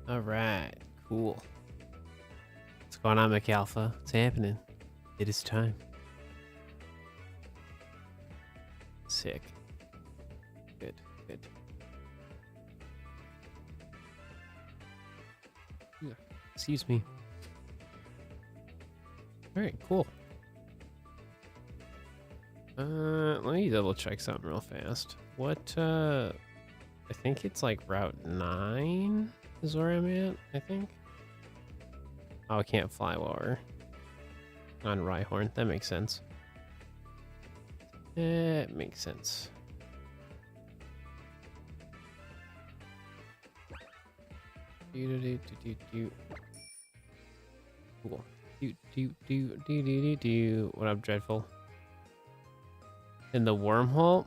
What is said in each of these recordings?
All right, cool. What's going on, McAlpha? It's happening. It is time. Sick. Good, good. Yeah. Excuse me. All right, cool. Let me double check something real fast. What, I think it's like Route 9 is where I'm at, I think. Oh, I can't fly while we're on Rhyhorn. That makes sense. That makes sense. Cool. What up, Dreadful? In the wormhole?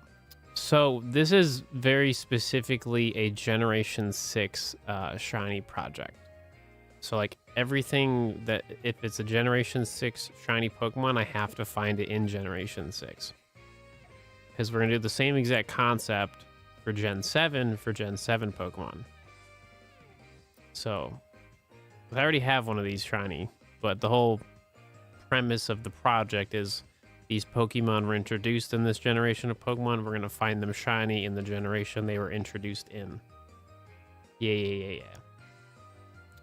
So this is very specifically a Generation 6 shiny project. So like everything that, if it's a Generation 6 shiny Pokemon, I have to find it in Generation 6. Because we're going to do the same exact concept for Gen 7 for Gen 7 Pokemon. So I already have one of these shiny, but the whole premise of the project is these Pokemon were introduced in this generation of Pokemon. We're going to find them shiny in the generation they were introduced in. Yeah.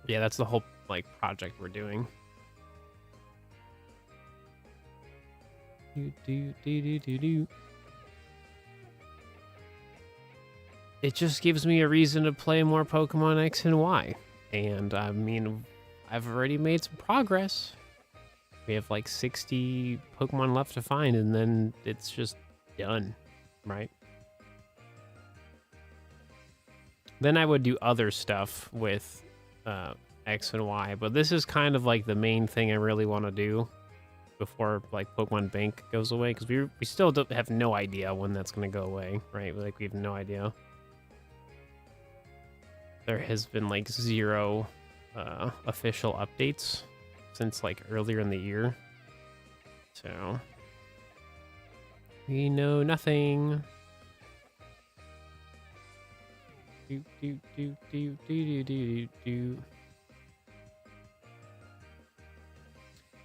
Yeah, that's the whole like project we're doing. It just gives me a reason to play more Pokemon X and Y. And I mean, I've already made some progress. We have like 60 Pokemon left to find, and then it's just done, right? Then I would do other stuff with X and Y, but this is kind of like the main thing I really want to do before like Pokemon Bank goes away, because we still don't have no idea when that's going to go away, right? Like we have no idea. There has been like zero official updates since like earlier in the year, so we know nothing.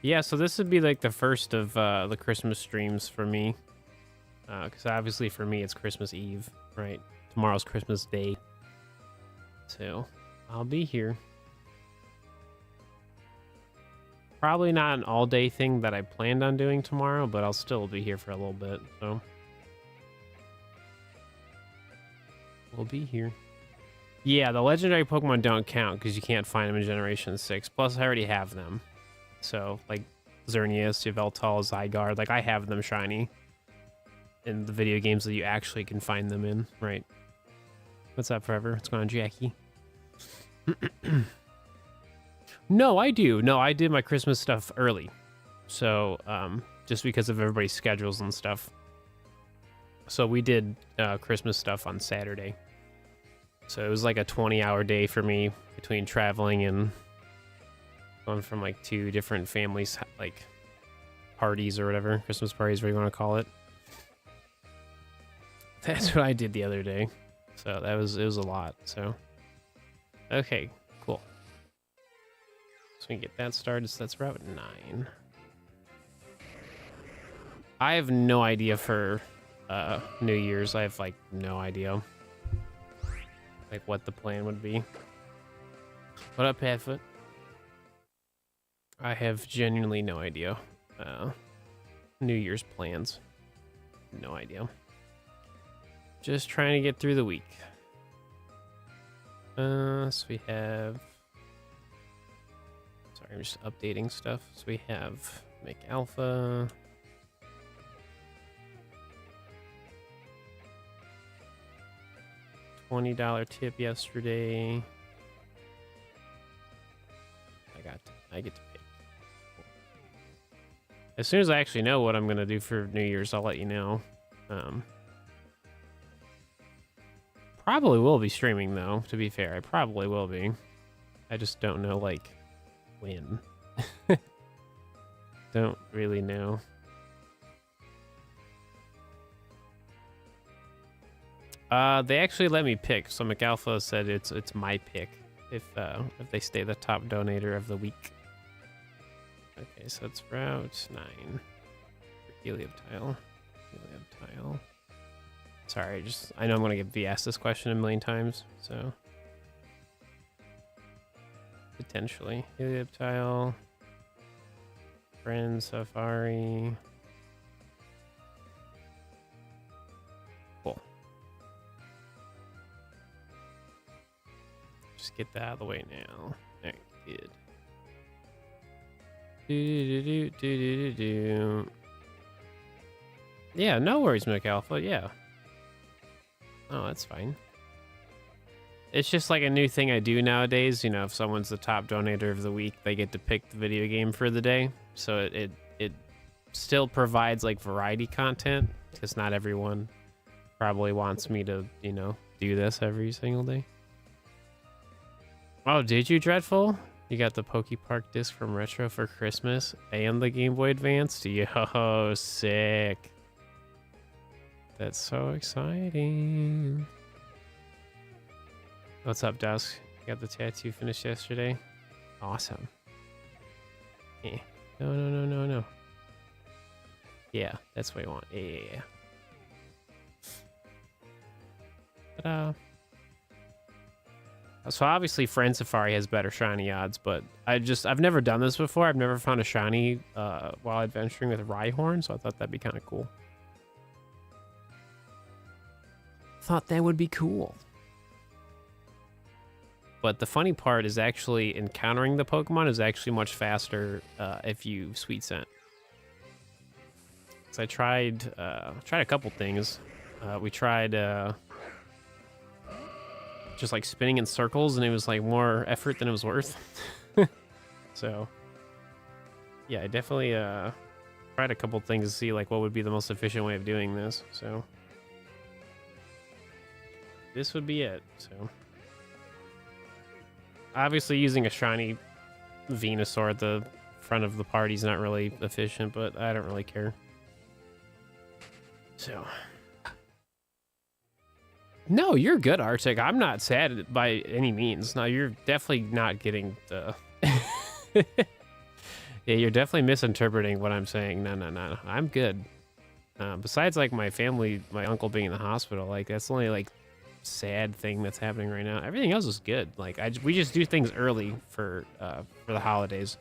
Yeah, so this would be like the first of the Christmas streams for me, because obviously for me it's Christmas Eve, right? Tomorrow's Christmas Day, so I'll be here. Probably not an all-day thing that I planned on doing tomorrow, but I'll still be here for a little bit, so we'll be here. Yeah, the legendary Pokemon don't count because you can't find them in Generation 6. Plus, I already have them. So, like, Xerneas, Yveltal, Zygarde, like, I have them shiny in the video games that you actually can find them in, right? What's up, Forever? What's going on, Jackie? No, I do. No, I did my Christmas stuff early. So, just because of everybody's schedules and stuff. So we did Christmas stuff on Saturday. So it was like a 20-hour day for me between traveling and going from like 2 different families, like parties or whatever, Christmas parties, whatever you want to call it. That's what I did the other day. So it was a lot. So, okay, cool. So we can get that started. So that's Route 9. I have no idea for New Year's. I have like no idea like what the plan would be. What up, Padfoot? I have genuinely no idea. New Year's plans. No idea. Just trying to get through the week. So we have... Sorry, I'm just updating stuff. So we have McAlpha. $20 tip yesterday. I get to pick. As soon as I actually know what I'm gonna do for New Year's, I'll let you know. Probably will be streaming though, to be fair. I probably will be. I just don't know like when. Don't really know. They actually let me pick, so McAlpha said it's my pick. if they stay the top donator of the week. Okay, so it's Route 9 for Helioptile. Helioptile. Sorry, I know I'm gonna be asked this question a million times, so potentially Helioptile, Friend Safari. Cool. Just get that out of the way now. Alright, good. Yeah, no worries, McAlpha. Yeah. Oh, that's fine. It's just like a new thing I do nowadays. You know, if someone's the top donator of the week, they get to pick the video game for the day. So it still provides like variety content, because not everyone probably wants me to, you know, do this every single day. Oh, did you, Dreadful? You got the PokePark disc from Retro for Christmas and the Game Boy Advance? Yo, sick. That's so exciting. What's up, Dusk? You got the tattoo finished yesterday? Awesome. Eh. No. Yeah, that's what you want. Yeah. Ta-da. So obviously Friend Safari has better shiny odds, but I've never done this before. I've never found a shiny while adventuring with Rhyhorn, so I thought that'd be kind of cool. Thought that would be cool. But the funny part is actually encountering the Pokemon is actually much faster if you Sweet Scent. So I tried a couple things. We tried just like spinning in circles, and it was like more effort than it was worth. So yeah, I definitely tried a couple things to see like what would be the most efficient way of doing this. So this would be it. So obviously using a shiny Venusaur at the front of the party is not really efficient, but I don't really care. So no, you're good, Arctic. I'm not sad by any means. No, you're definitely not getting the yeah, you're definitely misinterpreting what I'm saying. No. I'm good. Besides like my family, my uncle being in the hospital, like that's the only like sad thing that's happening right now. Everything else is good. Like we just do things early for the holidays.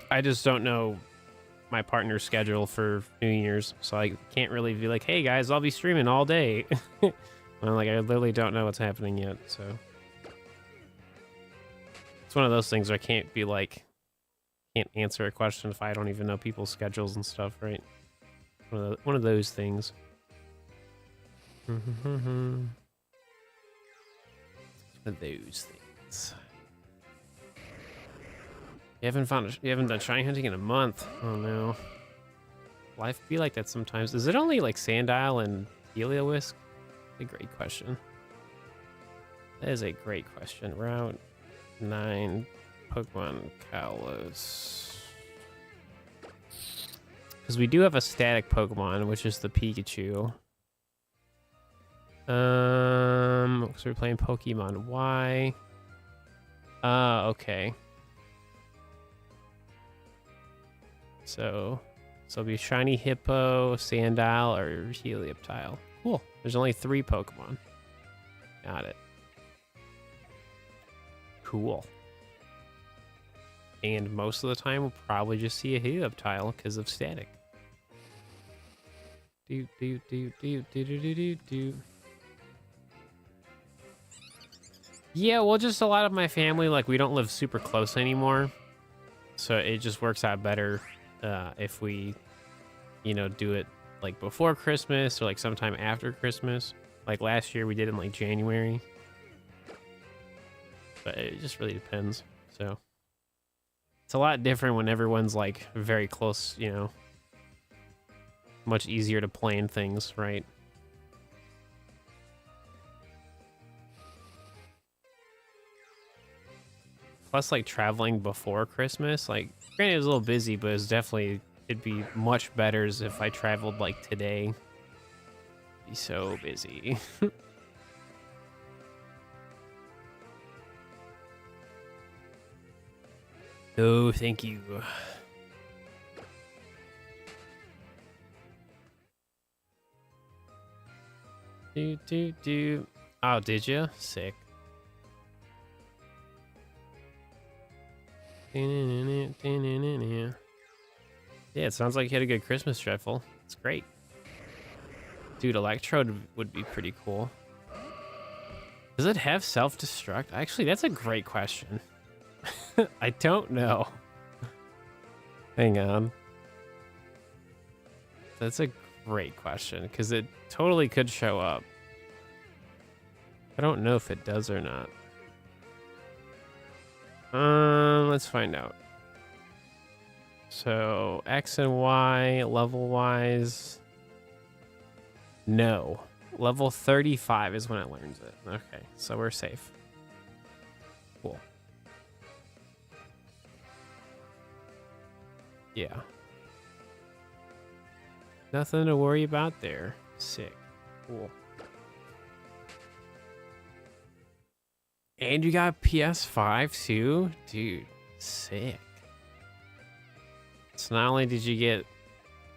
I just don't know my partner's schedule for New Year's, so I can't really be like, hey guys, I'll be streaming all day. I'm like, I literally don't know what's happening yet, so it's one of those things where I can't be like, can't answer a question if I don't even know people's schedules and stuff, right? One of those things. One of those things. You haven't done shiny hunting in a month. Oh no. Life be like that sometimes. Is it only like Sandile and Heliolisk? A great question. That is a great question. Route 9 Pokemon Kalos. Because we do have a static Pokemon, which is the Pikachu. So we're playing Pokemon Y. Okay. So it'll be Shiny Hippo, Sandile, or Helioptile. Cool. There's only 3 Pokemon. Got it. Cool. And most of the time, we'll probably just see a Helioptile because of static. Do. Yeah, well, just a lot of my family, like, we don't live super close anymore. So it just works out better if we, you know, do it, like, before Christmas or, like, sometime after Christmas. Like, last year we did it in, like, January. But it just really depends, so. It's a lot different when everyone's, like, very close, you know. Much easier to plan things, right? Plus, like, traveling before Christmas, like, granted it was a little busy, but it'd be much better as if I traveled, like, today. It'd be so busy. Oh, thank you. Do. Oh, did you? Sick. Yeah, it sounds like you had a good Christmas, Dreadful. It's great. Dude, Electrode would be pretty cool. Does it have self-destruct? Actually, that's a great question. I don't know. Hang on. That's a great question, because it totally could show up. I don't know if it does or not. Let's find out. So, X and Y, level-wise... No. Level 35 is when it learns it. Okay, so we're safe. Cool. Yeah. Nothing to worry about there. Sick. Cool. And you got PS5 too? Dude, sick. So not only did you get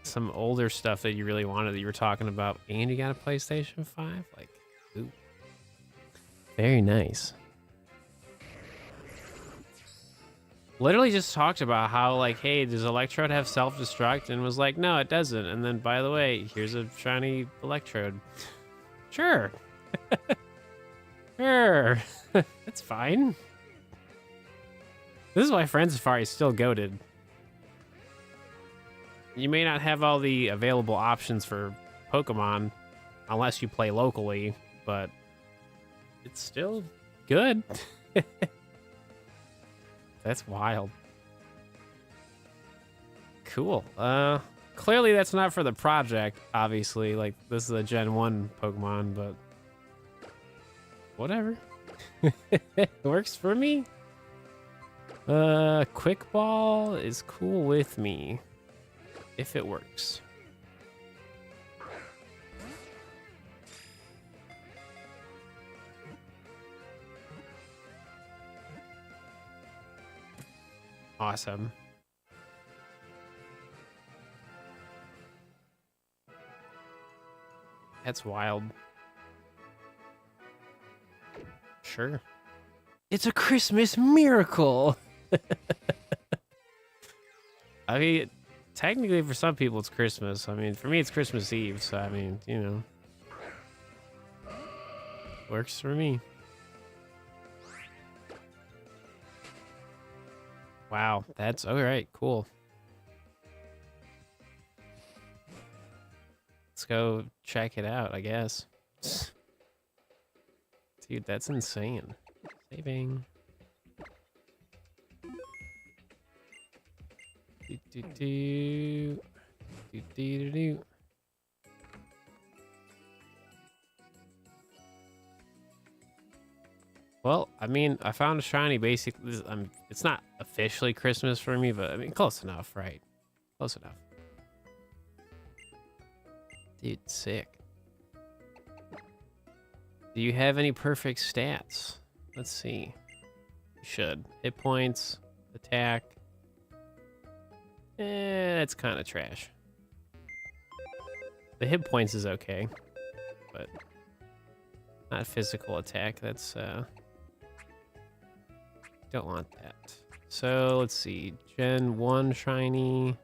some older stuff that you really wanted that you were talking about, and you got a PlayStation 5? Like, ooh. Very nice. Literally just talked about how, like, hey, does Electrode have self-destruct? And was like, no, it doesn't. And then, by the way, here's a shiny Electrode. Sure. Sure. That's fine. This is why Friend Safari is still goated. You may not have all the available options for Pokemon unless you play locally, but it's still good. That's wild. Cool. Clearly that's not for the project, obviously. Like, this is a Gen 1 Pokemon, but whatever. It works for me. Quick Ball is cool with me. If it works. Awesome. That's wild. Sure. It's a Christmas miracle. I mean, technically for some people it's Christmas. I mean, for me it's Christmas Eve, so I mean, you know. Works for me. Wow, that's all right, cool. Let's go check it out, I guess. Dude, that's insane. Saving. Do. Well, I mean, I found a shiny. Basically, it's not officially Christmas for me, but I mean, close enough, right? Close enough. Dude, sick. Do you have any perfect stats? Let's see. You should. Hit points, attack. That's kind of trash. The hit points is okay, but not physical attack. That's don't want that. So let's see. Gen 1 shiny.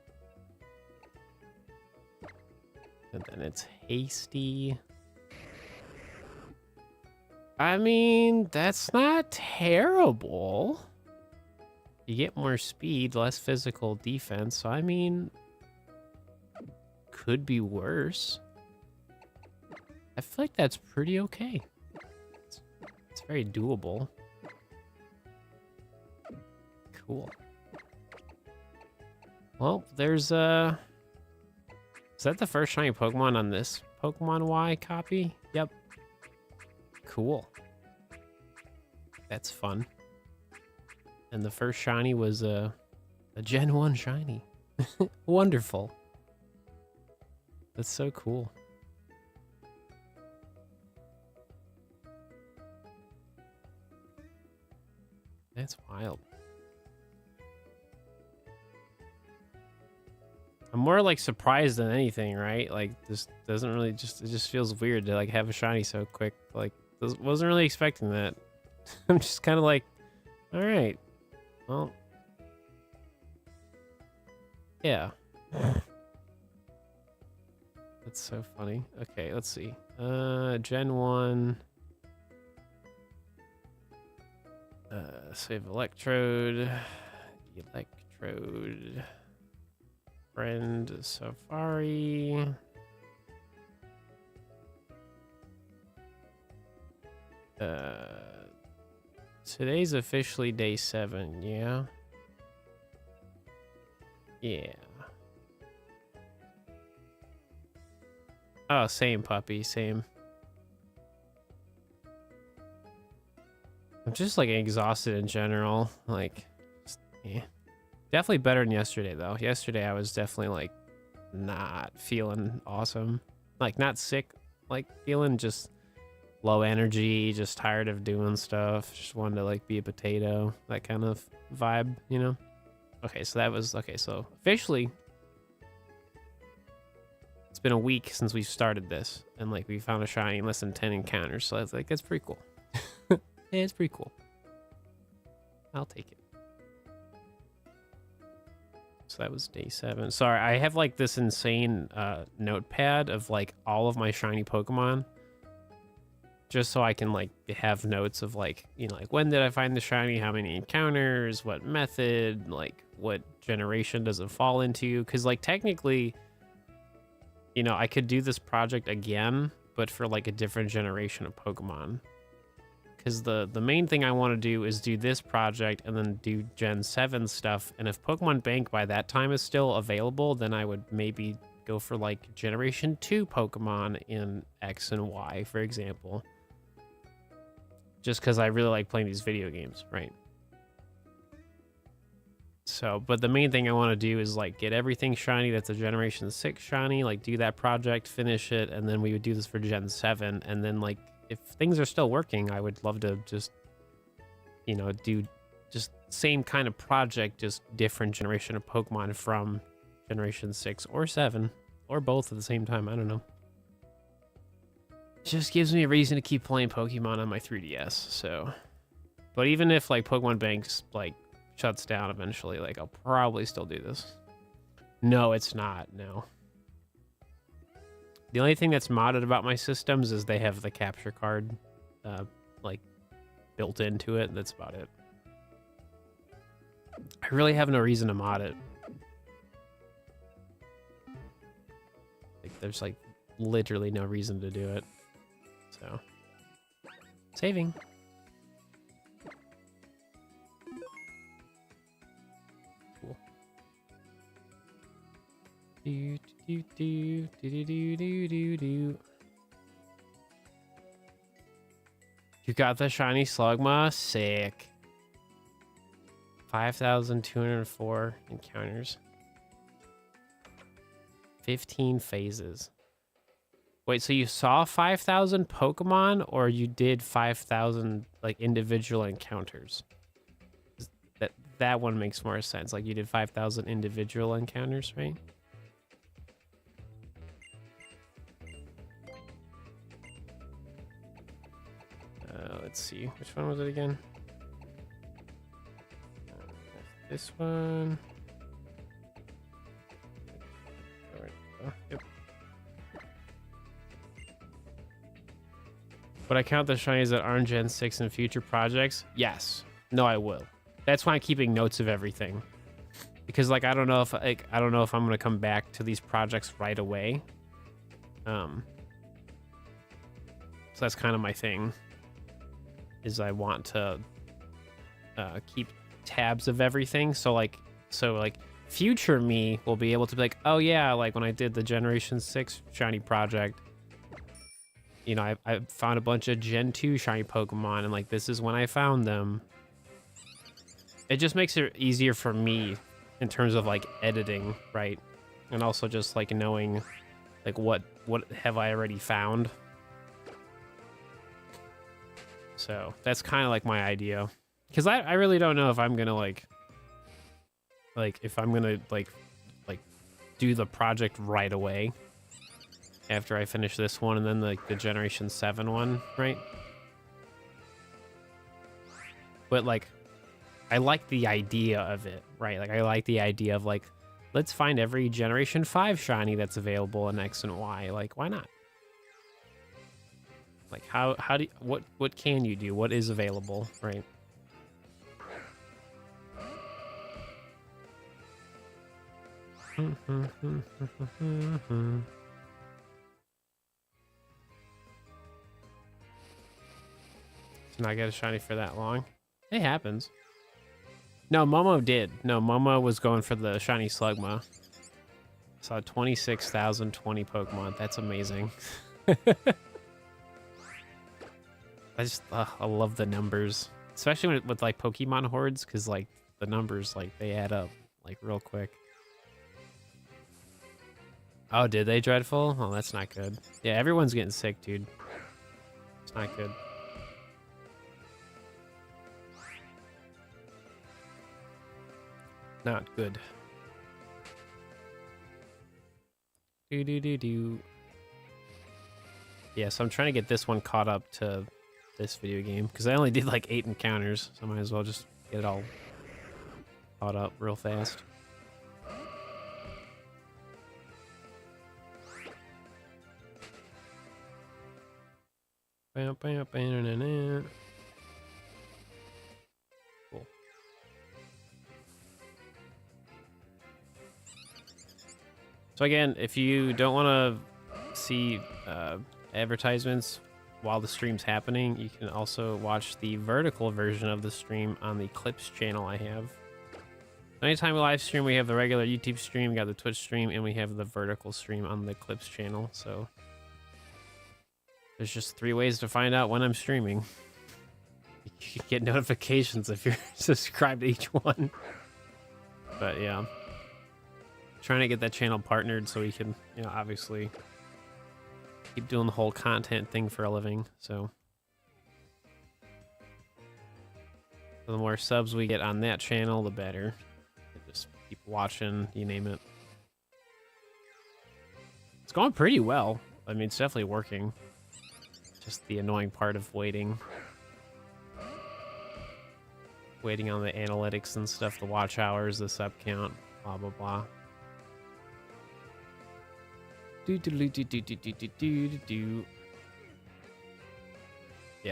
And then it's hasty. I mean, that's not terrible. You get more speed, less physical defense. So, I mean, could be worse. I feel like that's pretty okay. It's very doable. Cool. Well, there's is that the first shiny Pokemon on this Pokemon Y copy? Yep. Cool. That's fun. And the first shiny was a Gen 1 shiny. Wonderful. That's so cool. That's wild. I'm more like surprised than anything, right? Like this doesn't really just, it just feels weird to like have a shiny so quick. Like wasn't really expecting that. I'm just kind of like, all right, well, yeah. That's so funny. Okay, let's see. Gen 1. Save Electrode. Electrode. Friend Safari. Today's officially day 7, yeah? Yeah. Oh, same puppy, same. I'm just like exhausted in general. Like, yeah. Definitely better than yesterday though. Yesterday I was definitely like not feeling awesome. Like not sick, like feeling just low energy, just tired of doing stuff. Just wanted to like be a potato, that kind of vibe, you know? Okay, so that was, okay, so officially it's been a week since we started this and like we found a shiny in less than 10 encounters. So that's like, that's pretty cool. Yeah, it's pretty cool. I'll take it. So that was day 7. Sorry, I have like this insane notepad of like all of my shiny Pokemon. Just so I can like have notes of like, you know, like when did I find the shiny, how many encounters, what method, like what generation does it fall into? Because like technically, you know, I could do this project again, but for like a different generation of Pokemon. Because the main thing I want to do is do this project and then do Gen 7 stuff. And if Pokemon Bank by that time is still available, then I would maybe go for like Generation 2 Pokemon in X and Y, for example. Just because I really like playing these video games, right? So, but the main thing I want to do is like get everything shiny that's a Generation 6 shiny, like do that project, finish it, and then we would do this for Gen 7, and then like if things are still working, I would love to just, you know, do just same kind of project, just different generation of Pokemon from Generation 6 or 7, or both at the same time. I don't know. Just gives me a reason to keep playing Pokemon on my 3DS, so. But even if, like, Pokemon Banks, like, shuts down eventually, like, I'll probably still do this. No, it's not, no. The only thing that's modded about my systems is they have the capture card, like, built into it. That's about it. I really have no reason to mod it. Like, there's, like, literally no reason to do it. So, saving. Cool. Do, do, do, do, do, do, do, do. You got the shiny Slugma? Sick. 5,204 encounters. 15 phases. Wait, so you saw 5,000 Pokemon, or you did 5,000 like individual encounters? That one makes more sense. Like you did 5,000 individual encounters, right? Let's see. Which one was it again? This one. Oh, yep. Would I count the shinies that aren't Gen 6 in future projects? Yes. No, I will. That's why I'm keeping notes of everything. Because like I don't know if I'm gonna come back to these projects right away. So that's kind of my thing. Is I want to keep tabs of everything. So like future me will be able to be like, oh yeah, like when I did the Generation 6 shiny project, you know, I found a bunch of Gen 2 shiny Pokemon, and like this is when I found them. It just makes it easier for me in terms of like editing, right? And also just like knowing like what have I already found. So that's kind of like my idea, because I really don't know if I'm gonna like if I'm gonna like do the project right away after I finish this one and then the Generation 7 one, right? But like, I like the idea of it, right? Like, I like the idea of like, let's find every Generation 5 shiny that's available in X and Y. Like, why not? Like, how do you, what can you do? What is available, right? To not get a shiny for that long. It happens. No, Momo did. No, Momo was going for the shiny Slugma. Saw 26,020 Pokemon. That's amazing. I love the numbers, especially with like Pokemon hordes, because like the numbers, like they add up like real quick. Oh, did they, Dreadful? Oh, that's not good. Yeah, everyone's getting sick, dude. It's not good. Not good. Do. Yeah, so I'm trying to get this one caught up to this video game because I only did like 8 encounters, so I might as well just get it all caught up real fast. Cool. So again, if you don't want to see advertisements while the stream's happening, you can also watch the vertical version of the stream on the Clips channel I have. Anytime we live stream, we have the regular YouTube stream, we got the Twitch stream, and we have the vertical stream on the Clips channel. So there's just 3 ways to find out when I'm streaming. You can get notifications if you're subscribed to each one. But yeah, trying to get that channel partnered so we can, you know, obviously keep doing the whole content thing for a living. So the more subs we get on that channel, the better. Just keep watching, you name it. It's going pretty well. I mean, it's definitely working. Just the annoying part of waiting. Waiting on the analytics and stuff, the watch hours, the sub count, blah, blah, blah. Yeah,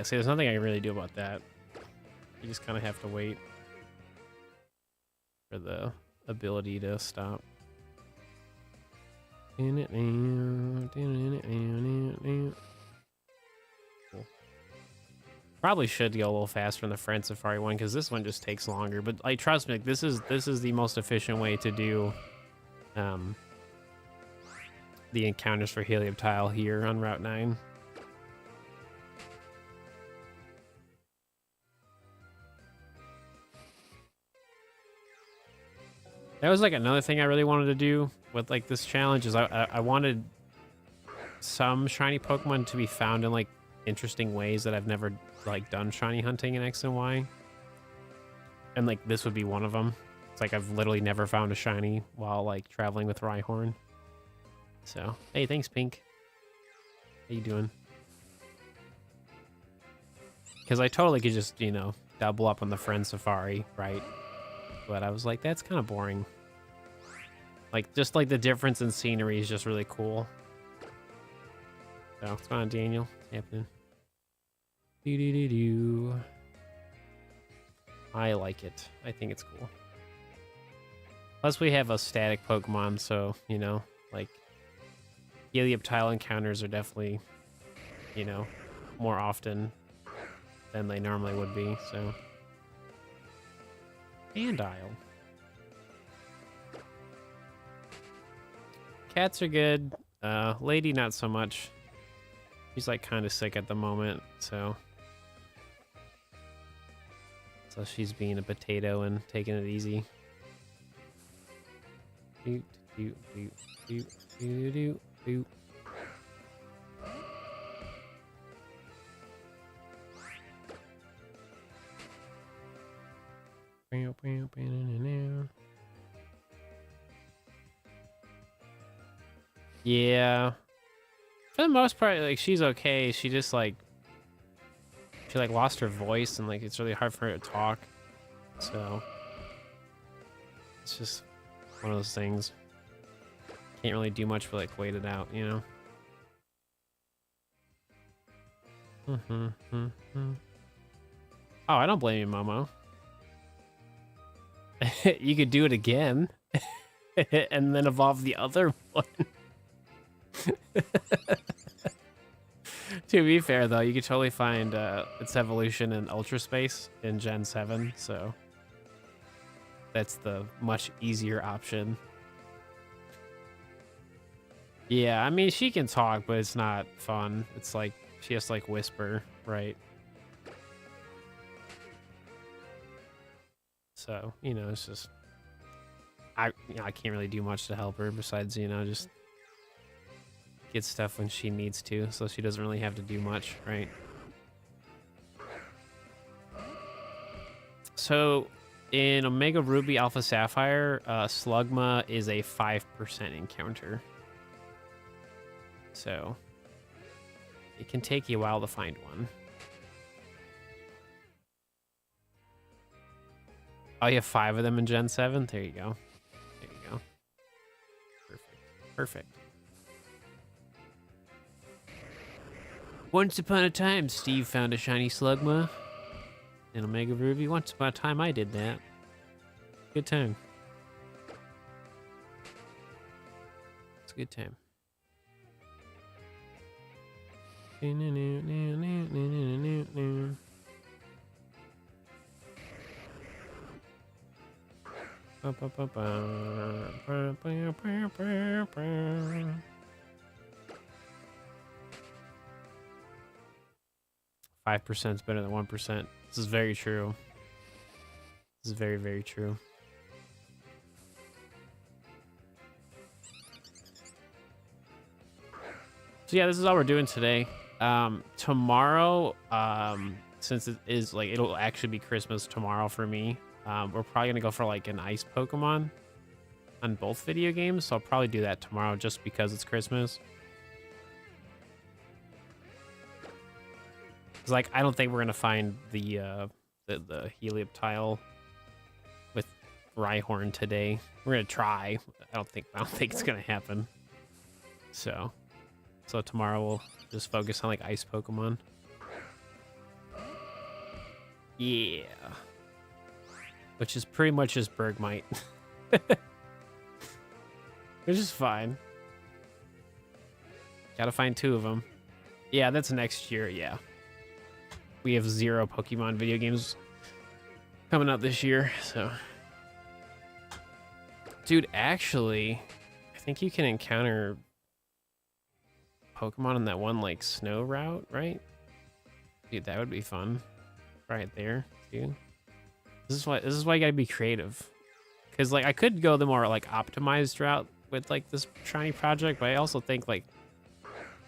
see, there's nothing I can really do about that. You just kind of have to wait for the ability to stop. Cool. Probably should go a little faster in the Friend Safari one because this one just takes longer. But like, trust me, like, this is the most efficient way to do the encounters for Helioptile here on Route 9. That was like another thing I really wanted to do with like this challenge is I wanted some shiny Pokemon to be found in like interesting ways that I've never like done shiny hunting in X and Y. And like this would be one of them. It's like I've literally never found a shiny while like traveling with Rhyhorn. So, hey, thanks, Pink. How you doing? Because I totally could just, you know, double up on the Friend Safari, right? But I was like, that's kind of boring. Like, just like the difference in scenery is just really cool. So, what's going on, Daniel? What's happening? Do. I like it. I think it's cool. Plus, we have a static Pokemon, so, you know, like, Helioptile encounters are definitely, you know, more often than they normally would be, so. Andile. Cats are good. Lady, not so much. She's like kind of sick at the moment, so. So she's being a potato and taking it easy. Do, do, do, do, do, do, do. Yeah. For the most part, like, she's okay. She just, like, she, like, lost her voice, and, like, it's really hard for her to talk. So, it's just one of those things. Can't really do much but, like, wait it out, you know? Oh, I don't blame you, Momo. You could do it again. And then evolve the other one. To be fair, though, you could totally find its evolution in Ultra Space in Gen 7, so that's the much easier option. Yeah, I mean, she can talk, but it's not fun. It's like, she has to, like, whisper, right? So, you know, it's just... I can't really do much to help her besides, you know, just get stuff when she needs to, so she doesn't really have to do much, right? So in Omega Ruby Alpha Sapphire, Slugma is a 5% encounter. So it can take you a while to find one. Oh, you have 5 of them in Gen 7? There you go. There you go. Perfect. Perfect. Once upon a time, Steve found a shiny Slugma in Omega Ruby. Once upon a time, I did that. Good time. It's a good time. 5% is better than 1%. This is very true. This is very, very true. So yeah, this is all we're doing today. Tomorrow, since it is like, it'll actually be Christmas tomorrow for me. We're probably gonna go for like an ice Pokemon on both video games. So I'll probably do that tomorrow just because it's Christmas. It's like, I don't think we're gonna find the Helioptile with Rhyhorn today. We're gonna try. I don't think it's gonna happen. So tomorrow we'll just focus on like ice Pokemon. Yeah. Which is pretty much just Bergmite. Which is fine. Gotta find 2 of them. Yeah, that's next year, yeah. We have 0 Pokemon video games coming out this year, so. Dude, actually, I think you can encounter Pokemon on that one, like, snow route, right? Dude, that would be fun. Right there, too. This is why you gotta be creative. Because, like, I could go the more, like, optimized route with, like, this shiny project, but I also think, like,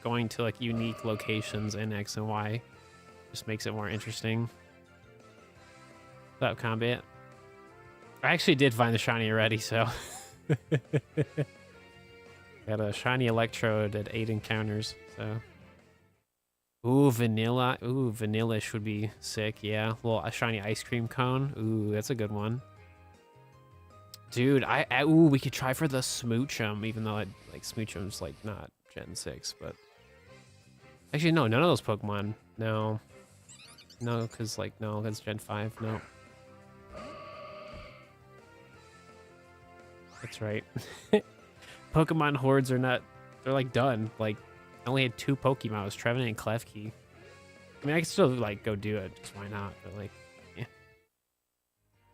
going to, like, unique locations in X and Y just makes it more interesting. Without combat. I actually did find the shiny already, so... Got a shiny Electrode at 8 encounters, so... Ooh, vanilla. Ooh, vanillish would be sick, yeah. A shiny ice cream cone. Ooh, that's a good one. Dude, ooh, we could try for the Smoochum, even though Smoochum's, like, not Gen 6, but... Actually, no, none of those Pokemon. No. No, because, like, no, that's Gen 5. No. That's right. Pokemon hordes are not... They're, like, done. Like, I only had 2 Pokemon. It was Trevenant and Klefki. I mean, I could still, like, go do it. Just why not? But, like, yeah.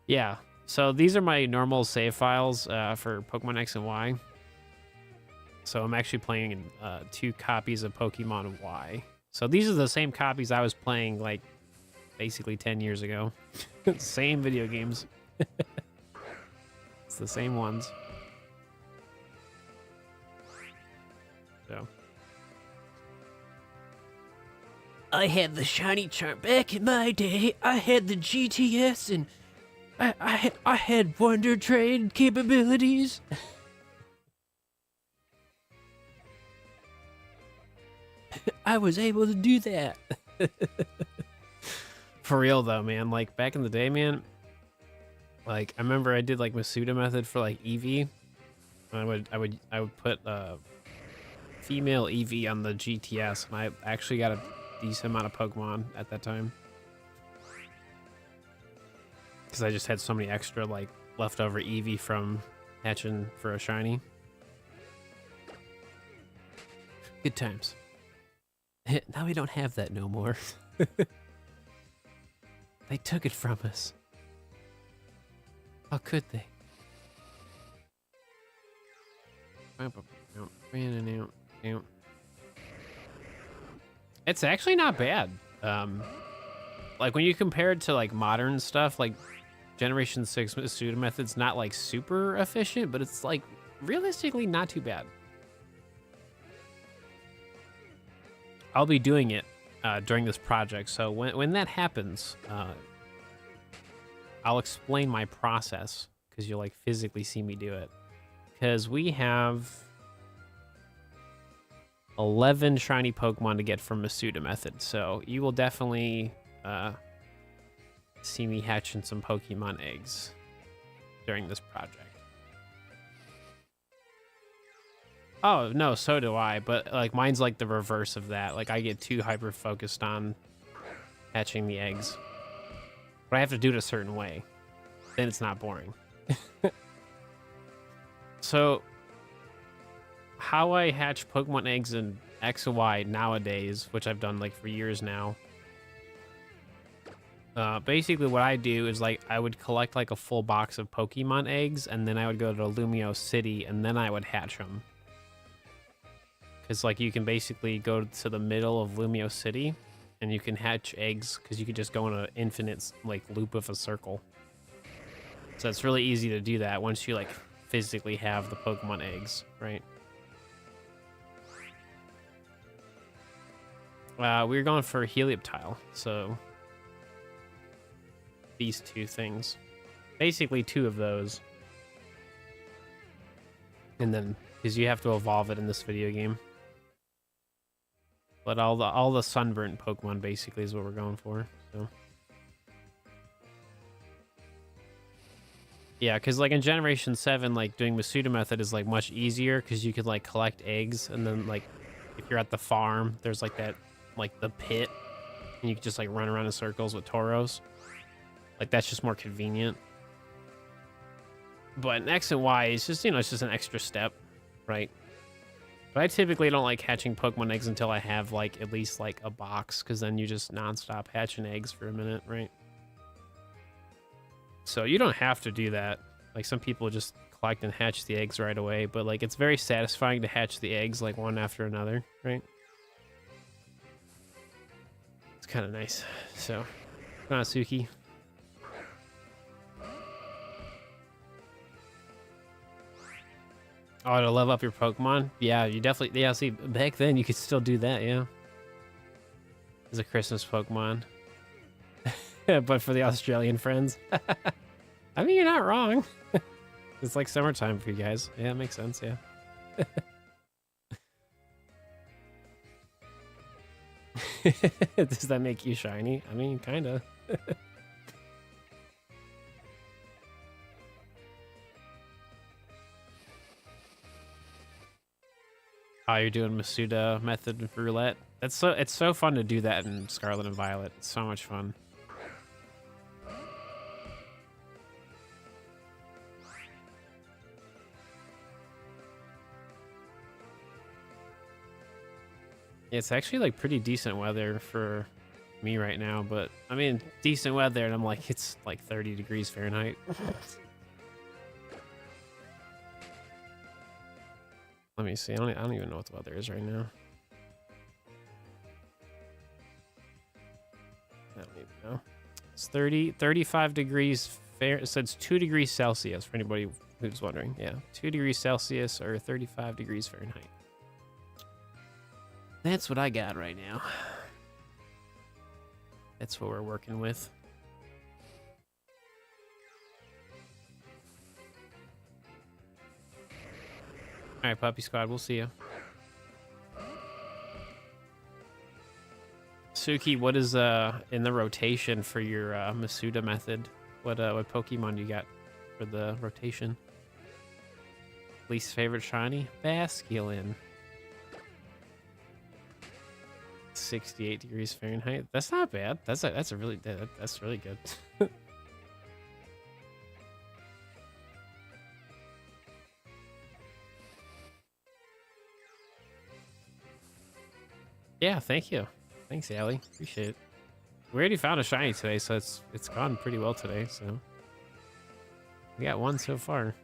Yeah. So these are my normal save files for Pokemon X and Y. So I'm actually playing 2 copies of Pokemon Y. So these are the same copies I was playing, like, basically 10 years ago. Same video games. It's the same ones. So. I had the shiny charm back in my day. I had the GTS and I had Wonder Trade capabilities. I was able to do that. For real though, man. Like back in the day, man. Like I remember I did like Masuda method for like Eevee. I would put female Eevee on the GTS, and I actually got a decent amount of Pokemon at that time because I just had so many extra like leftover Eevee from hatching for a shiny. Good times. Now we don't have that no more. They took it from us. How could they? It's actually not bad. Like when you compare it to like modern stuff, like Generation 6 Masuda method's not like super efficient, but it's like realistically not too bad. I'll be doing it during this project, so when that happens, I'll explain my process because you'll like physically see me do it. Because we have 11 shiny Pokemon to get from Masuda method, so you will definitely see me hatching some Pokemon eggs during this project. Oh, no, so do I, but like mine's like the reverse of that. Like I get too hyper focused on hatching the eggs. But I have to do it a certain way. Then it's not boring. So how I hatch Pokemon eggs in X and Y nowadays, which I've done like for years now. Basically what I do is like I would collect like a full box of Pokemon eggs, and then I would go to Lumio City, and then I would hatch them. Because like you can basically go to the middle of Lumio City and you can hatch eggs because you could just go in an infinite like loop of a circle. So it's really easy to do that once you like physically have the Pokemon eggs, right? We're going for Helioptile, so these two things. Basically two of those. And then, because you have to evolve it in this video game. But all the sunburnt Pokemon basically is what we're going for. So yeah, because like in Generation 7, like doing Masuda method is like much easier because you could like collect eggs, and then like if you're at the farm, there's like that like the pit, and you can just like run around in circles with Tauros. Like that's just more convenient. But in X and Y, it's just, you know, it's just an extra step, right? But I typically don't like hatching Pokemon eggs until I have like at least like a box, because then you just nonstop hatching eggs for a minute, right? So you don't have to do that. Like some people just collect and hatch the eggs right away, but like it's very satisfying to hatch the eggs like one after another, right? It's kind of nice. So, come on, Suki. Oh, to level up your Pokemon? Yeah, you definitely... Yeah, see, back then you could still do that, yeah. As a Christmas Pokemon. But for the Australian friends. I mean, you're not wrong. It's like summertime for you guys. Yeah, it makes sense, yeah. Does that make you shiny? I mean, kinda. Oh, you're doing Masuda method roulette. It's so fun to do that in Scarlet and Violet. It's so much fun. It's actually like pretty decent weather for me right now, but I mean decent weather, and I'm like it's like 30 degrees Fahrenheit. Let me see. I don't even know what the weather is right now. I don't even know. It's 35 degrees fair. So it's 2 degrees Celsius for anybody who's wondering. Yeah, 2 degrees Celsius or 35 degrees Fahrenheit. That's what I got right now. That's what we're working with. All right, Puppy Squad, we'll see you. Suki, what is in the rotation for your Masuda method? What Pokemon you got for the rotation? Least favorite shiny? Basculin. 68 degrees Fahrenheit. That's not bad. That's really good. Yeah, thank you. Thanks, Allie. Appreciate it. We already found a shiny today, so it's gone pretty well today, so we got one so far.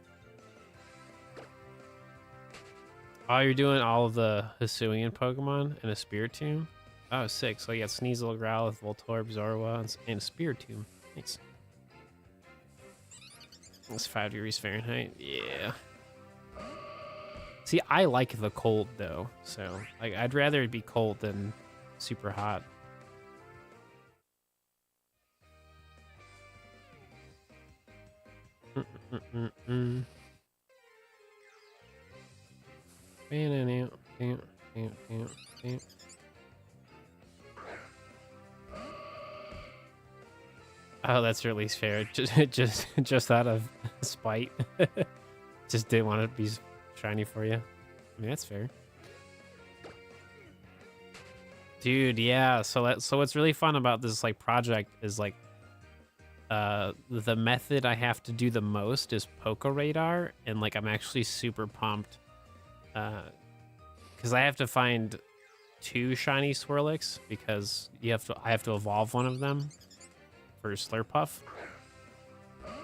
Oh, you're doing all of the Hisuian Pokemon and a Spiritomb? Oh, sick. So you got Sneasel, Growlithe, Voltorb, Zorua, and a Spiritomb. Nice. It's 5 degrees Fahrenheit. Yeah. See, I like the cold, though. So, like, I'd rather it be cold than super hot. Oh, that's your least favorite. Just out of spite. Just didn't want it to be shiny for you. I mean, that's fair. Dude, yeah. So what's really fun about this like project is like the method I have to do the most is Poke Radar, and like I'm actually super pumped because I have to find 2 shiny Swirlix because I have to evolve one of them for Slurpuff.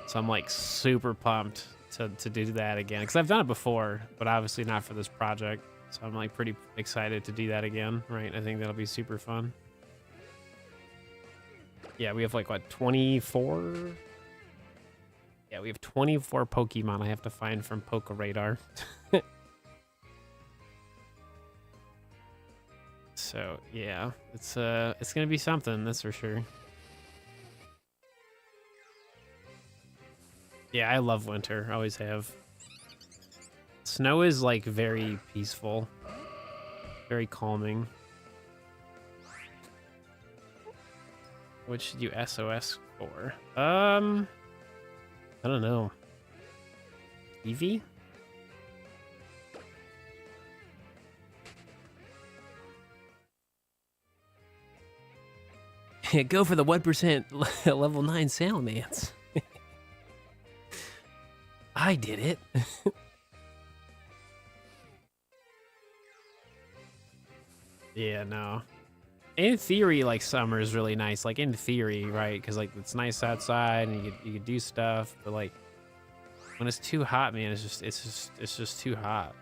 So I'm like super pumped to do that again because I've done it before, but obviously not for this project. So I'm like pretty excited to do that again, right? I think that'll be super fun. Yeah, we have like what, 24? Yeah, we have 24 Pokemon I have to find from Poke Radar. So yeah, it's gonna be something, that's for sure. Yeah, I love winter. I always have. Snow is like very peaceful, very calming. What should you SOS for? I don't know. Eevee? Go for the 1% level 9 Salamence. I did it. Yeah, no. In theory, like summer is really nice. Like in theory, right? Because like it's nice outside and you could do stuff. But like when it's too hot, man, it's just too hot.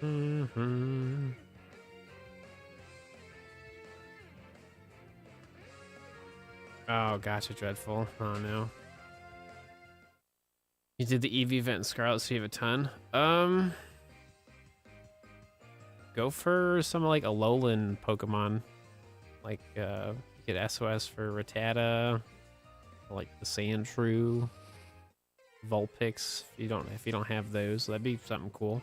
Mm-hmm. Oh, gotcha, dreadful. Oh no. You did the EV event in Scarlet, so you have a ton. Go for some like Alolan Pokemon. Like you get SOS for Rattata, like the Sandshrew, Vulpix. If you don't have those, that'd be something cool.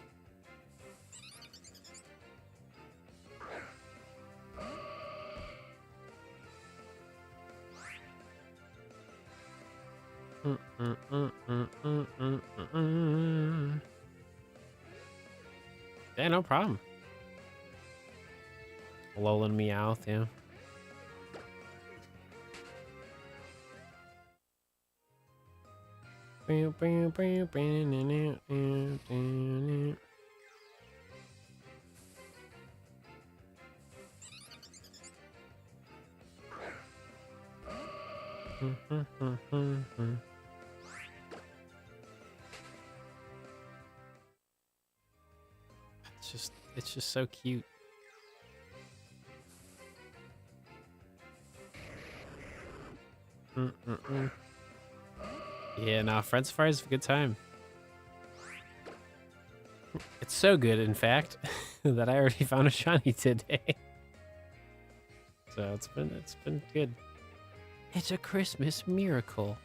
Yeah, no problem. Alolan Meowth, yeah. It's just so cute. Yeah, nah, Friends Fries is a good time. It's so good, in fact, that I already found a shiny today. So it's been good. It's a Christmas miracle.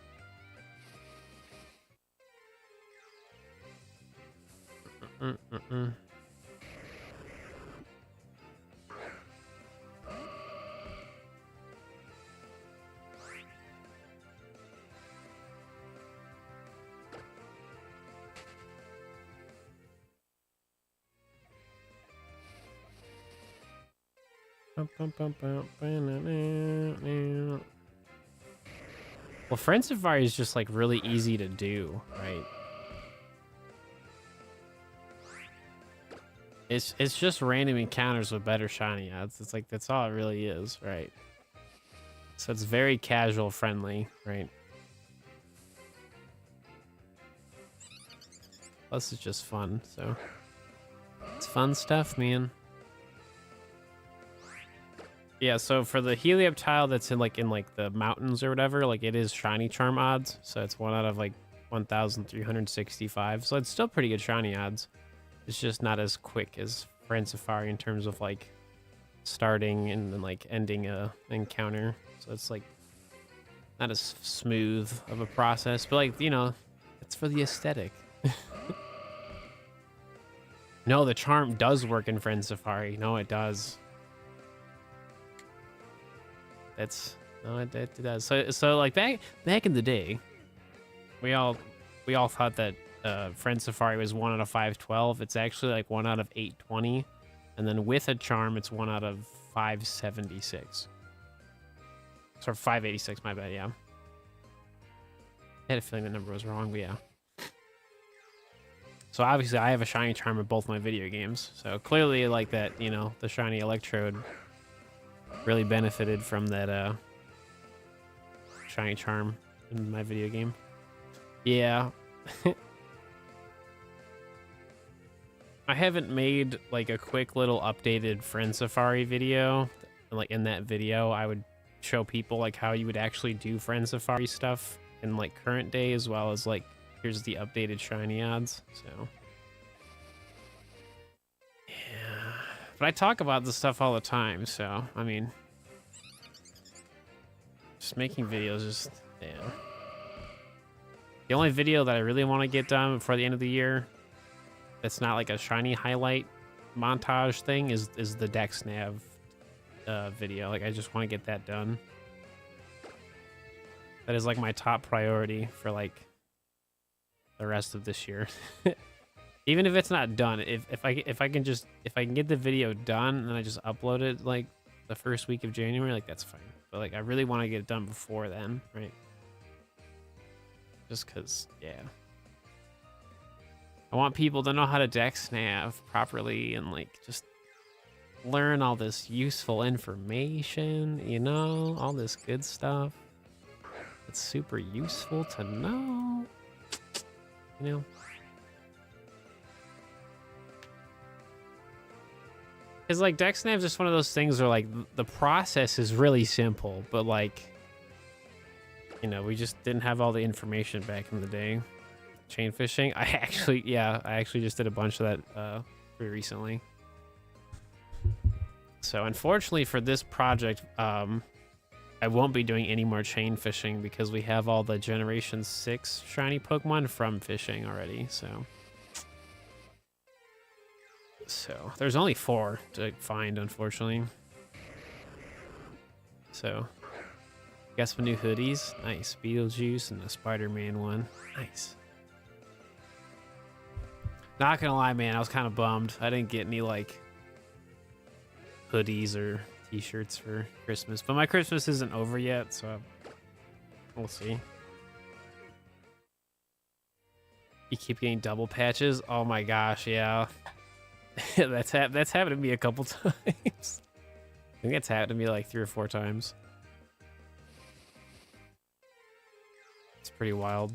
Well, Friend Safari is just like really easy to do, right? It's just random encounters with better shiny odds. It's like that's all it really is, right? So it's very casual friendly, right? Plus it's just fun, so it's fun stuff, man. Yeah, so for the Helioptile that's in like the mountains or whatever, like it is shiny charm odds, so it's 1 out of like 1,365. So it's still pretty good shiny odds. It's just not as quick as Friend Safari in terms of like starting and then like ending a encounter. So it's like not as smooth of a process, but like, you know, it's for the aesthetic. No, the charm does work in Friend Safari. No, it does. No, it does. So like back in the day, we all thought that Friend Safari was 1 out of 512. It's actually like 1 out of 820, and then with a charm, it's 1 out of 576. Or 586, my bad. Yeah, I had a feeling the number was wrong, but yeah. So obviously, I have a shiny charm in both my video games. So clearly, like that, you know, the shiny Electrode really benefited from that shiny charm in my video game. Yeah. I haven't made like a quick little updated Friend Safari video. Like in that video, I would show people like how you would actually do Friend Safari stuff in like current day, as well as like here's the updated shiny odds. So yeah, but I talk about this stuff all the time. So I mean, just making videos, just yeah. The only video that I really want to get done before the end of the year, that's not like a shiny highlight montage thing, is the Dex Nav video. Like I just want to get that done. That is like my top priority for like the rest of this year. Even if it's not done, if I can get the video done and then I just upload it like the first week of January, like that's fine. But like I really want to get it done before then, right? Just cause, yeah. I want people to know how to Dex Nav properly and like just learn all this useful information, you know, all this good stuff. It's super useful to know, you know. Because like Dex Nav is just one of those things where like the process is really simple, but like, you know, we just didn't have all the information back in the day. Chain fishing. I actually just did a bunch of that pretty recently. So unfortunately for this project, I won't be doing any more chain fishing because we have all the Generation 6 shiny Pokemon from fishing already. So there's only 4 to find, unfortunately. So got some new hoodies. Nice. Beetlejuice and the Spider-Man one. Nice. Not gonna lie, man, I was kind of bummed. I didn't get any like hoodies or t-shirts for Christmas, but my Christmas isn't over yet, so we'll see. You keep getting double patches? Oh my gosh, yeah. That's happened to me a couple times. I think it's happened to me like 3 or 4 times. It's pretty wild.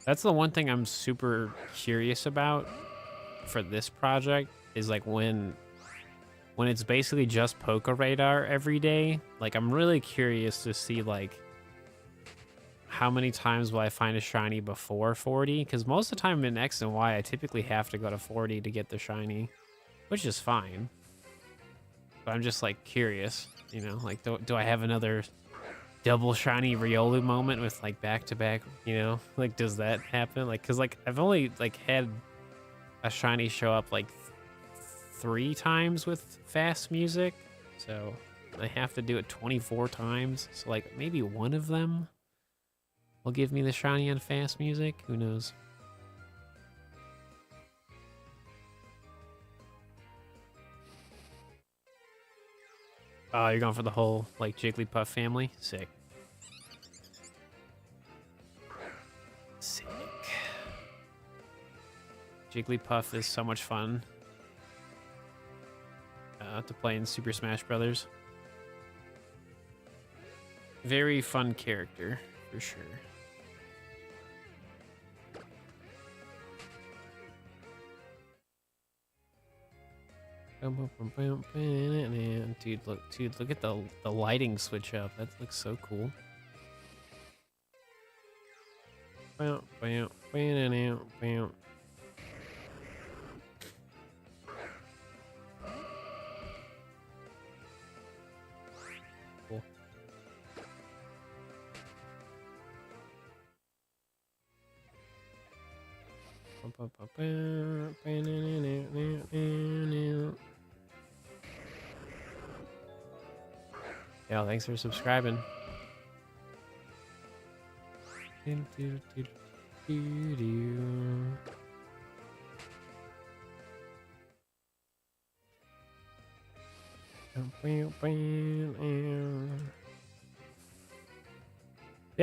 That's the one thing I'm super curious about for this project is like when it's basically just Poke Radar every day. Like I'm really curious to see like how many times will I find a shiny before 40? Because most of the time in X and Y, I typically have to go to 40 to get the shiny, which is fine. But I'm just like curious, you know, like do I have another double shiny Riolu moment with like back to back, you know? Like, does that happen? Like, cause like I've only like had a shiny show up like 3 times with fast music, so I have to do it 24 times. So like maybe one of them will give me the shiny on fast music. Who knows? Oh, you're going for the whole like Jigglypuff family? Sick. Sick. Jigglypuff is so much fun to play in Super Smash Brothers. Very fun character, for sure. Dude, look at the lighting switch up. That looks so cool. Cool. Yeah, thanks for subscribing. Yeah,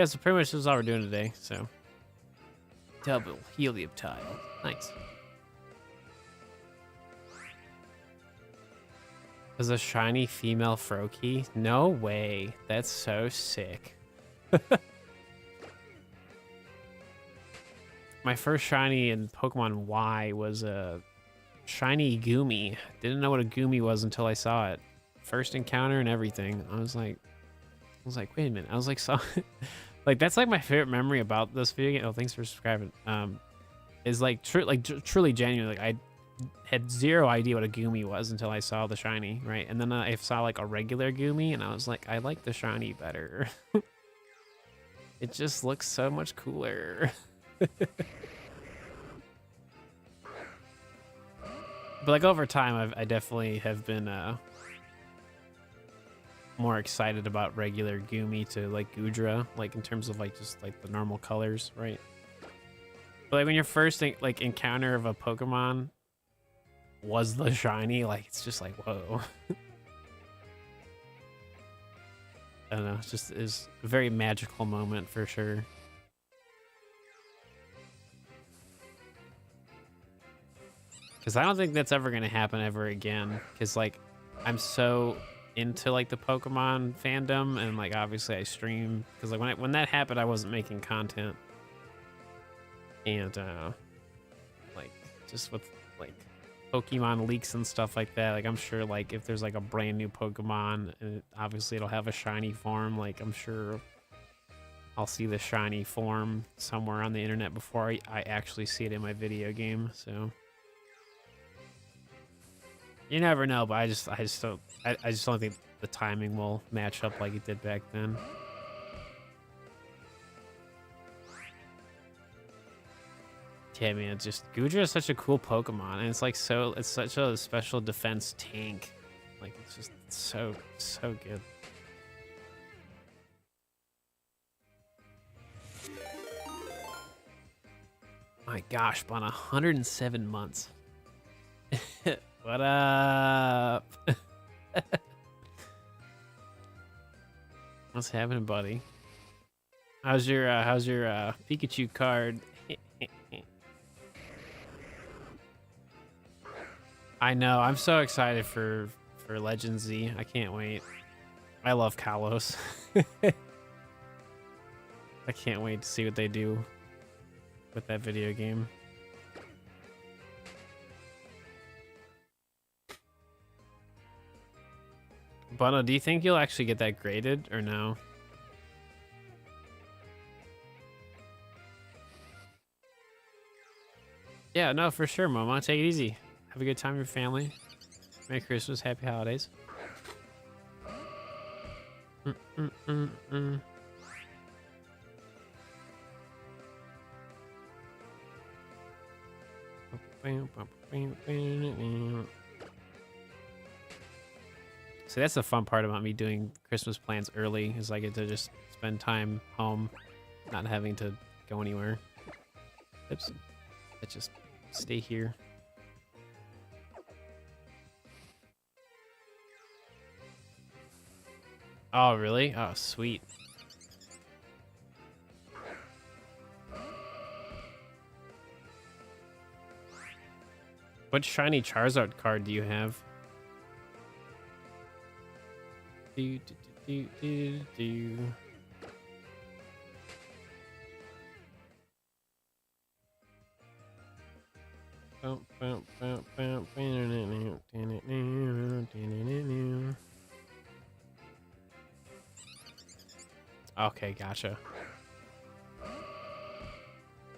so pretty much this is all we're doing today, so. Double helium tile. Nice. There's a shiny female Froakie? No way. That's so sick. My first shiny in Pokemon Y was a shiny Goomy. Didn't know what a Goomy was until I saw it. First encounter and everything. I was like, wait a minute. I was like, so like that's like my favorite memory about this video game. Oh, thanks for subscribing. Is like truly genuine. Like I had zero idea what a Goomy was until I saw the shiny, right? And then I saw like a regular Goomy, and I was like, I like the shiny better. It just looks so much cooler. But like over time, I definitely have been more excited about regular Goomy to like Goodra, like in terms of like just like the normal colors, right? But like when your first like encounter of a Pokemon was the shiny, like it's just like whoa. I don't know, it's just is a very magical moment for sure. Because I don't think that's ever gonna happen ever again. Because like I'm so into like the Pokemon fandom, and like obviously I stream. Because like when that happened, I wasn't making content, and like just with like Pokemon leaks and stuff like that. Like I'm sure like if there's like a brand new Pokemon, and obviously it'll have a shiny form. Like I'm sure I'll see the shiny form somewhere on the internet before I actually see it in my video game. So. You never know, but I just don't think the timing will match up like it did back then. Yeah, man, it's just Goodra is such a cool Pokemon, and it's like it's such a special defense tank. Like it's just so good. My gosh, been 107 months. What up? What's happening, buddy? How's your Pikachu card? I know. I'm so excited for Legend Z. I can't wait. I love Kalos. I can't wait to see what they do with that video game. Bono, do you think you'll actually get that graded or no? Yeah, no, for sure, Momo. Take it easy. Have a good time with your family. Merry Christmas. Happy holidays. So that's the fun part about me doing Christmas plans early, is I get to just spend time home, not having to go anywhere. Oops. Let's just stay here. Oh, really? Oh, sweet. What shiny Charizard card do you have? Do, do, do, do, do. Okay, gotcha.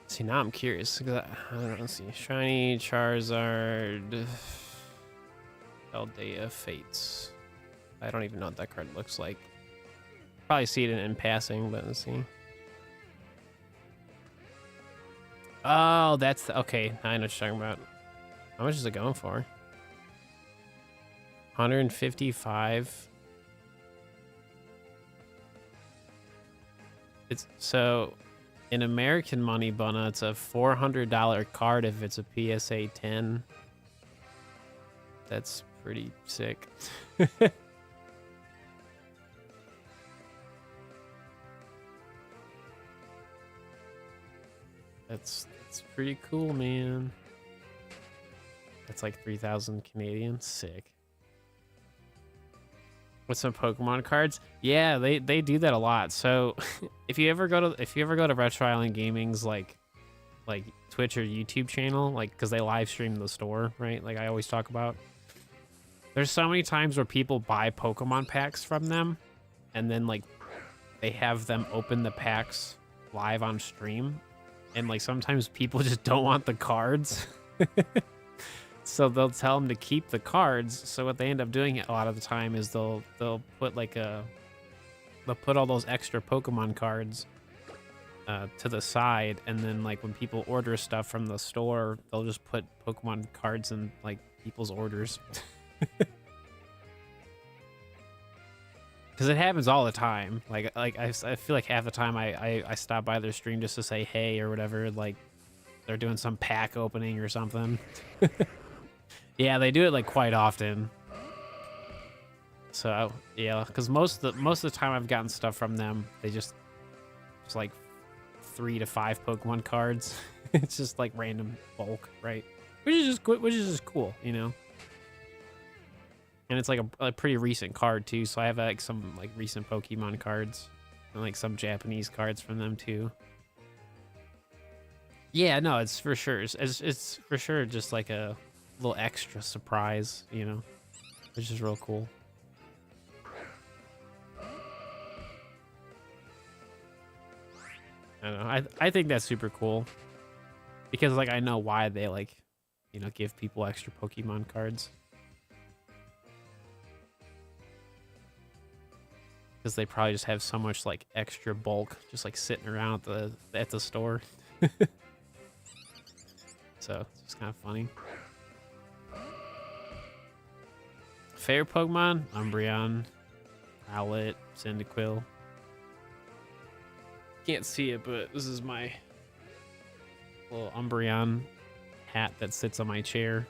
See, now I'm curious. I don't know, see. Shiny Charizard. Aldea Fates. I don't even know what that card looks like. Probably see it in passing, but let's see. Oh, that's okay. I know what you're talking about. How much is it going for? 155. It's so in American money, Bunna, it's a $400 card if it's a PSA 10. That's pretty sick. That's pretty cool, man. That's like 3,000 Canadian. Sick. With some Pokemon cards, yeah, they do that a lot. So if you ever go to Retro Island Gaming's like Twitch or YouTube channel, like because they live stream the store, right? Like I always talk about. There's so many times where people buy Pokemon packs from them, and then like they have them open the packs live on stream, and like sometimes people just don't want the cards. So they'll tell them to keep the cards. So what they end up doing a lot of the time is they'll put they'll put all those extra Pokemon cards to the side, and then like when people order stuff from the store, they'll just put Pokemon cards in like people's orders. Because it happens all the time. Like I feel like half the time I stop by their stream just to say hey or whatever. Like they're doing some pack opening or something. Yeah, they do it like quite often. So yeah, because most of the time I've gotten stuff from them, they just like 3 to 5 Pokemon cards. It's just like random bulk, right? Which is just cool, you know. And it's like a pretty recent card too, so I have like some like recent Pokemon cards and like some Japanese cards from them too. Yeah, no, it's for sure. It's for sure just like a little extra surprise, you know, which is real cool. I don't know. I think that's super cool because like I know why they like, you know, give people extra Pokemon cards. Because they probably just have so much like extra bulk just like sitting around at the store. So it's just kind of funny. Favorite Pokemon? Umbreon, Owlet, Cyndaquil. Can't see it, but this is my little Umbreon hat that sits on my chair.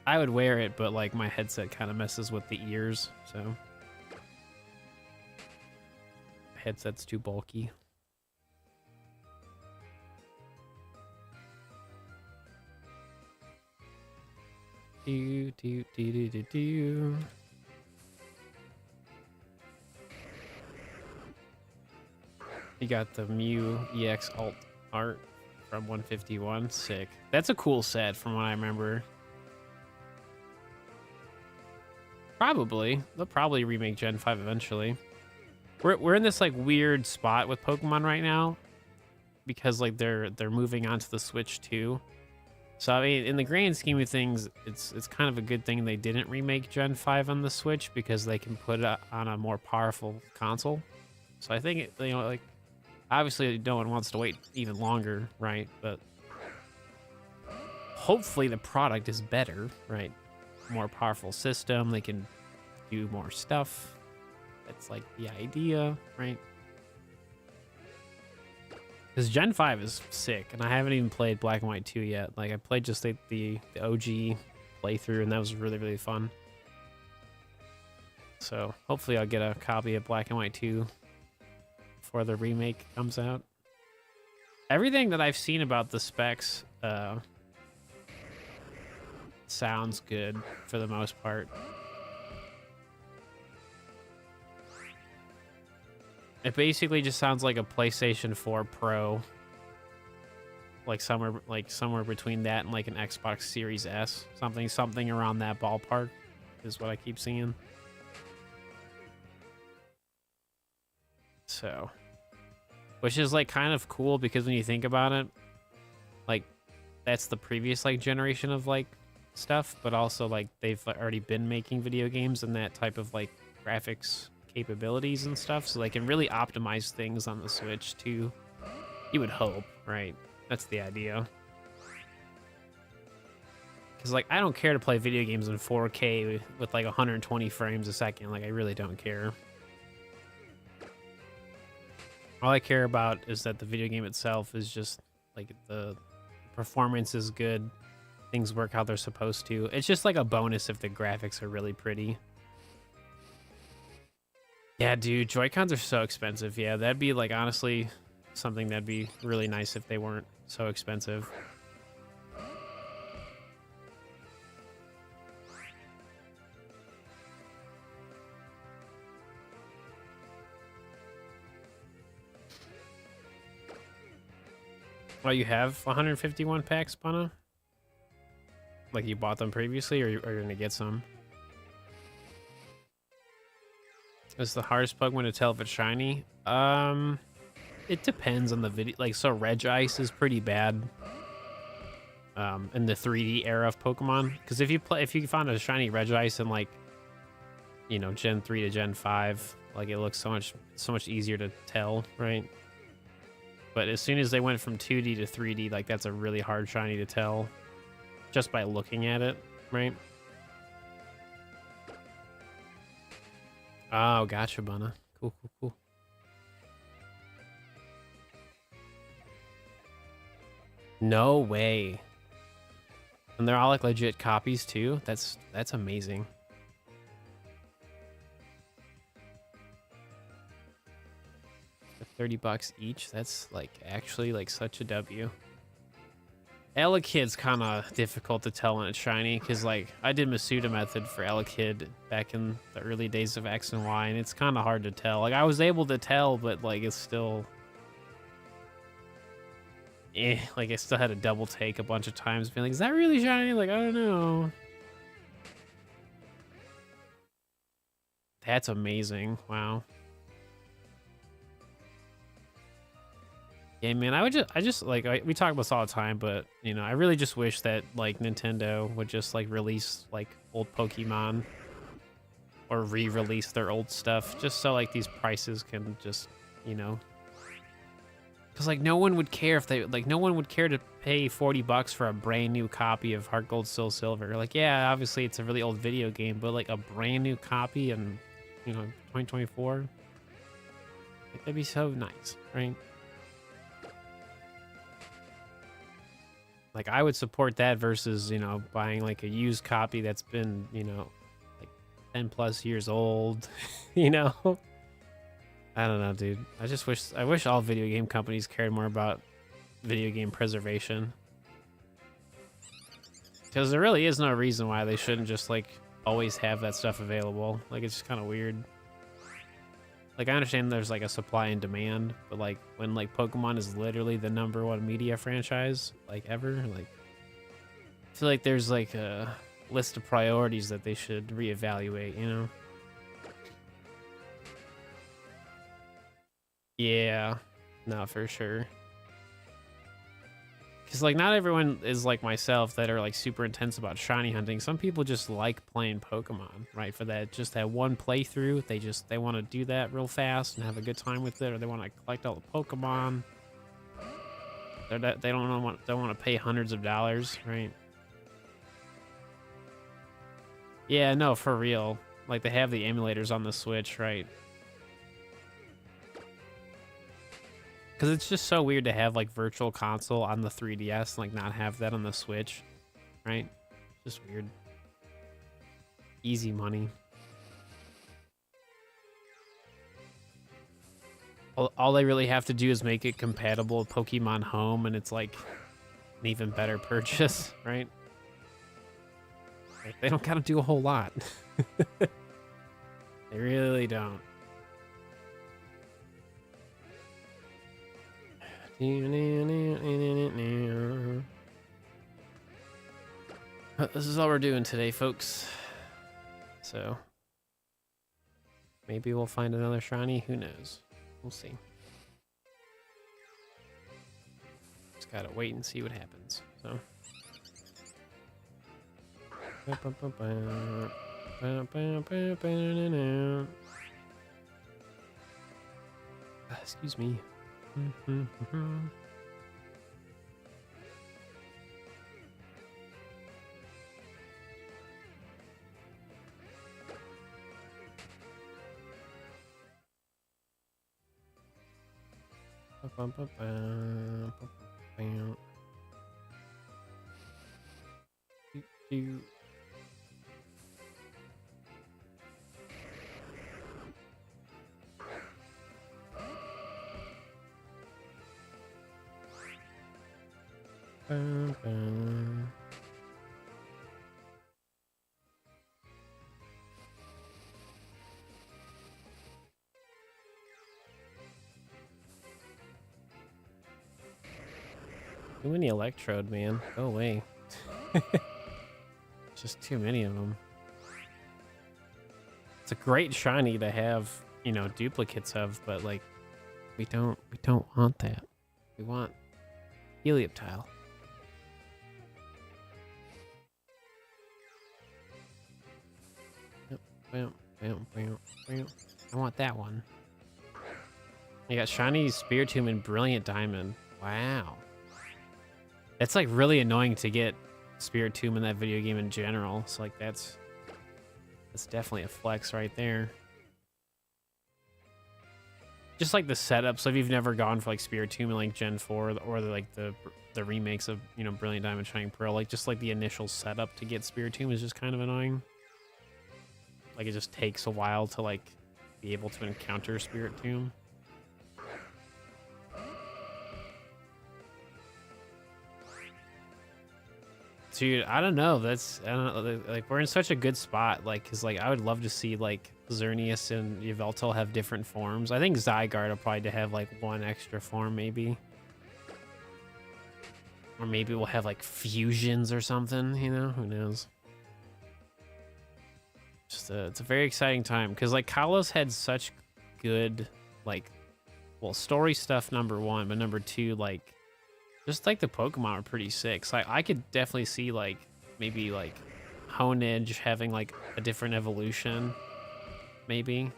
I would wear it, but like my headset kind of messes with the ears, so the headset's too bulky. Do, do, do, do, do, do. You got the Mew EX alt art from 151. Sick. That's a cool set from what I remember. Probably. They'll probably remake Gen 5 eventually. We're in this like weird spot with Pokemon right now because like they're moving on to the Switch too. So I mean, in the grand scheme of things, it's kind of a good thing they didn't remake Gen 5 on the Switch because they can put it on a more powerful console. So I think you know, like obviously no one wants to wait even longer, right? But hopefully the product is better, right? More powerful system, they can do more stuff. That's like the idea, right? Because Gen 5 is sick, and I haven't even played Black and White 2 yet. Like, I played just the OG playthrough, and that was really, really fun. So, hopefully I'll get a copy of Black and White 2 before the remake comes out. Everything that I've seen about the specs sounds good for the most part. It basically just sounds like a PlayStation 4 Pro. Like somewhere between that and like an Xbox Series S. Something around that ballpark is what I keep seeing. So, which is like kind of cool because when you think about it, like that's the previous like generation of like stuff, but also like they've already been making video games and that type of like graphics capabilities and stuff, so they can really optimize things on the Switch too. You would hope, right? That's the idea. Because like I don't care to play video games in 4K with like 120 frames a second. Like I really don't care. All I care about is that the video game itself is just like the performance is good, things work how they're supposed to. It's just like a bonus if the graphics are really pretty. Yeah, dude, Joy-Cons are so expensive. Yeah, that'd be like honestly something that'd be really nice if they weren't so expensive. Oh, you have 151 packs, Bana? Like you bought them previously, or you're gonna get some? Is the hardest Pokemon to tell if it's shiny? It depends on the video. Like, so Reg Ice is pretty bad. In the 3D era of Pokemon, because if you found a shiny Reg Ice in like, you know, Gen 3 to Gen 5, like it looks so much easier to tell, right? But as soon as they went from 2D to 3D, like that's a really hard shiny to tell just by looking at it, right? Oh, gotcha, Bana. Cool, cool, cool. No way. And they're all like legit copies too. That's amazing. For $30 each. That's like actually like such a W. Elekid's kind of difficult to tell when it's shiny because like I did Masuda method for Elekid back in the early days of X and Y, and it's kind of hard to tell. Like I was able to tell, but like it's still, like I still had to double take a bunch of times, being like, "Is that really shiny?" Like I don't know. That's amazing! Wow. Yeah, man, I just like we talk about this all the time, but you know, I really just wish that like Nintendo would just like release like old Pokemon or re-release their old stuff, just so like these prices can just, you know, because like no one would care if they like no one would care to pay $40 for a brand new copy of Heart Gold Soul Silver. Like, yeah, obviously it's a really old video game, but like a brand new copy in, you know, 2024, like, that'd be so nice, right? Like I would support that versus, you know, buying like a used copy that's been, you know, like 10 plus years old, you know? I don't know, dude. I wish all video game companies cared more about video game preservation. Because there really is no reason why they shouldn't just like always have that stuff available. Like it's just kind of weird. Like I understand there's like a supply and demand, but like when like Pokemon is literally the #1 media franchise like ever, like I feel like there's like a list of priorities that they should reevaluate, you know? Yeah, no, for sure. Because, like, not everyone is like myself that are, like, super intense about shiny hunting. Some people just like playing Pokemon, right? For that, just that one playthrough. They want to do that real fast and have a good time with it, or they want to collect all the Pokemon. They don't want to pay hundreds of dollars, right? Yeah, no, for real. Like, they have the emulators on the Switch, right? Because it's just so weird to have, like, Virtual Console on the 3DS and, like, not have that on the Switch, right? Just weird. Easy money. All they really have to do is make it compatible with Pokemon Home, and it's, like, an even better purchase, right? Like, they don't gotta do a whole lot. They really don't. This is all we're doing today, folks. So maybe we'll find another shiny. Who knows? We'll see. Just gotta wait and see what happens. So. Excuse me. Too many Electrode, man. Go away. Just too many of them. It's a great shiny to have, you know, duplicates of, but like we don't want that. We want Helioptile. I want that one. You got shiny Spiritomb and Brilliant Diamond. Wow. It's like really annoying to get Spiritomb in that video game in general. So like that's definitely a flex right there. Just like the setup. So if you've never gone for like Spiritomb in like Gen 4 or the remakes of, you know, Brilliant Diamond, Shining Pearl, like just like the initial setup to get Spiritomb is just kind of annoying. Like it just takes a while to like be able to encounter Spiritomb. Dude, I don't know. I don't know. Like, we're in such a good spot. Like, cause like I would love to see like Xerneas and Yveltal have different forms. I think Zygarde will probably have like one extra form, maybe. Or maybe we'll have like fusions or something. You know, who knows? Just it's a very exciting time because like Kalos had such good like, well, story stuff #1, but #2 like. Just like the Pokemon are pretty sick. So I could definitely see like maybe like Honedge having like a different evolution, maybe.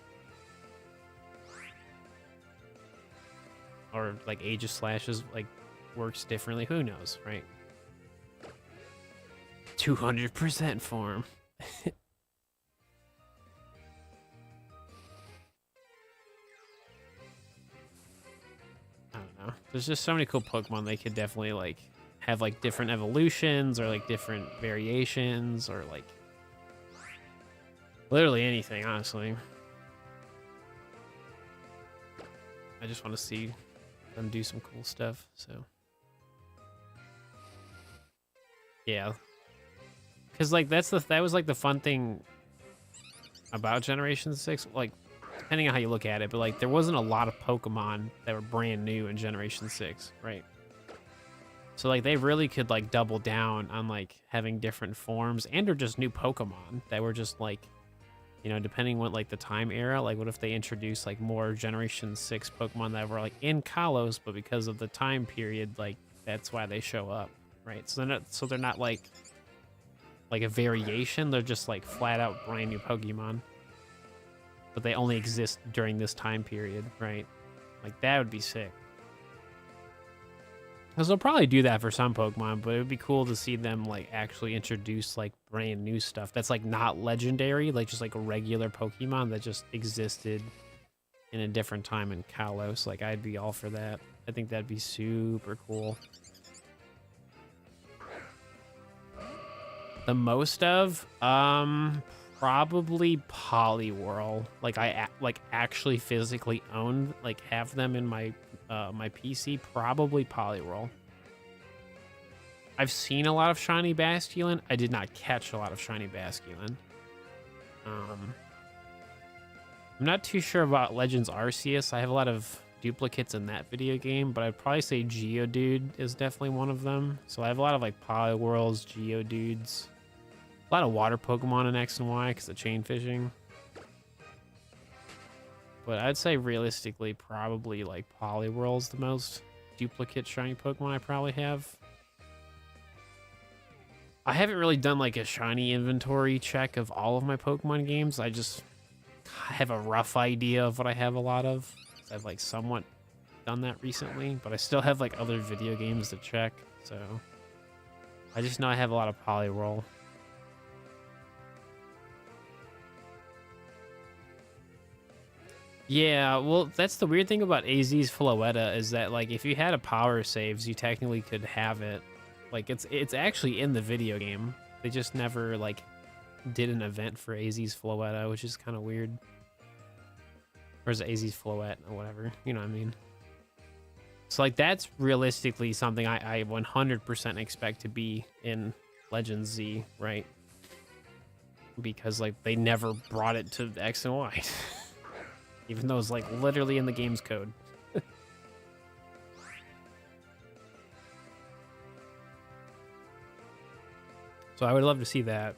Or like Aegislashes like works differently. Who knows, right? 200% form. There's just so many cool Pokemon they could definitely like have like different evolutions or like different variations or like literally anything, honestly. I just want to see them do some cool stuff, so yeah. Cause like that was like the fun thing about Generation 6, like depending on how you look at it, but like there wasn't a lot of Pokemon that were brand new in Generation 6, right? So like they really could like double down on like having different forms and or just new Pokemon that were just like, you know, depending what like the time era, like what if they introduced like more Generation 6 Pokemon that were like in Kalos, but because of the time period, like that's why they show up, right? So they're not like a variation. They're just like flat out brand new Pokemon, but they only exist during this time period, right? Like that would be sick. Because they'll probably do that for some Pokemon, but it would be cool to see them like actually introduce like brand new stuff that's like not legendary, like just like a regular Pokemon that just existed in a different time in Kalos. Like I'd be all for that. I think that'd be super cool. The most of probably Poliwhirl. Like I actually physically own, like have them in my my PC. Probably Poliwhirl. I've seen a lot of shiny Basculin. I did not catch a lot of shiny Basculin. I'm not too sure about Legends Arceus. I have a lot of duplicates in that video game, but I'd probably say Geodude is definitely one of them. So I have a lot of like Poliwhirls, Geodudes. A lot of water Pokemon in X and Y because of chain fishing. But I'd say realistically, probably like Poliwhirl's the most duplicate shiny Pokemon I probably have. I haven't really done like a shiny inventory check of all of my Pokemon games. I just have a rough idea of what I have a lot of. I've like somewhat done that recently, but I still have like other video games to check. So I just know I have a lot of Poliwhirl. Yeah, well, that's the weird thing about AZ's Floetta is that like if you had a power saves, you technically could have it. Like it's actually in the video game. They just never like did an event for AZ's Floetta, which is kind of weird. Or is it AZ's Floette or whatever? You know what I mean? So like that's realistically something I 100% expect to be in Legends Z, right? Because like they never brought it to X and Y. Even though it's like literally in the game's code. So I would love to see that.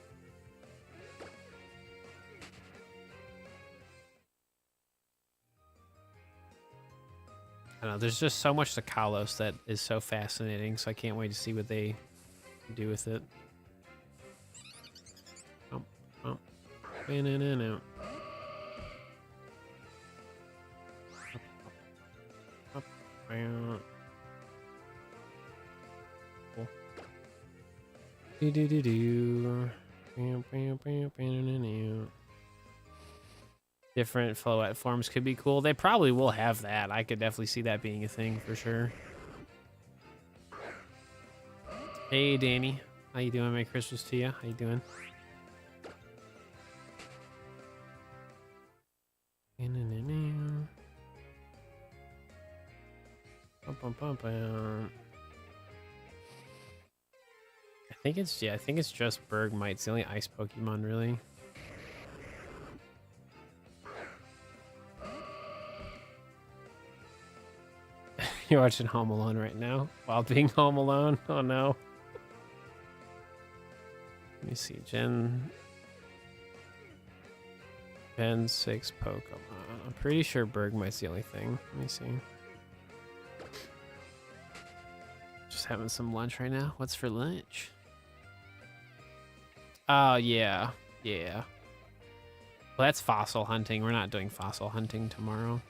I don't know, there's just so much to Kalos that is so fascinating, so I can't wait to see what they do with it. Oh. In. Cool. Different Floette forms could be cool. They probably will have that. I could definitely see that being a thing for sure. Hey, Danny. How you doing? Merry Christmas to you. How you doing? I think it's just Bergmite. It's the only ice Pokemon, really. You're watching Home Alone right now while being home alone. Oh no. Let me see. Gen 6 Pokemon. I'm pretty sure Bergmite's the only thing. Let me see. Just having some lunch right now. What's for lunch? Oh, yeah. Yeah. Well, that's fossil hunting. We're not doing fossil hunting tomorrow.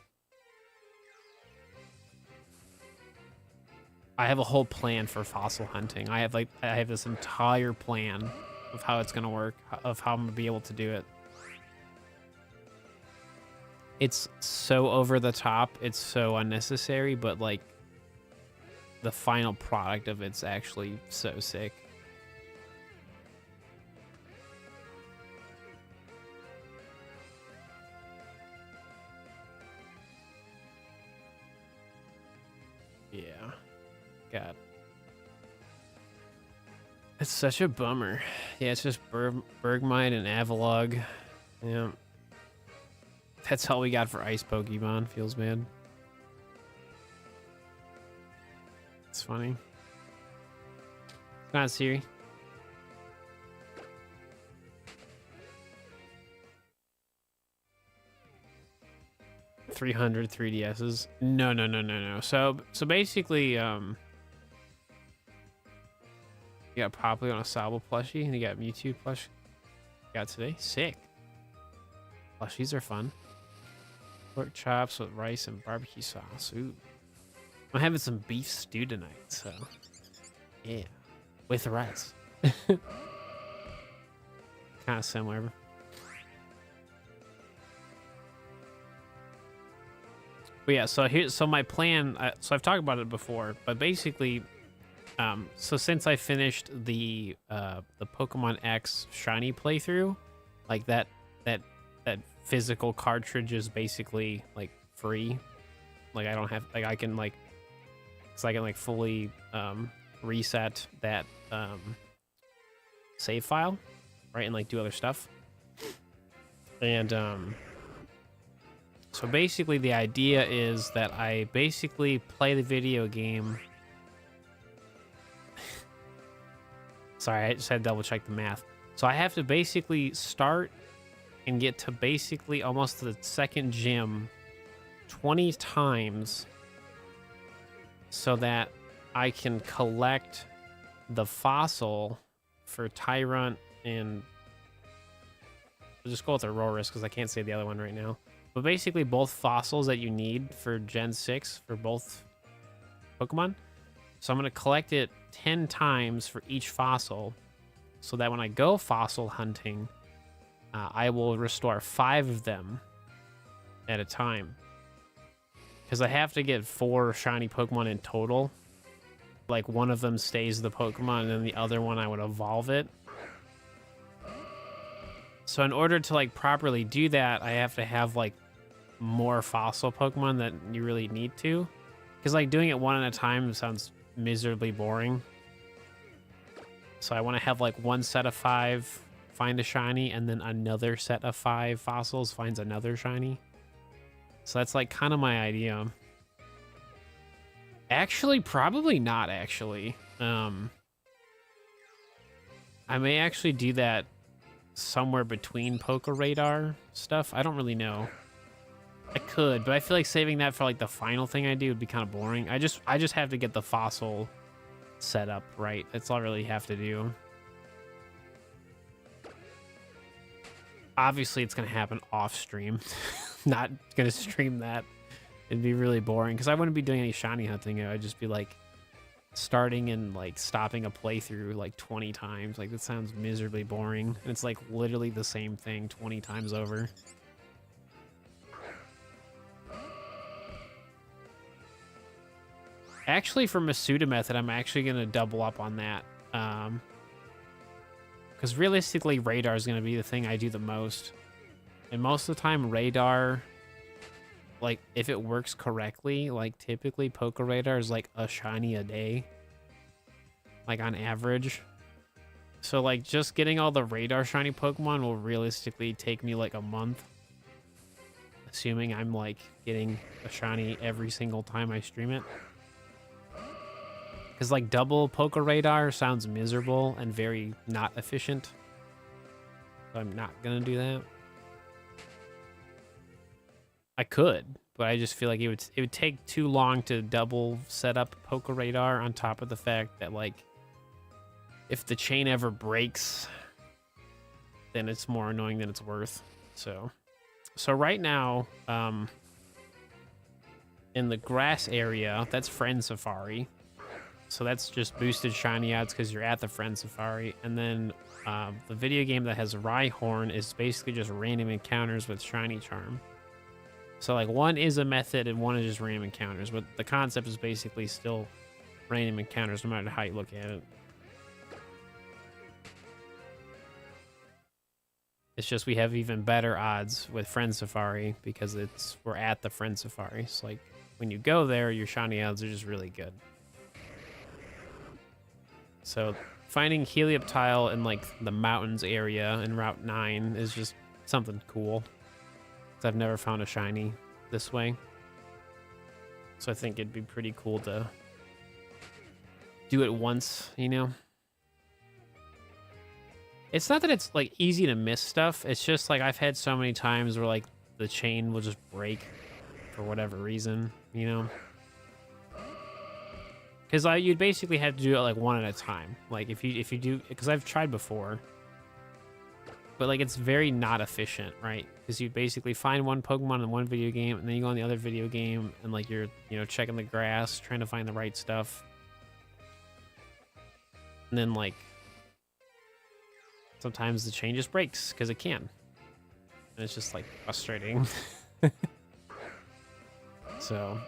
I have a whole plan for fossil hunting. I have this entire plan of how it's going to work, of how I'm going to be able to do it. It's so over the top. It's so unnecessary, but like the final product of it's actually so sick. Yeah. God. It's such a bummer. Yeah, it's just Bergmite and Avalugg. Yeah. That's all we got for ice Pokemon. Feels bad. It's funny. It's not Siri. $300 3DSs. No. So basically, You got Poppy on a Salvo plushie, and you got Mewtwo plush. Got today. Sick. Plushies are fun. Pork chops with rice and barbecue sauce. Ooh. I'm having some beef stew tonight, so yeah, with rice. Kind of similar. But yeah, so my plan. So I've talked about it before, but basically, so since I finished the Pokemon X shiny playthrough, like that physical cartridge is basically like free. Like I don't have like I can like, so I can like fully reset that save file, right, and like do other stuff. And so basically the idea is that I basically play the video game. Sorry, I just had to double check the math. So I have to basically start and get to basically almost to the second gym 20 times so that I can collect the fossil for Tyrant and I'll just go with Auroras because I can't say the other one right now. But basically both fossils that you need for Gen 6 for both Pokemon. So I'm going to collect it 10 times for each fossil so that when I go fossil hunting, I will restore 5 of them at a time. Because I have to get 4 shiny Pokemon in total. Like one of them stays the Pokemon and then the other one I would evolve it. So in order to like properly do that, I have to have like more fossil Pokemon that you really need to. Because like doing it one at a time sounds miserably boring. So I want to have like one set of 5 find a shiny and then another set of 5 fossils finds another shiny. So that's like kind of my idea. Actually, probably not actually. I may actually do that somewhere between Poké Radar stuff. I don't really know. I could, but I feel like saving that for like the final thing I do would be kind of boring. I just have to get the fossil set up right. That's all I really have to do. Obviously, it's going to happen off stream. Not going to stream that. It'd be really boring because I wouldn't be doing any shiny hunting. I'd just be like starting and like stopping a playthrough like 20 times. Like that sounds miserably boring. And it's like literally the same thing 20 times over. Actually, for Masuda method, I'm actually going to double up on that. Because realistically, Radar is going to be the thing I do the most. And most of the time, Radar, like, if it works correctly, like, typically, Poké Radar is, like, a shiny a day. Like, on average. So, like, just getting all the Radar shiny Pokemon will realistically take me, like, a month. Assuming I'm, like, getting a shiny every single time I stream it. Because, like, double Poké Radar sounds miserable and very not efficient. So I'm not going to do that. I could, but I just feel like it would take too long to double set up Poké Radar on top of the fact that, like, if the chain ever breaks, then it's more annoying than it's worth. So right now, in the grass area, that's Friend Safari. So that's just boosted shiny odds because you're at the Friend Safari. And then the video game that has Rhyhorn is basically just random encounters with shiny charm. So like one is a method and one is just random encounters. But the concept is basically still random encounters no matter how you look at it. It's just we have even better odds with Friend Safari because we're at the Friend Safari. So like when you go there, your shiny odds are just really good. So finding Helioptile in like the mountains area in Route 9 is just something cool. Because I've never found a shiny this way. So I think it'd be pretty cool to do it once, you know? It's not that it's like easy to miss stuff. It's just like I've had so many times where like the chain will just break for whatever reason, you know? Because you'd basically have to do it like one at a time. Like if you do, because I've tried before, but like it's very not efficient, right? Because you basically find one Pokemon in one video game, and then you go on the other video game, and like you're checking the grass, trying to find the right stuff, and then like sometimes the chain just breaks because it can, and it's just like frustrating. So.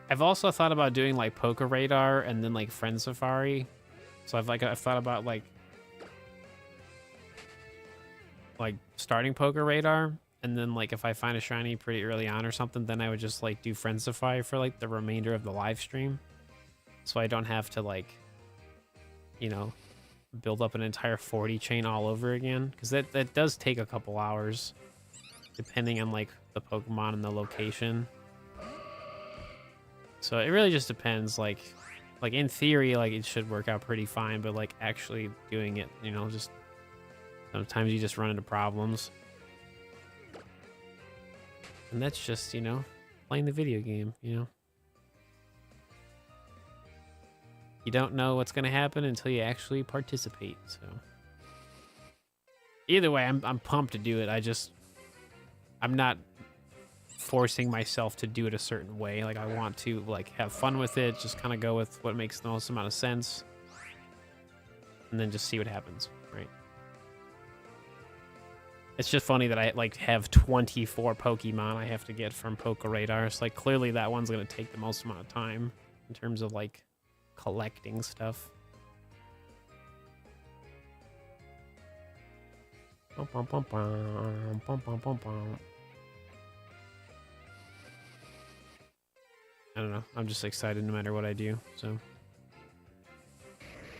I've also thought about doing like Poke Radar and then like Friend Safari. So I've thought about like starting Poke Radar, and then like if I find a shiny pretty early on or something, then I would just like do Friend Safari for like the remainder of the live stream. So I don't have to like, build up an entire 40 chain all over again, because that does take a couple hours depending on like the Pokemon and the location. So it really just depends. Like in theory, like it should work out pretty fine, but like actually doing it, just sometimes you just run into problems. And that's just, playing the video game, You don't know what's going to happen until you actually participate. So either way, I'm pumped to do it. I'm not forcing myself to do it a certain way. Like I want to like have fun with it, just kind of go with what makes the most amount of sense, and then just see what happens, right? It's just funny that I like have 24 Pokemon I have to get from Poke Radar. It's like clearly that one's going to take the most amount of time in terms of like collecting stuff. Bum, bum, bum, bum, bum, bum, bum, bum. I don't know. I'm just excited no matter what I do, so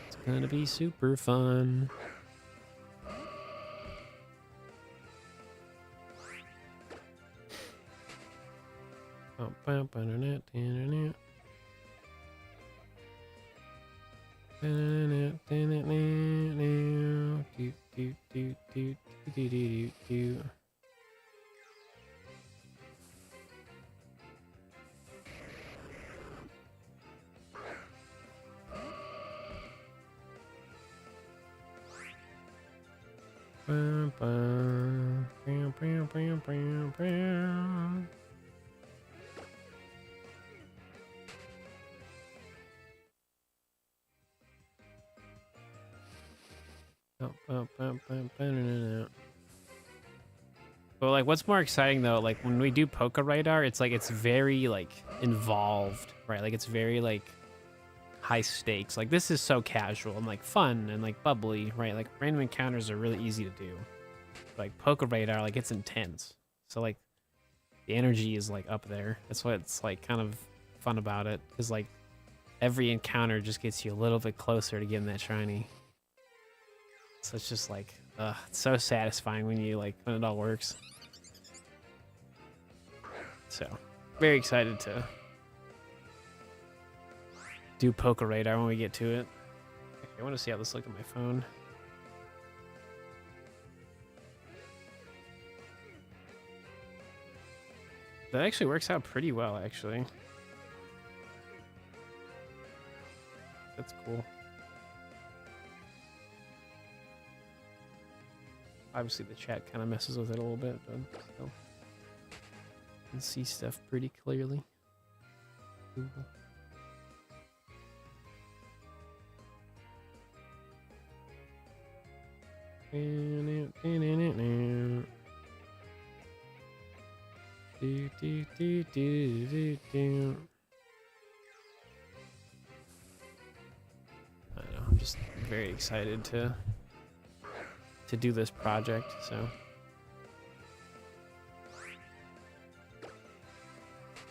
it's gonna be super fun. But like what's more exciting though, like when we do Poke Radar, it's like it's very like involved, right? Like it's very like high stakes. Like this is so casual and like fun and like bubbly, right? Like random encounters are really easy to do. Like Poke Radar, like it's intense. So like the energy is like up there. That's what's like kind of fun about it, because like every encounter just gets you a little bit closer to getting that shiny. So it's just like, it's so satisfying when it all works. So very excited to do Poke Radar when we get to it. Okay, I want to see how this looks on my phone. That actually works out pretty well, actually. That's cool. Obviously, the chat kind of messes with it a little bit, but still. You can see stuff pretty clearly. Google. I don't know, I'm just very excited to do this project, so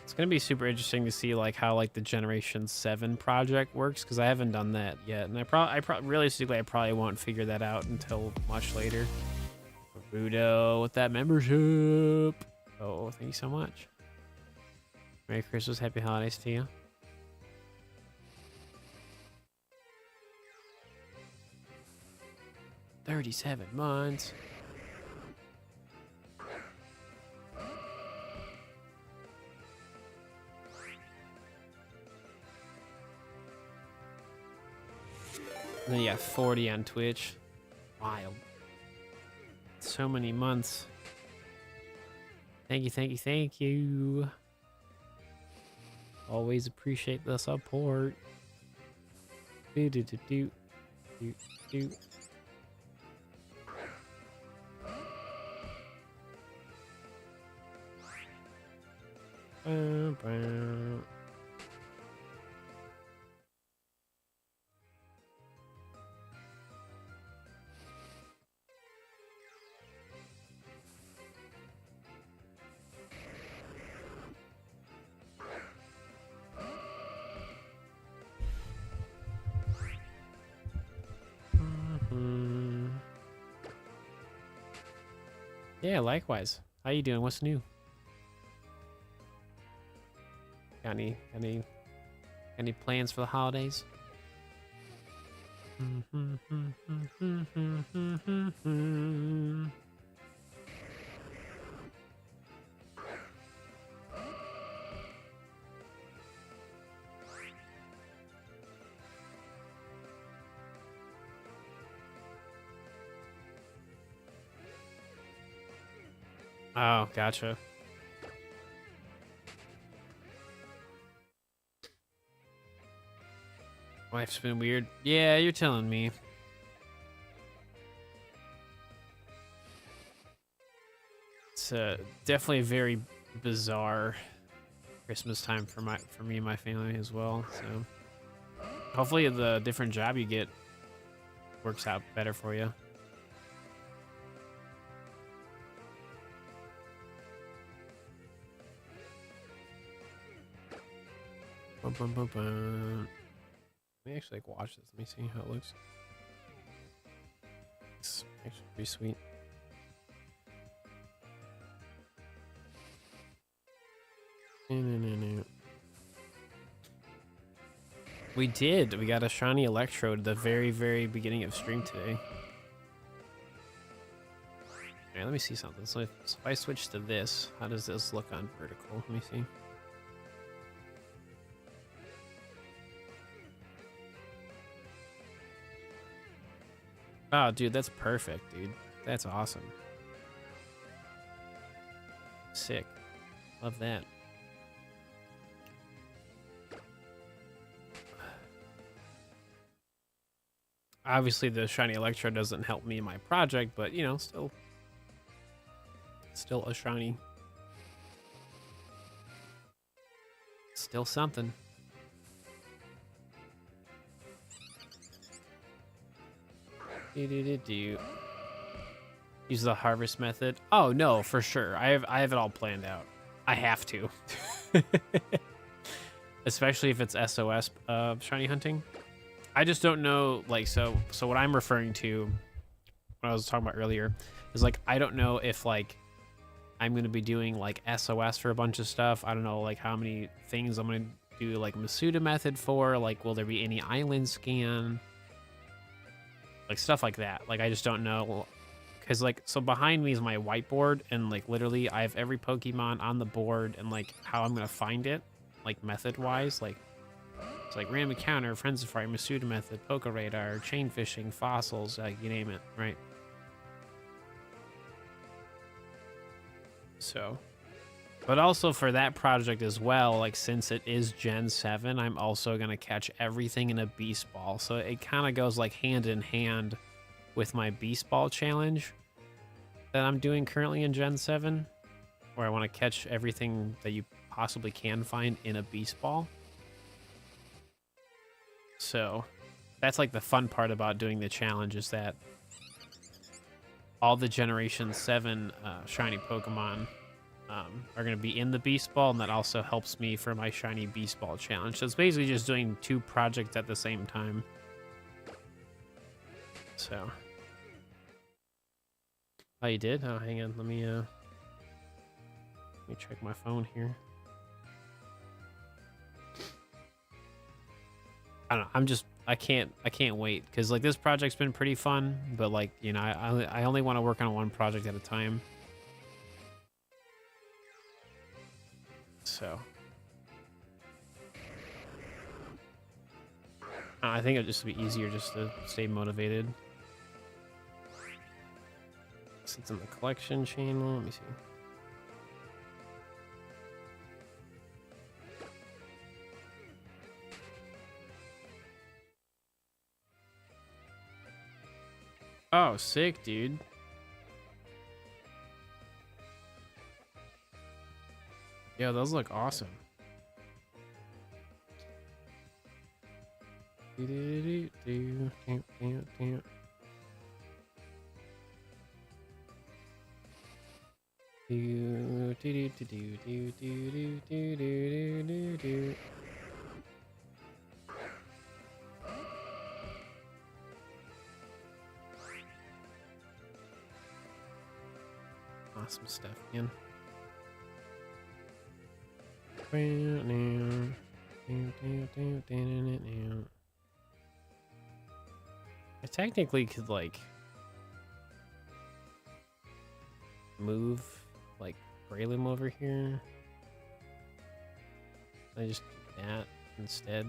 it's gonna be super interesting to see like how like the Generation 7 project works, because I haven't done that yet, and realistically I probably won't figure that out until much later. Rudo with that membership. Oh, thank you so much. Merry Christmas, happy holidays to you. $37 months. And then you got 40 on Twitch. Wild. So many months. Thank you, thank you, thank you. Always appreciate the support. Do do do do do do. Bow, bow. Yeah, likewise. How you doing? What's new? Got any plans for the holidays? Oh, gotcha. Life's been weird. Yeah, you're telling me. It's definitely a very bizarre Christmas time for me and my family as well. So hopefully the different job you get works out better for you. Bum, bum, bum, bum. Let me actually watch this. Let me see how it looks. It's actually pretty sweet. We did. We got a shiny Electrode at the very, very beginning of stream today. Alright, let me see something. So if I switch to this, how does this look on vertical? Let me see. Oh, dude, that's perfect, dude. That's awesome. Sick. Love that. Obviously, the shiny Electrode doesn't help me in my project, but, you know, still a shiny. Still something. Do. Use the harvest method. Oh no, for sure. I have it all planned out. I have to. Especially if it's SOS shiny hunting. I just don't know, like, so what I'm referring to, what I was talking about earlier, is like I don't know if like I'm gonna be doing like SOS for a bunch of stuff. I don't know like how many things I'm gonna do like Masuda method for. Like, will there be any island scan? Like stuff like that. Like I just don't know, because like so behind me is my whiteboard, and like literally I have every Pokemon on the board and like how I'm gonna find it, like method wise. Like it's like random encounter, frenzy fire, Masuda method, Poke Radar, chain fishing, fossils, you name it, right? So, but also for that project as well, like since it is Gen 7, I'm also gonna catch everything in a Beast Ball. So it kind of goes like hand in hand with my Beast Ball challenge that I'm doing currently in Gen 7, where I want to catch everything that you possibly can find in a Beast Ball. So that's like the fun part about doing the challenge, is that all the Generation 7 shiny Pokemon are going to be in the Beast Ball, and that also helps me for my shiny Beast Ball challenge. So it's basically just doing 2 projects at the same time. So. Oh, you did? Oh, hang on. Let me check my phone here. I don't know. I can't wait, because like this project's been pretty fun, but like, you know, I only want to work on one project at a time. So I think it'd just be easier just to stay motivated. Since it's in the collection channel, let me see. Oh, sick, dude. Yeah, those look awesome. Awesome stuff, man. I technically could like move like Braylon over here. I just do that instead.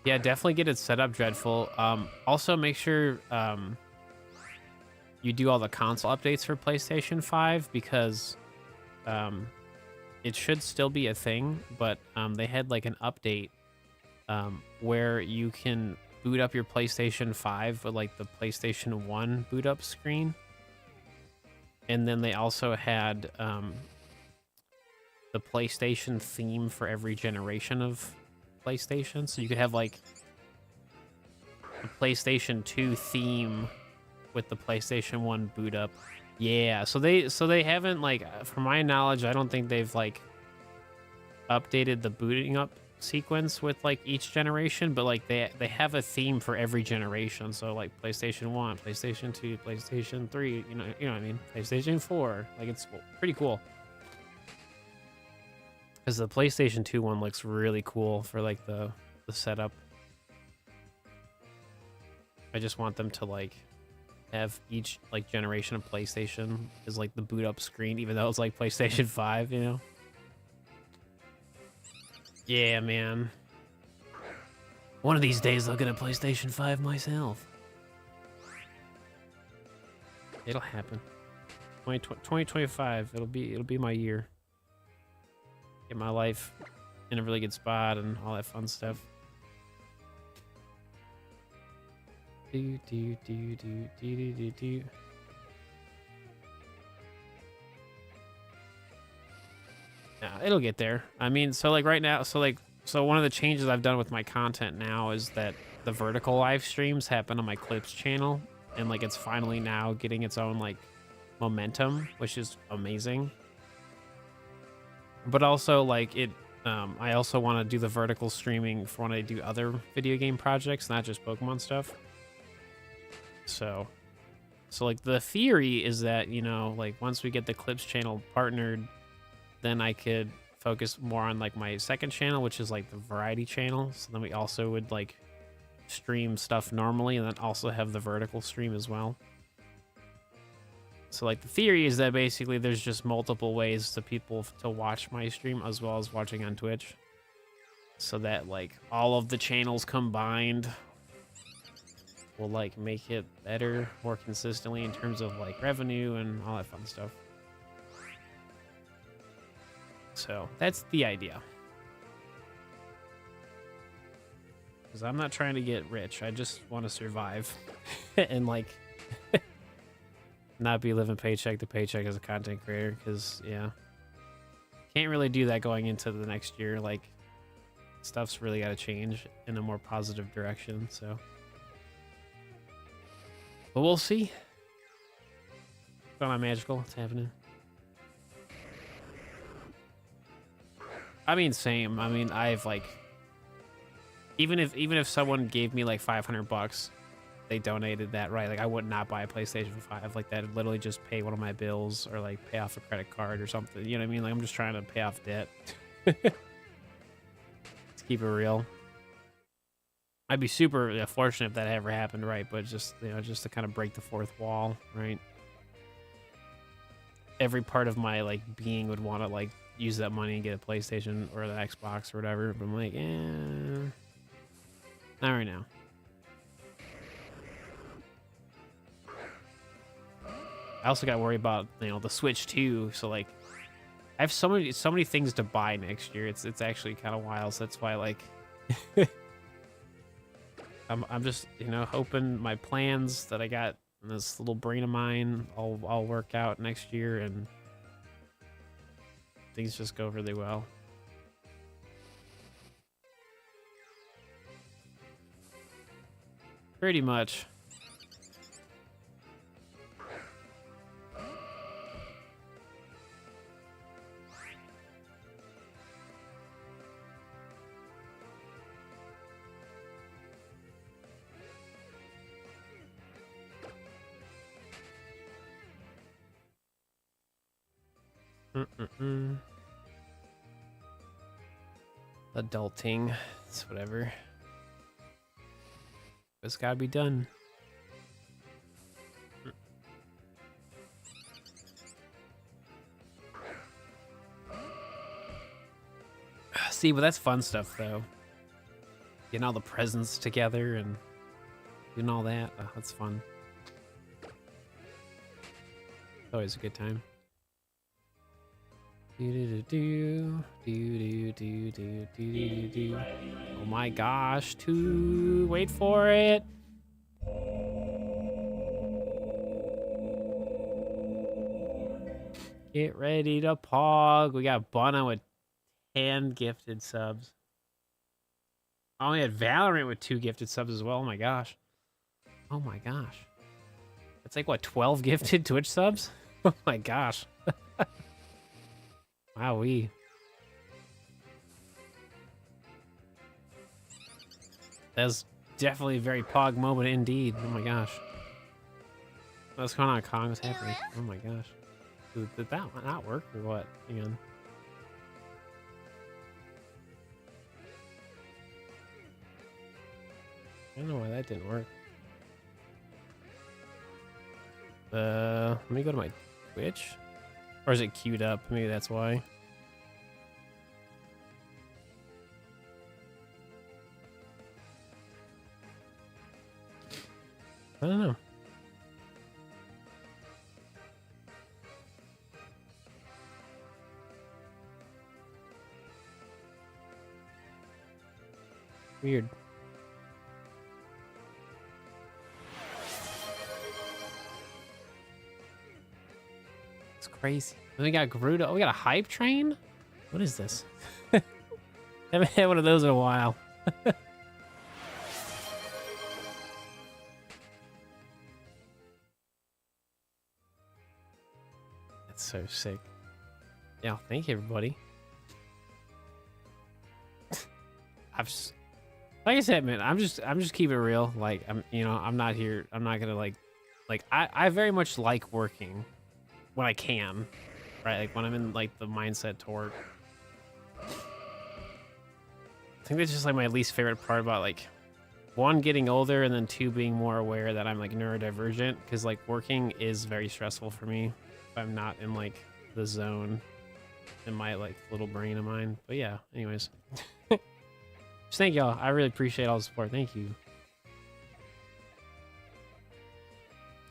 Yeah, definitely get it set up, Dreadful. Also make sure you do all the console updates for PlayStation 5 because it should still be a thing, but they had like an update where you can boot up your PlayStation 5 with like the PlayStation 1 boot up screen. And then they also had the PlayStation theme for every generation of PlayStation. So you could have like a PlayStation 2 theme with the PlayStation 1 boot up. Yeah, so they haven't like, from my knowledge, I don't think they've like updated the booting up sequence with like each generation, but like they have a theme for every generation. So like PlayStation 1, PlayStation 2, PlayStation 3, you know what I mean? PlayStation 4. Like it's pretty cool. Cuz the PlayStation 2 one looks really cool for like the setup. I just want them to like have each like generation of PlayStation is like the boot up screen, even though it's like PlayStation 5, you know? Yeah, man. One of these days I'll get a PlayStation 5 myself. It'll happen. 2025, it'll be my year. Get my life in a really good spot and all that fun stuff. Do do do do do do do. Yeah, it'll get there. I mean, so like right now, so one of the changes I've done with my content now is that the vertical live streams happen on my Clips channel, and like it's finally now getting its own like momentum, which is amazing. But also like I also want to do the vertical streaming for when I do other video game projects, not just Pokemon stuff. So like the theory is that, you know, like once we get the Clips channel partnered, then I could focus more on like my second channel, which is like the variety channel. So then we also would like stream stuff normally and then also have the vertical stream as well. So like the theory is that basically there's just multiple ways to people to watch my stream as well as watching on Twitch. So that like all of the channels combined will like make it better, more consistently in terms of like revenue and all that fun stuff. So that's the idea. Because I'm not trying to get rich. I just want to survive and like not be living paycheck to paycheck as a content creator. Because yeah, can't really do that going into the next year. Like stuff's really got to change in a more positive direction. So, but we'll see. It's not magical. It's happening. I mean, same. I mean, I've like, even if someone gave me like $500, they donated that, right? Like I would not buy a PlayStation 5 like that. I'd literally just pay one of my bills or like pay off a credit card or something. You know what I mean? Like I'm just trying to pay off debt. Let's keep it real. I'd be super fortunate if that ever happened, right? But just, you know, just to kind of break the fourth wall, right? every part of my like being would want to like use that money and get a PlayStation or the Xbox or whatever. But I'm like, not right now. I also got to worry about, you know, the Switch too. So like, I have so many things to buy next year. It's actually kind of wild. So that's why like, I'm just, you know, hoping my plans that I got in this little brain of mine all work out next year and things just go really well. Pretty much. Adulting, it's whatever. It's gotta be done. See, but that's fun stuff though. Getting all the presents together and doing all that. Oh, that's fun. It's always a good time. Oh my gosh, wait for it. Get ready to pog. We got Bono with 10 gifted subs. Oh, we had Valorant with 2 gifted subs as well. Oh my gosh. Oh my gosh. It's like what, 12 gifted Twitch subs? Oh my gosh. Wowee. That's definitely a very pog moment indeed. Oh my gosh. What's going on, Kong? What's happening? Oh my gosh. Did that not work or what? Hang on. I don't know why that didn't work. Let me go to my Twitch. Or is it queued up? Maybe that's why. I don't know. Weird. It's crazy. Then we got Garuda. Oh, we got a hype train? What is this? Haven't had one of those in a while. That's so sick. Yeah, thank you, everybody. Like I said, man, I'm just keeping it real. Like I'm not here. I'm not gonna like I very much like working when I can, right? Like when I'm in like the mindset to work. I think that's just like my least favorite part about like, 1, getting older, and then 2, being more aware that I'm like neurodivergent, because like working is very stressful for me if I'm not in like the zone in my like little brain of mine. But yeah, anyways. Just thank y'all. I really appreciate all the support. Thank you.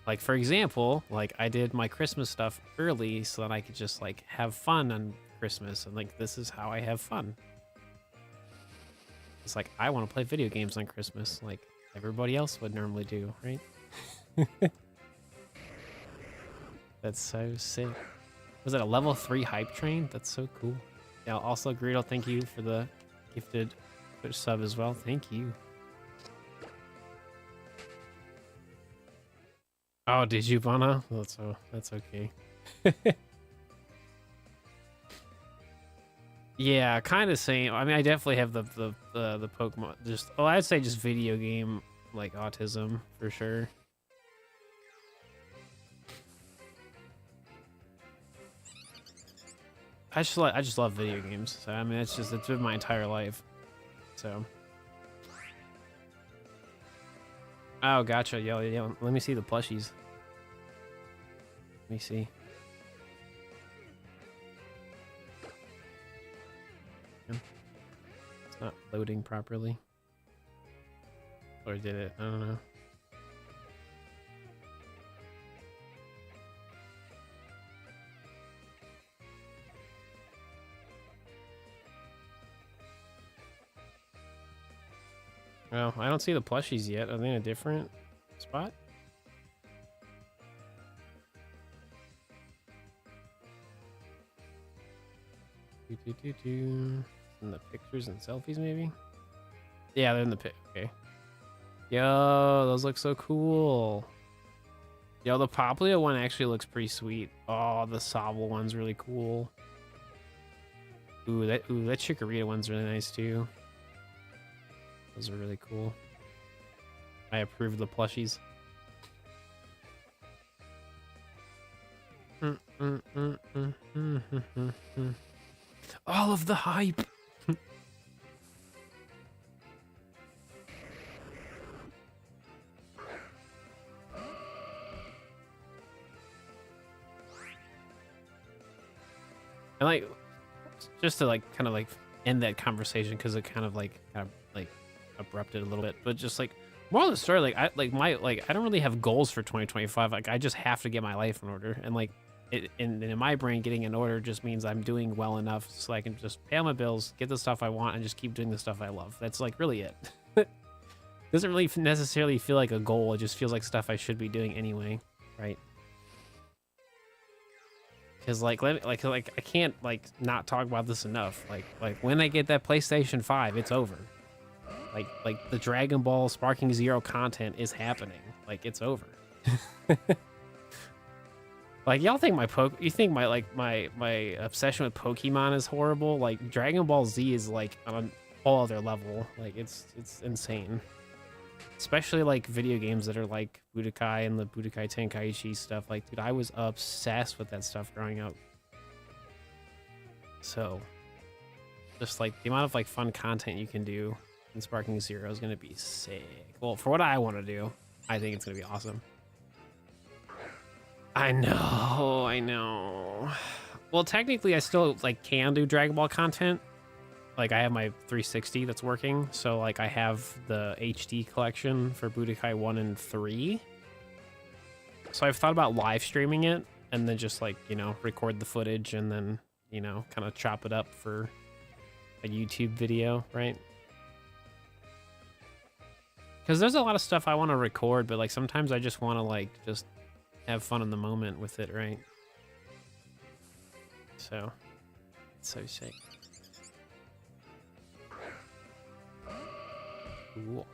Like, for example, like I did my Christmas stuff early so that I could just like have fun on Christmas. And like, this is how I have fun. It's like, I want to play video games on Christmas like everybody else would normally do, right? That's so sick. Was that a level 3 hype train? That's so cool. Yeah, also, Greedo, thank you for the gifted Twitch sub as well. Thank you. Oh, did you, Bana? That's okay. Yeah, kind of same. I mean, I definitely have the Pokemon. Just I'd say just video game like autism for sure. I just love video games. So I mean, it's been my entire life. So. Oh, gotcha. Yo, let me see the plushies. Let me see. It's not loading properly. Or did it? I don't know. Well, I don't see the plushies yet. Are they in a different spot? In the pictures and selfies, maybe? Yeah, they're in the pic. Okay. Yo, those look so cool. Yo, the Popplio one actually looks pretty sweet. Oh, the Sobble one's really cool. Ooh, that Chikorita one's really nice too. Those are really cool. I approve the plushies. All of the hype. And like, just to like kind of like end that conversation, because it kind of like abrupted a little bit, but just like moral of the story, I don't really have goals for 2025. Like I just have to get my life in order, and like in my brain, getting in order just means I'm doing well enough so I can just pay all my bills, get the stuff I want, and just keep doing the stuff I love. That's like really it. Doesn't really necessarily feel like a goal. It just feels like stuff I should be doing anyway, right? Because like I can't like not talk about this enough. Like when I get that PlayStation 5, it's over. Like the Dragon Ball Sparking Zero content is happening. Like it's over. Like y'all think you think my obsession with Pokemon is horrible? Like Dragon Ball Z is like on a whole other level. Like it's insane. Especially like video games that are like Budokai and the Budokai Tenkaichi stuff. Like, dude, I was obsessed with that stuff growing up. So, just like the amount of like fun content you can do in Sparking Zero is gonna be sick. Well, for what I want to do, I think it's gonna be awesome. I know. Well, technically, I still like can do Dragon Ball content. Like I have my 360 that's working, so like I have the HD collection for Budokai 1 and 3. So I've thought about live streaming it and then just like, you know, record the footage and then, you know, kind of chop it up for a YouTube video, right? Because there's a lot of stuff I want to record, but like sometimes I just want to like just have fun in the moment with it, right? So it's so sick. Cool.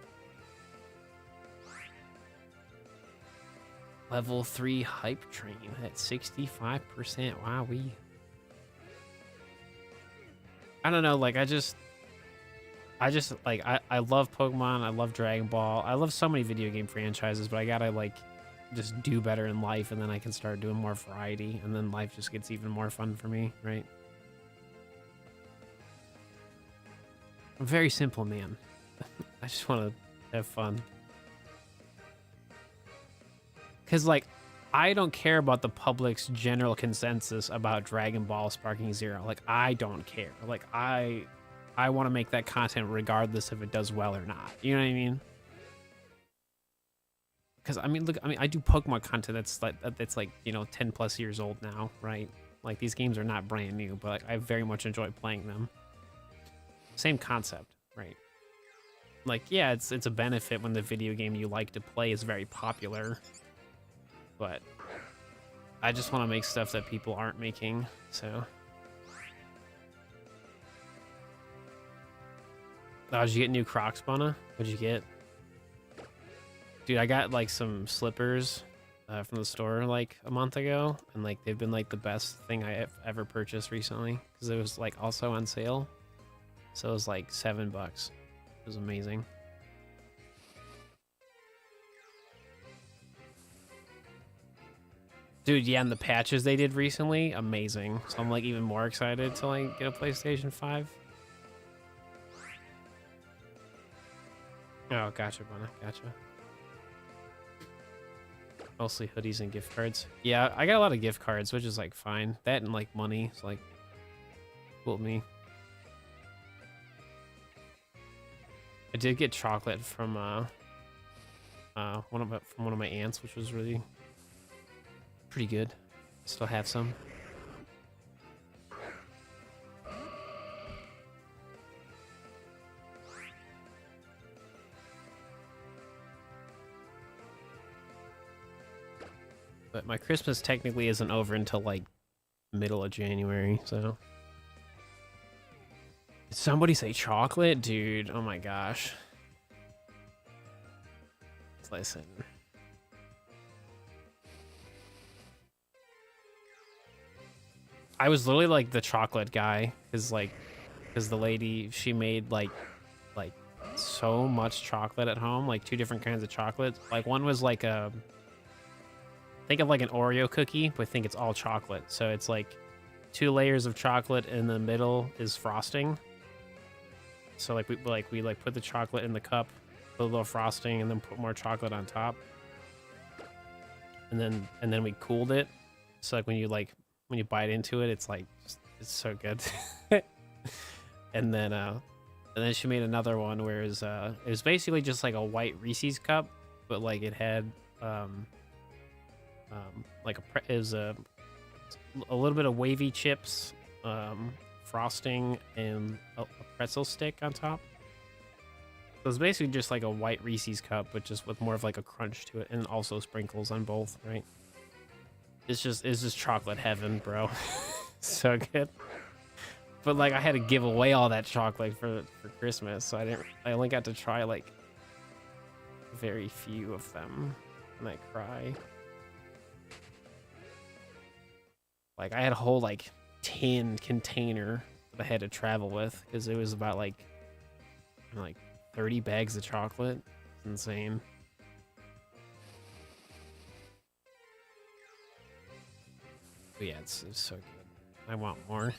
Level 3 hype train at 65%. Wowee. I don't know, like I just like I love Pokemon, I love Dragon Ball, I love so many video game franchises, but I gotta like just do better in life, and then I can start doing more variety, and then life just gets even more fun for me, right? I'm a very simple man. I just want to have fun. Because, like, I don't care about the public's general consensus about Dragon Ball Sparking Zero. Like, I don't care. Like, I want to make that content regardless if it does well or not. You know what I mean? Because, I mean, look, I do Pokemon content that's like, you know, 10 plus years old now, right? Like, these games are not brand new, but like, I very much enjoy playing them. Same concept, right? Like, yeah, it's a benefit when the video game you like to play is very popular, but I just want to make stuff that people aren't making, so. Oh, did you get new Crocs, Bunna? What'd you get? Dude, I got like some slippers from the store like a month ago, and like they've been like the best thing I ever purchased recently, because it was like also on sale, so it was like $7. It was amazing. Dude, yeah, and the patches they did recently, amazing. So I'm like even more excited to like get a PlayStation 5. Oh, gotcha, Bunna, gotcha. Mostly hoodies and gift cards. Yeah, I got a lot of gift cards, which is like fine. That and like money, so like cool with me. I did get chocolate from one of my aunts, which was really pretty good. Still have some. But my Christmas technically isn't over until like middle of January, so. Did somebody say chocolate? Dude, oh my gosh. Listen. I was literally like the chocolate guy, because the lady, she made like so much chocolate at home, like 2 different kinds of chocolate. Like one was like a, think of like an Oreo cookie, but I think it's all chocolate. So it's like 2 layers of chocolate, in the middle is frosting. So we put the chocolate in the cup, put a little frosting, and then put more chocolate on top. And then we cooled it. So like when you bite into it, it's so good. and then she made another one where it was basically just like a white Reese's cup, but like it had it was a little bit of wavy chips, frosting, and a pretzel stick on top. So it's basically just like a white Reese's cup, but just with more of like a crunch to it, and also sprinkles on both, right? It's just chocolate heaven, bro. So good. But like I had to give away all that chocolate for Christmas, so I only got to try like very few of them, and I cry. Like I had a whole like tin container that I had to travel with, because it was about like 30 bags of chocolate. It's insane. But yeah, it's so good. I want more.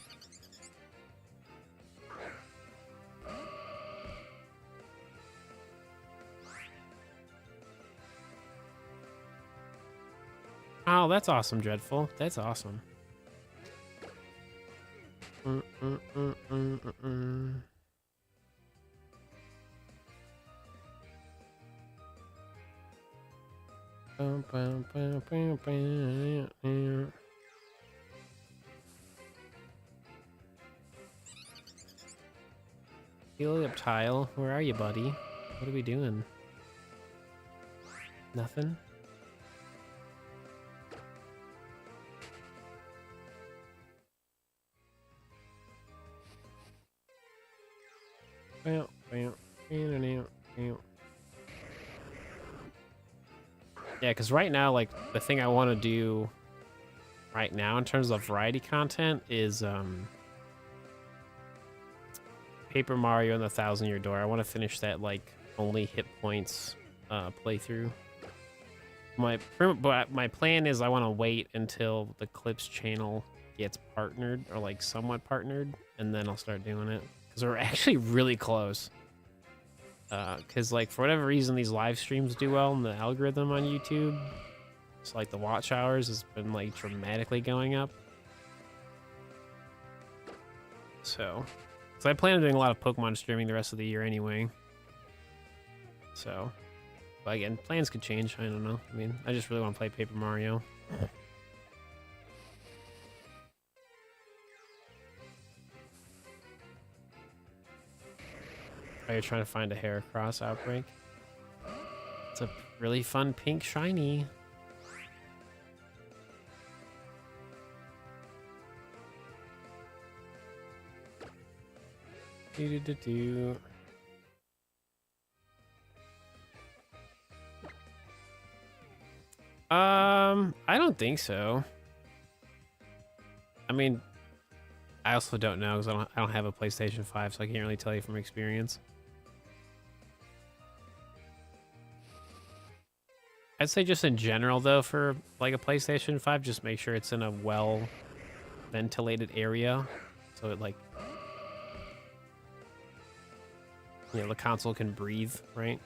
Oh, that's awesome, Dreadful. That's awesome. Helioptile, where are you, buddy? What are we doing? Nothing? Yeah, because right now, like, the thing I want to do right now in terms of variety content is Paper Mario and the Thousand Year Door. I want to finish that, like, only hit points playthrough. My plan is I want to wait until the Clips channel gets partnered, or like somewhat partnered, and then I'll start doing it, because we're actually really close. Because like for whatever reason these live streams do well in the algorithm on YouTube. It's like the watch hours has been like dramatically going up. So I plan on doing a lot of Pokemon streaming the rest of the year anyway. So, but again, plans could change. I don't know. I mean, I just really want to play Paper Mario. Are you trying to find a Heracross outbreak? It's a really fun pink shiny. Do. I don't think so. I mean, I also don't know, because I don't have a PlayStation 5, so I can't really tell you from experience. I'd say just in general, though, for like a PlayStation 5, just make sure it's in a well ventilated area, so it like, you know, the console can breathe, right?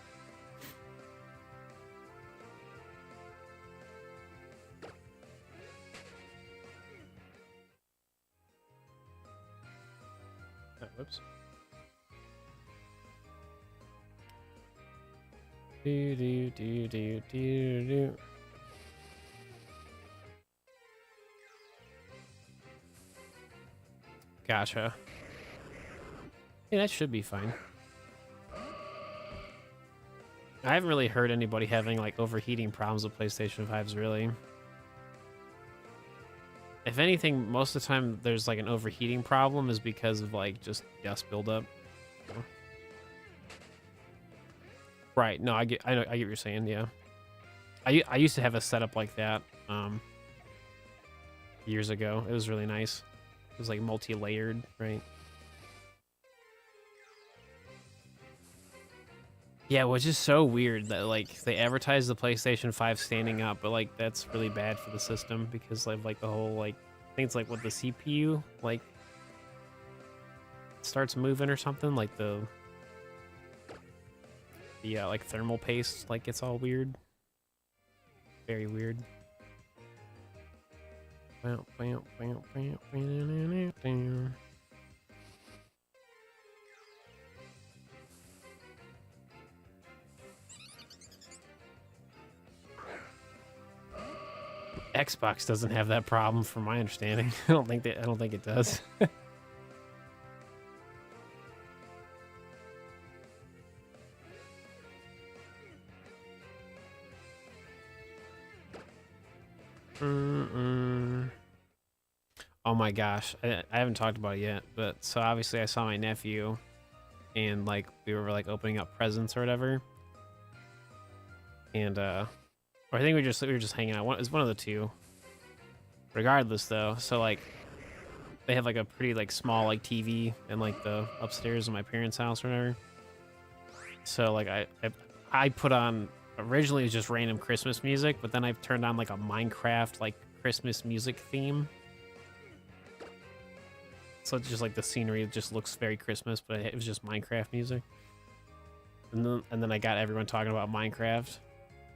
Whoops. Do do do do do do. Gotcha. Yeah, that should be fine. I haven't really heard anybody having like overheating problems with PlayStation 5s really. If anything, most of the time there's like an overheating problem is because of like just dust buildup. Right. No, I get what you're saying, yeah. I used to have a setup like that years ago. It was really nice. It was like multi-layered, right? Yeah, which is so weird that like they advertise the PlayStation 5 standing up, but like that's really bad for the system because like the whole like I think it's like what the CPU like starts moving or something, like the like thermal paste like gets all weird. Very weird. Xbox doesn't have that problem from my understanding. I don't think it does. Oh my gosh, I haven't talked about it yet, but so obviously I saw my nephew and like we were like opening up presents or whatever. And or I think we were just hanging out. It's one of the two. Regardless though, so like they have like a pretty like small like TV in like the upstairs of my parents' house or whatever. So like I put on originally it was just random Christmas music, but then I've turned on like a Minecraft like Christmas music theme. So it's just like the scenery just looks very Christmas, but it was just Minecraft music. And then I got everyone talking about Minecraft.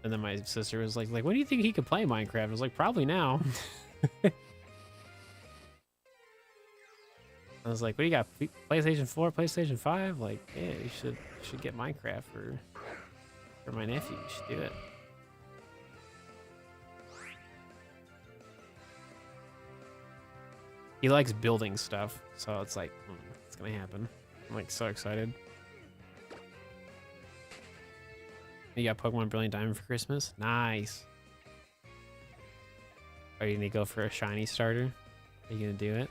And then my sister was like, when do you think he could play Minecraft? I was like, probably now. I was like, what do you got? PlayStation 4, PlayStation 5? Like, yeah, you should get Minecraft for my nephew. You should do it. He likes building stuff, so it's like, it's gonna happen. I'm like so excited. You got Pokemon Brilliant Diamond for Christmas? Nice. Are you gonna go for a shiny starter? Are you gonna do it?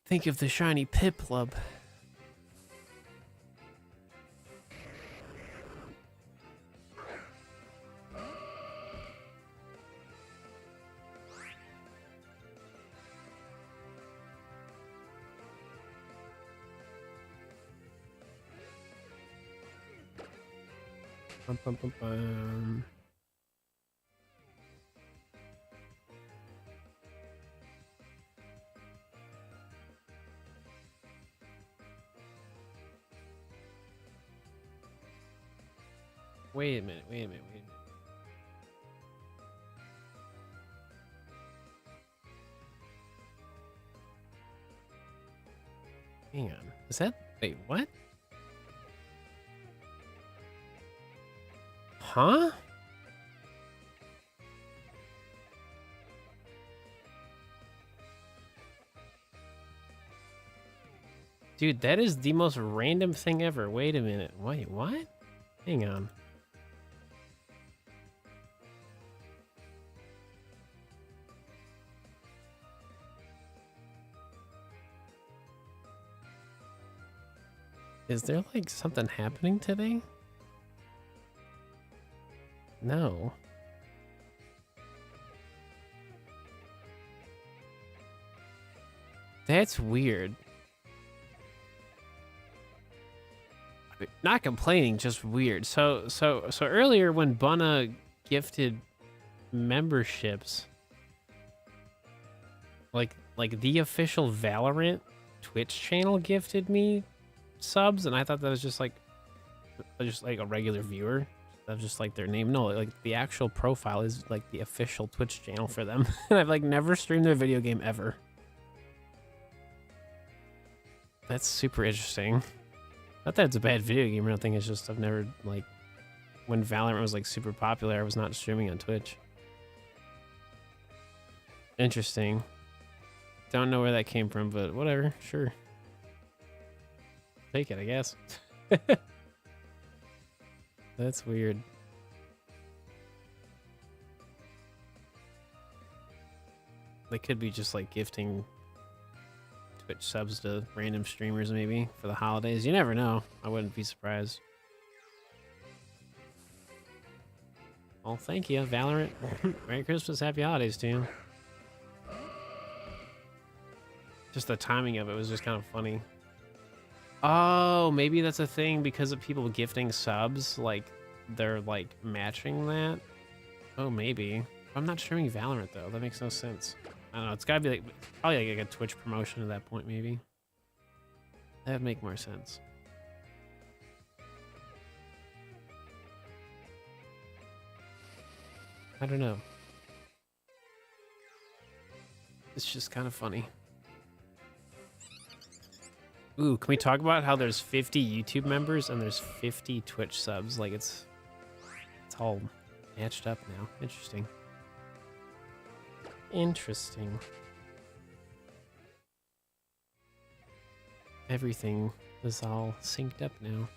Think of the shiny Piplup. Bum, bum, bum, bum. Wait a minute. Hang on. Is that... Wait, what? Huh? Dude, that is the most random thing ever. Wait a minute. Wait, what? Hang on. Is there like something happening today? No. That's weird. Not complaining, just weird. So earlier when Bunna gifted memberships, like the official Valorant Twitch channel gifted me subs, and I thought that was just like a regular viewer. That was just like their name. No, like the actual profile is like the official Twitch channel for them. And I've like never streamed their video game ever. That's super interesting. Not that it's a bad video game or nothing, it's just I've never like when Valorant was like super popular, I was not streaming on Twitch. Interesting. Don't know where that came from, but whatever. Sure. Take it, I guess. That's weird. They could be just like gifting Twitch subs to random streamers maybe for the holidays. You never know. I wouldn't be surprised. Well, thank you, Valorant. Merry Christmas, Happy Holidays to you. Just the timing of it was just kind of funny. Oh, maybe that's a thing because of people gifting subs, like they're like matching that. Oh, maybe. I'm not streaming Valorant though. That makes no sense. I don't know. It's gotta be like probably like a Twitch promotion at that point, maybe. That would make more sense. I don't know. It's just kind of funny. Ooh, can we talk about how there's 50 YouTube members and there's 50 Twitch subs? Like it's all matched up now. Interesting. Interesting. Everything is all synced up now.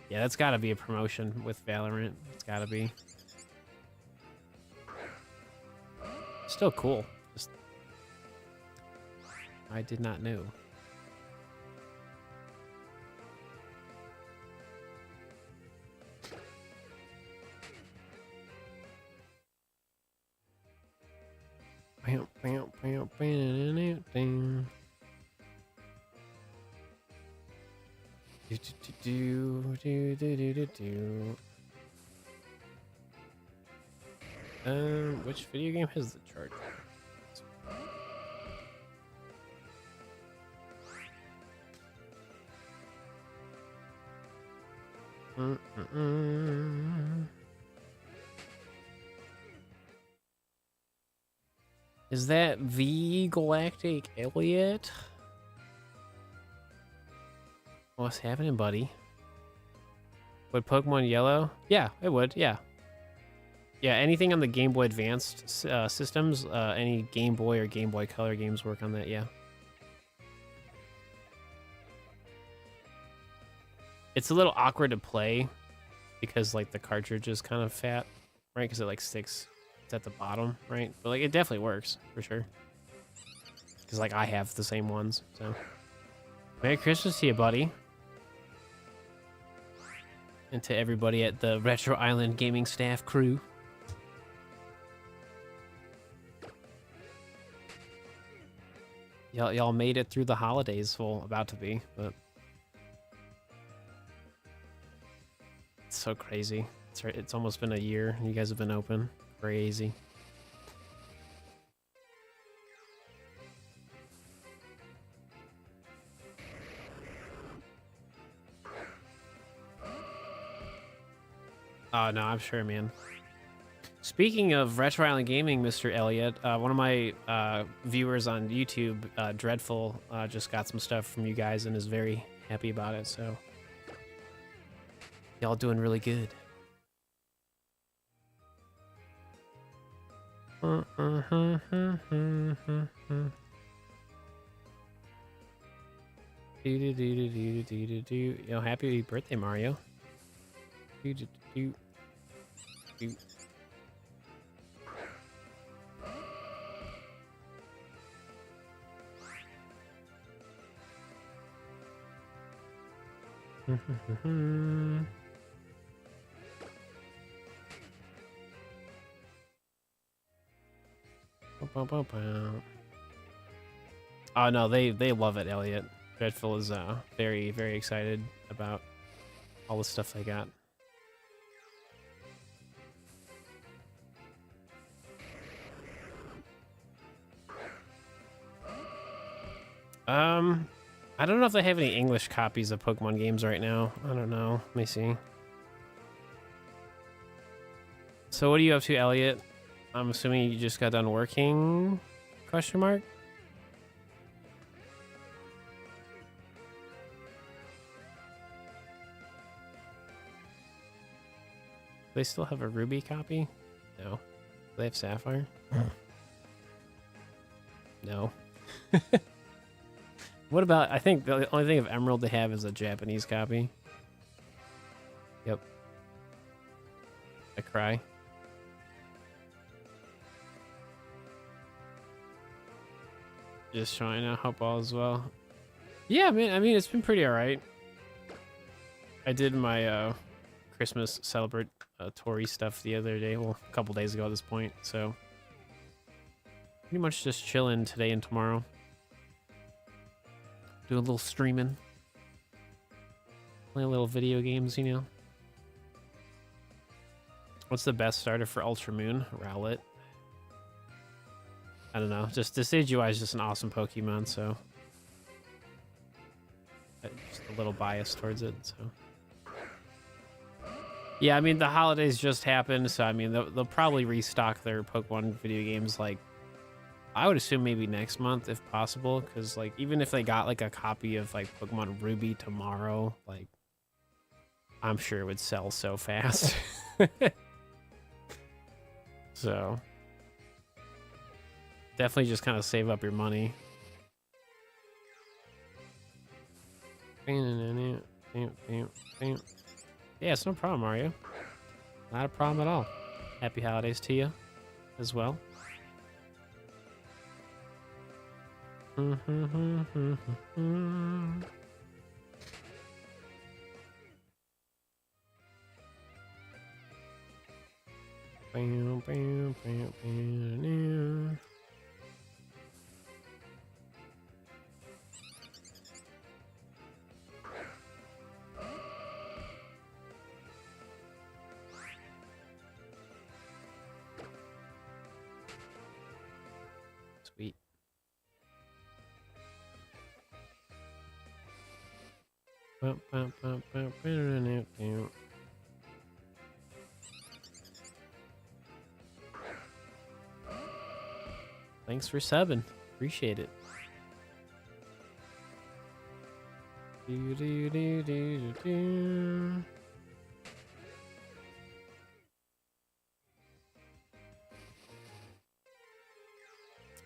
Yeah, that's gotta be a promotion with Valorant. It's gotta be. Still cool. Just I did not know. Which video game has the charger? Is that the Galactic Elliot? What's happening, buddy? Would Pokemon Yellow? Yeah, it would. Yeah. Yeah, anything on the Game Boy Advanced systems, any Game Boy or Game Boy Color games work on that, yeah. It's a little awkward to play because like the cartridge is kind of fat, right? Because it like sticks, it's at the bottom, right? But like it definitely works for sure. Because like I have the same ones, so. Merry Christmas to you, buddy. And to everybody at the Retro Island Gaming staff crew. Y'all made it through the holidays, well, about to be, but it's so crazy. It's almost been a year. You guys have been open. Crazy. Oh no, I'm sure, man. Speaking of Retro Island Gaming, Mr. Elliot, one of my viewers on YouTube, Dreadful, just got some stuff from you guys and is very happy about it, so y'all doing really good. Yo, happy birthday, Mario. Oh no, they love it, Elliot. Dreadful is very, very excited about all the stuff they got. I don't know if they have any English copies of Pokemon games right now. I don't know. Let me see. So what are you up to, Elliot? I'm assuming you just got done working? Question mark? They still have a Ruby copy? No. Do they have Sapphire? No. What about, I think the only thing of Emerald they have is a Japanese copy. Yep. I cry. Just trying to help all as well. Yeah, man, I mean, it's been pretty alright. I did my Christmas celebrate Tory stuff the other day. Well, a couple days ago at this point, so pretty much just chilling today and tomorrow. Do a little streaming. Play a little video games, you know. What's the best starter for Ultra Moon? Rowlet. I don't know. Just this Decidueye is just an awesome Pokemon, so just a little biased towards it. So yeah, I mean the holidays just happened, so I mean they'll probably restock their Pokemon video games. Like I would assume maybe next month if possible, because like even if they got like a copy of like Pokemon Ruby tomorrow, like I'm sure it would sell so fast. So definitely just kind of save up your money. Yeah, it's no problem, Mario. Not a problem at all. Happy holidays to you as well. Sweet. Thanks for subbing. Appreciate it.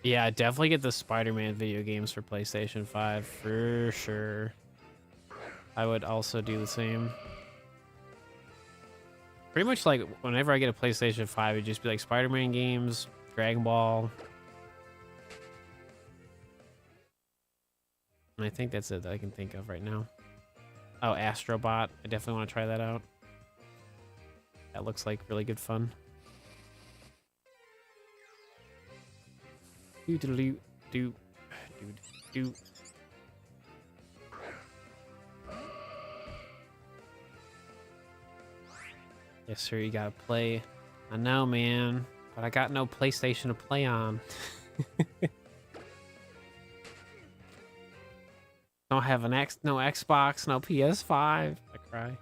Yeah, definitely get the Spider-Man video games for PlayStation 5 for sure. I would also do the same. Pretty much like whenever I get a PlayStation 5, it'd just be like Spider-Man games, Dragon Ball. And I think that's it that I can think of right now. Oh, Astrobot. I definitely want to try that out. That looks like really good fun. Do. Yes, sir, you gotta play. I know, man, but I got no PlayStation to play on. Don't have no Xbox, no PS5. I cry.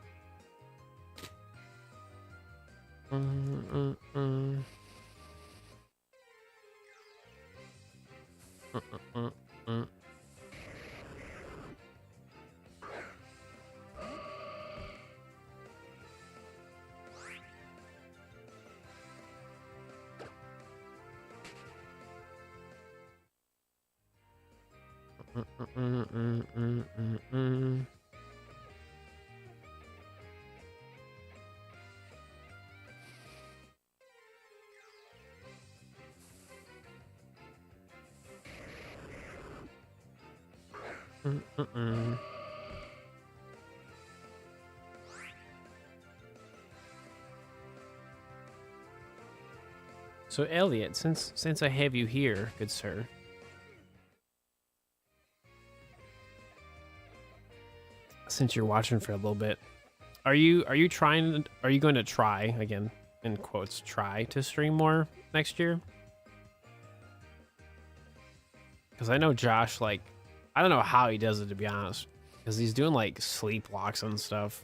So Elliot, since I have you here, good sir, since you're watching for a little bit, are you going to try, again in quotes, try to stream more next year? Because I know Josh, like, I don't know how he does it, to be honest, because he's doing like sleep locks and stuff,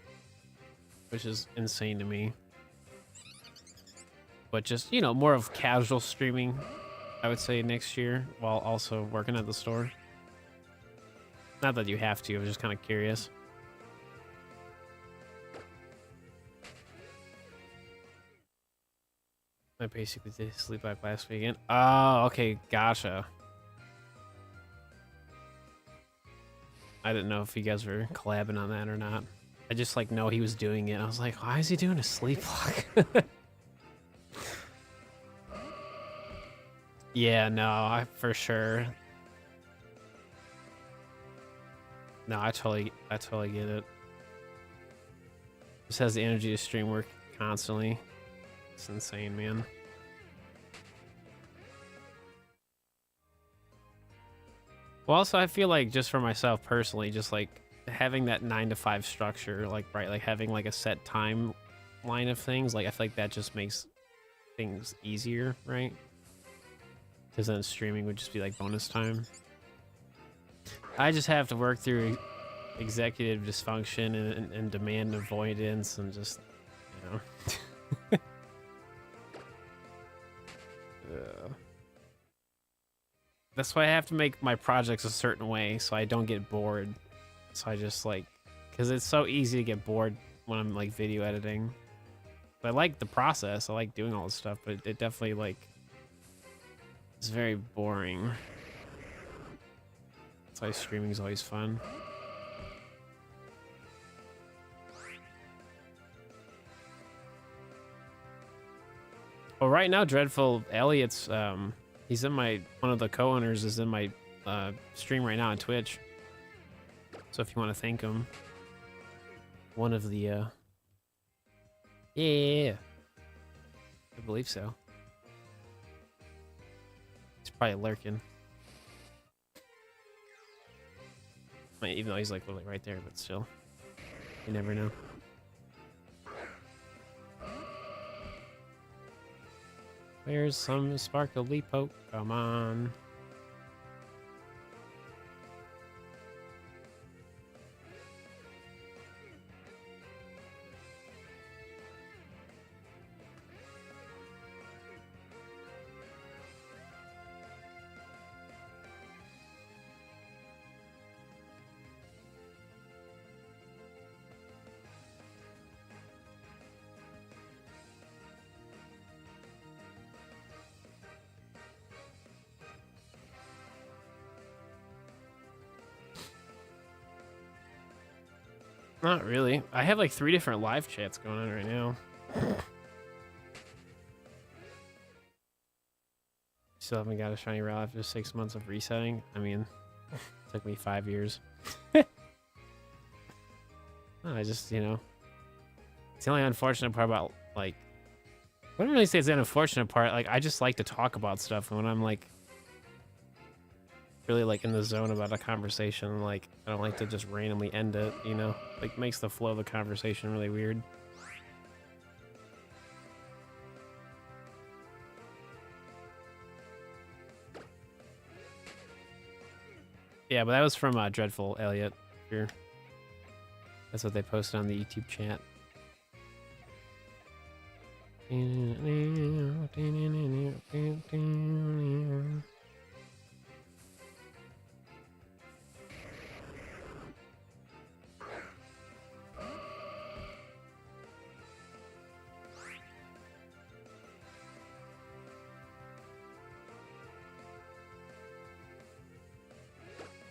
which is insane to me. But just, you know, more of casual streaming, I would say, next year, while also working at the store. Not that you have to, I was just kind of curious. I basically did sleep back last weekend. Oh, okay, gotcha. I didn't know if you guys were collabing on that or not. I just like know he was doing it. I was like, why is he doing a sleep walk? Yeah, no, I for sure. No, I totally get it. Just has the energy to stream work constantly. It's insane, man. Well, also, I feel like just for myself personally, just like having that 9 to 5 structure, like, right, like having like a set time line of things, like I feel like that just makes things easier, right? Because then streaming would just be like bonus time. I just have to work through executive dysfunction and demand avoidance and just, you know. That's why I have to make my projects a certain way so I don't get bored. So I just like, because it's so easy to get bored when I'm like video editing. But I like the process. I like doing all this stuff, but it definitely like, it's very boring. That's why streaming is always fun. Well, right now, Dreadful Elliot's, he's in my, one of the co-owners is in my stream right now on Twitch. So if you want to thank him, one of the, yeah, I believe so. He's probably lurking. Even though he's like literally right there, but still, you never know. Where's some sparkly Pokemon? Not really. I have like 3 different live chats going on right now. Still haven't got a shiny rail after 6 months of resetting. I mean, it took me 5 years. I just, you know, it's the only unfortunate part about like, I wouldn't really say it's the unfortunate part. Like, I just like to talk about stuff, and when I'm like really like in the zone about a conversation, like I don't like to just randomly end it, you know, like makes the flow of the conversation really weird. Yeah, but that was from Dreadful Elliot here. That's what they posted on the YouTube chat.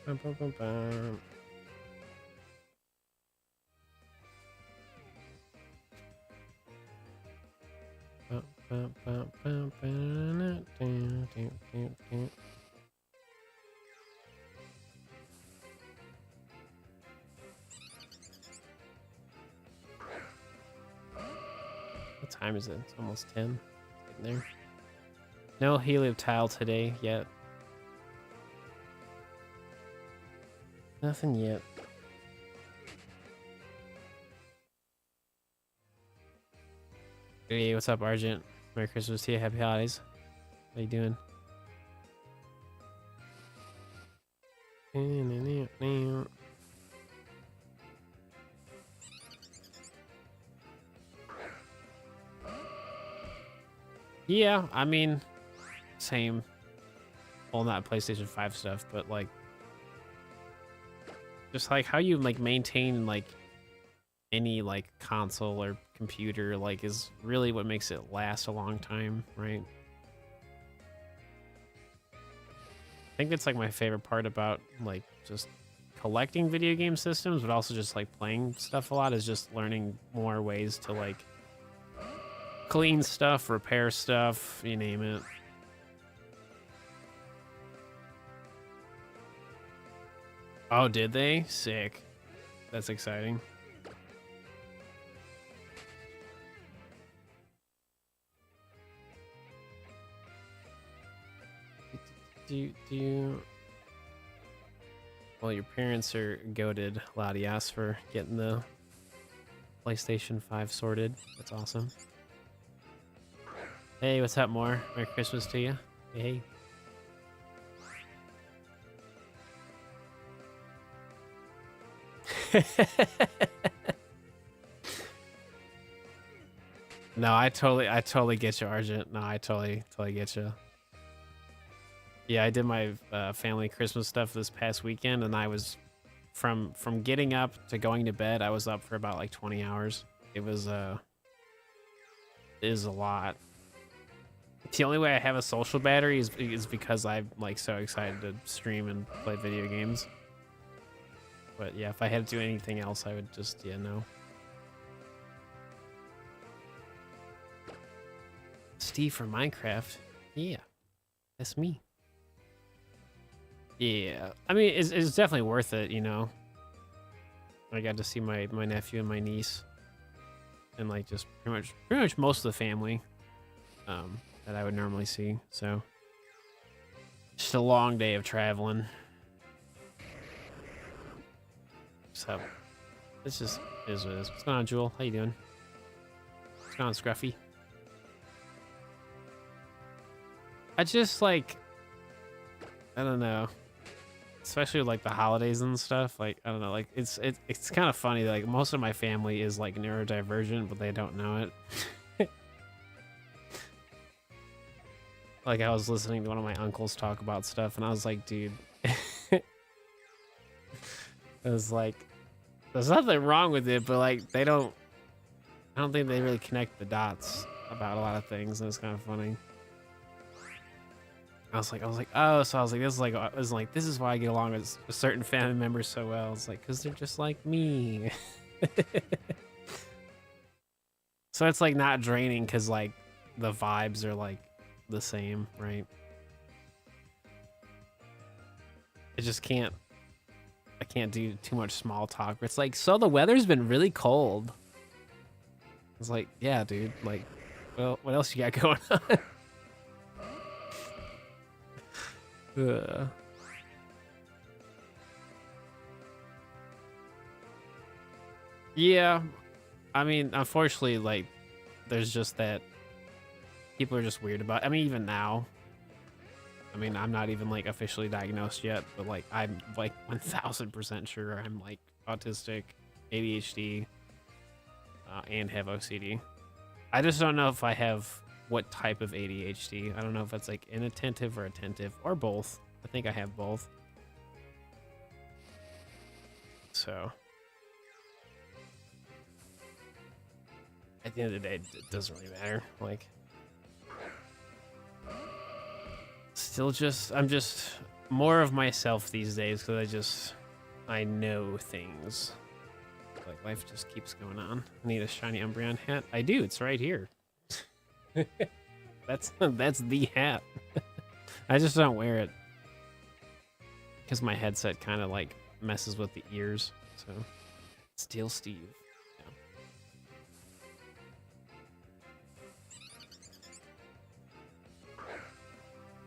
Bum, bum, bum, bum. What time is it? It's almost 10. Getting there. No Helioptile today yet. Nothing yet. Hey, what's up, Argent? Merry Christmas to you. Happy holidays. How you doing? Yeah, I mean, same. Well, not PlayStation 5 stuff, but like, just like how you like maintain like any like console or computer like is really what makes it last a long time, right? I think that's like my favorite part about like just collecting video game systems, but also just like playing stuff a lot is just learning more ways to like clean stuff, repair stuff, you name it. Oh, did they? Sick. That's exciting. Do you... Well, your parents are goated, Latias, for getting the PlayStation 5 sorted. That's awesome. Hey, what's up, More? Merry Christmas to you. Hey. No, I totally get you, Argent. No, I totally get you. Yeah, I did my family Christmas stuff this past weekend, and I was from getting up to going to bed. I was up for about like 20 hours. It was a lot. The only way I have a social battery is because I'm like so excited to stream and play video games. But yeah, if I had to do anything else, I would just no. Steve from Minecraft, yeah, that's me. Yeah, I mean, it's definitely worth it, you know. I got to see my nephew and my niece, and like just pretty much most of the family that I would normally see. So just a long day of traveling. So this just is what it is. What's going on, Jewel? How you doing? What's going on, Scruffy? I just like, I don't know. Especially with, like the holidays and stuff, like I don't know, like it's kind of funny. Like most of my family is like neurodivergent, but they don't know it. Like I was listening to one of my uncles talk about stuff, and I was like, dude, it was like, there's nothing wrong with it, but like I don't think they really connect the dots about a lot of things, and it's kind of funny. I was like, oh, so I was like, this is why I get along with certain family members so well. It's like, because they're just like me. So it's like not draining because like the vibes are like the same, right? I can't do too much small talk. It's like, so the weather's been really cold. It's like, yeah, dude. Like, well, what else you got going on? Yeah, I mean, unfortunately, like, there's just that people are just weird about. I mean, even now. I mean, I'm not even like officially diagnosed yet, but like, I'm like 1000% sure I'm like autistic, ADHD, and have OCD. I just don't know if I have what type of ADHD. I don't know if it's like inattentive or attentive or both. I think I have both. So at the end of the day, it doesn't really matter. Like, I'm just more of myself these days because I know things. Like life just keeps going on. I need a shiny Umbreon hat. I do. It's right here. That's the hat. I just don't wear it because my headset kind of like messes with the ears. So, Steel Steve.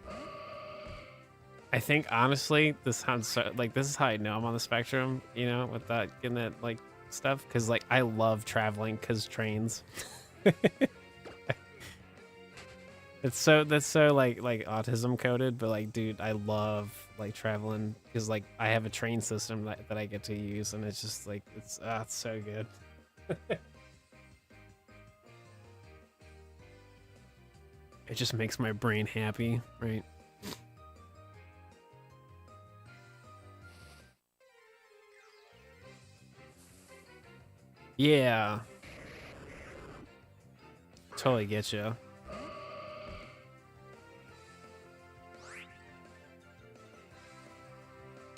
Yeah. I think honestly, this sounds so, like this is how I know I'm on the spectrum. You know, with that getting that like stuff because like I love traveling because trains. That's so like autism coded, but like, dude, I love like traveling because like I have a train system that I get to use, and it's just like it's so good. It just makes my brain happy, right? Yeah. totally get you.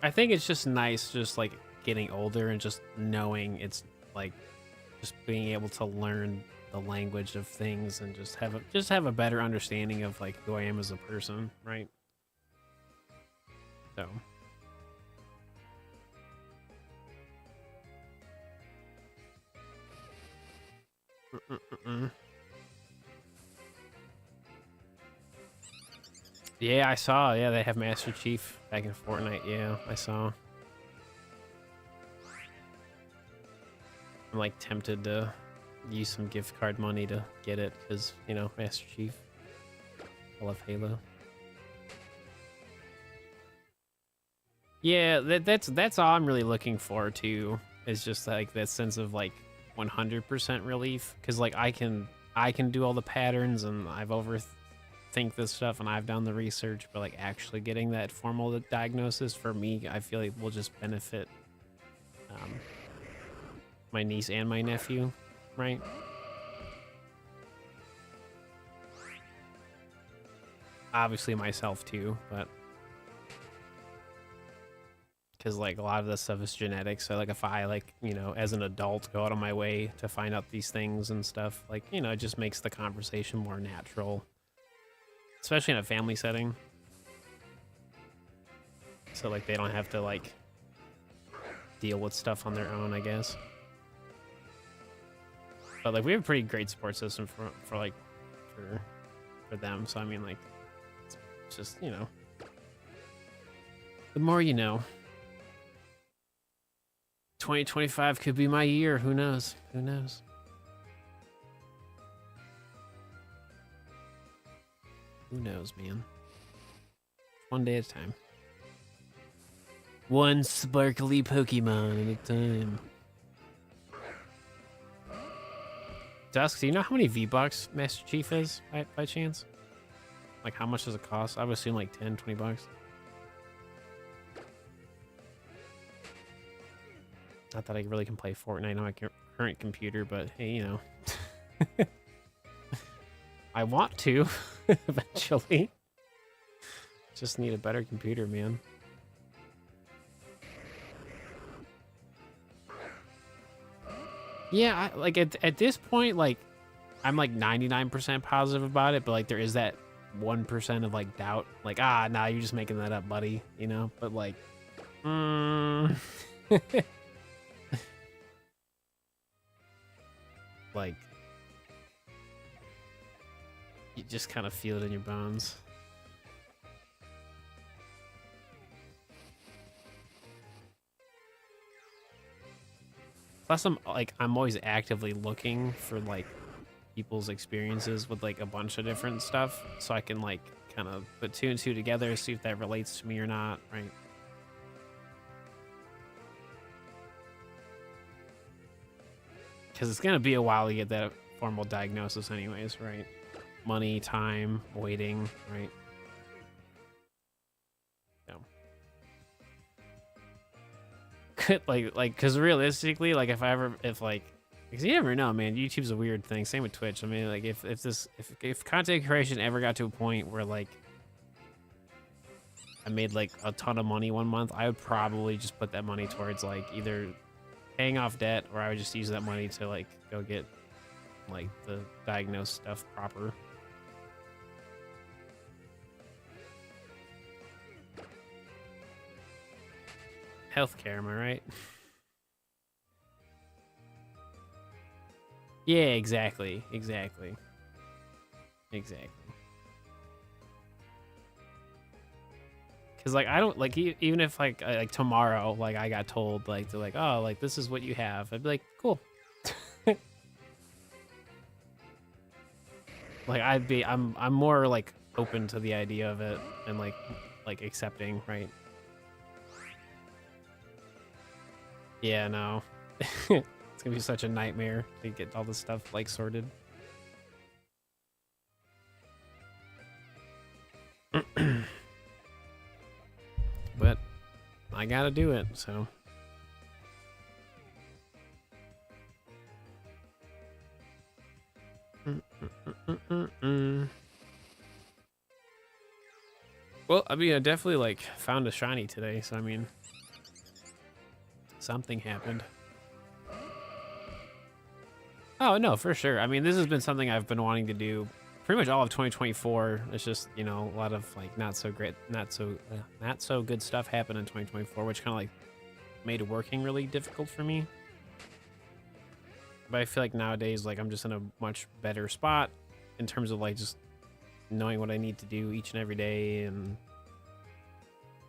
I think it's just nice, just like getting older and just knowing it's like just being able to learn the language of things and just have a better understanding of like who I am as a person, right? So. Yeah, I saw. Yeah, they have Master Chief back in Fortnite. Yeah, I saw. I'm like tempted to use some gift card money to get it because, you know, Master Chief. I love Halo. Yeah, that's all I'm really looking for too. Is just like that sense of like 100% relief, because like I can do all the patterns and I've overthink this stuff and I've done the research, but like actually getting that formal diagnosis for me, I feel like will just benefit my niece and my nephew, right? Obviously myself too, but because like a lot of this stuff is genetic, so like if I like, you know, as an adult go out of my way to find out these things and stuff, like, you know, it just makes the conversation more natural, especially in a family setting, so like they don't have to like deal with stuff on their own, I guess. But like we have a pretty great support system for them, so I mean, like, it's just, you know, the more you know. 2025 could be my year. Who knows? Who knows? Who knows, man? One day at a time. One sparkly Pokemon at a time. Dusk, do you know how many V-Bucks Master Chief is by chance? Like, how much does it cost? I would assume like 10, 20 bucks. Not that I really can play Fortnite on my current computer, but hey, you know. I want to, eventually. Just need a better computer, man. Yeah, like at this point, like, I'm like 99% positive about it, but like there is that 1% of like doubt. Like, nah, you're just making that up, buddy, you know? But like, like, you just kind of feel it in your bones. Plus, I'm always actively looking for like people's experiences with like a bunch of different stuff, so I can like kind of put two and two together, see if that relates to me or not, right? Because it's gonna be a while to get that formal diagnosis, anyways, right? Money, time, waiting, right? So, like, because realistically, like, if because you never know, man. YouTube's a weird thing. Same with Twitch. I mean, like, if content creation ever got to a point where like I made like a ton of money one month, I would probably just put that money towards like either paying off debt, or I would just use that money to like go get like the diagnosed stuff proper. Healthcare, am I right? Yeah, exactly. Because like I don't like even if like tomorrow like I got told like they're like, oh, like this is what you have, I'd be like, cool. Like I'm more like open to the idea of it and like accepting, right? Yeah, no. It's gonna be such a nightmare to get all this stuff like sorted. But I gotta do it, so. Well, I mean, I definitely like found a shiny today, so I mean, something happened. Oh no, for sure. I mean, this has been something I've been wanting to do pretty much all of 2024. It's just, you know, a lot of like not so good stuff happened in 2024, which kind of like made working really difficult for me. But I feel like nowadays, like I'm just in a much better spot in terms of like just knowing what I need to do each and every day and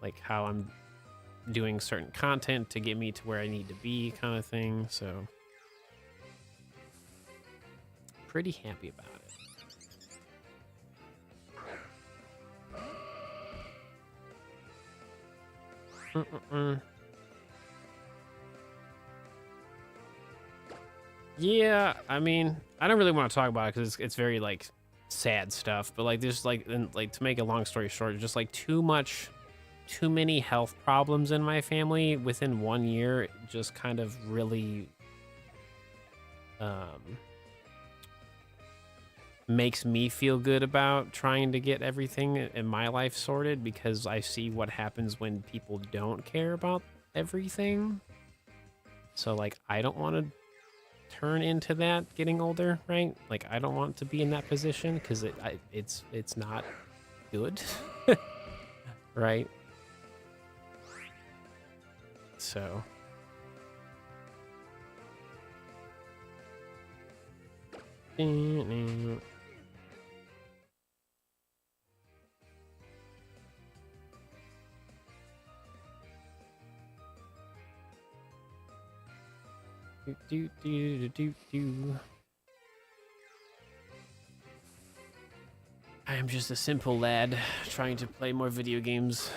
like how I'm doing certain content to get me to where I need to be kind of thing. So pretty happy about it. Yeah, I mean, I don't really want to talk about it because it's very like sad stuff. But like, there's like, and like to make a long story short, just like too many health problems in my family within 1 year. It just kind of really makes me feel good about trying to get everything in my life sorted because I see what happens when people don't care about everything. So like, I don't want to turn into that getting older, right? Like I don't want to be in that position because it's not good. Right? So I am just a simple lad trying to play more video games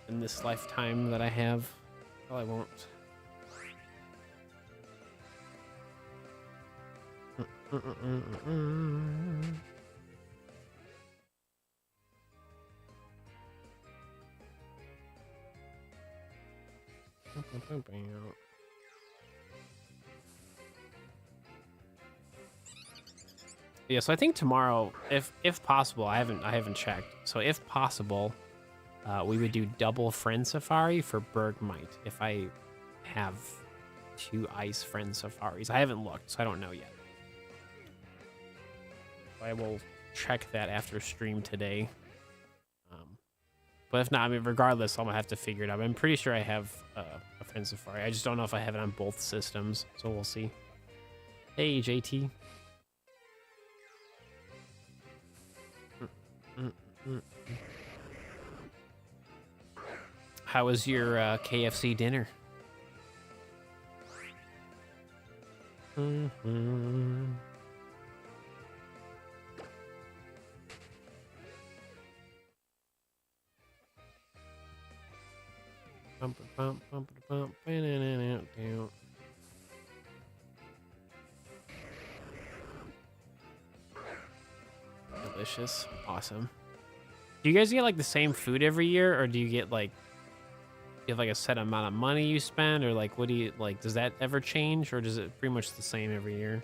in this lifetime that I have. Well, I won't. Yeah, so I think tomorrow, if possible, I haven't checked. So if possible, we would do double friend safari for Bergmite if I have 2 ice friend safaris. I haven't looked, so I don't know yet. I will check that after stream today. But if not, I mean, regardless, I'm gonna have to figure it out. I'm pretty sure I have a friend safari. I just don't know if I have it on both systems, so we'll see. Hey, JT. How was your KFC dinner? Delicious. Awesome. Do you guys get like the same food every year, or do you get like, you have like a set amount of money you spend, or like what do you like, does that ever change, or does it pretty much the same every year?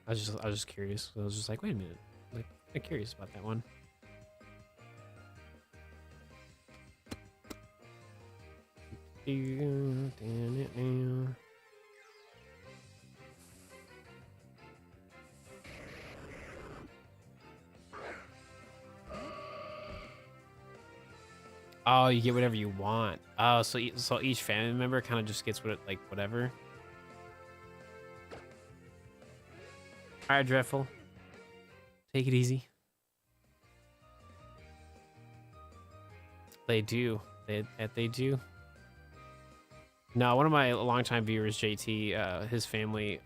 I was just curious. I was just like, wait a minute, like I'm curious about that one. Oh, you get whatever you want. Oh, so each family member kind of just gets what like whatever. All right, Dreadful. Take it easy. They do. They do. No, one of my longtime viewers, JT, his family,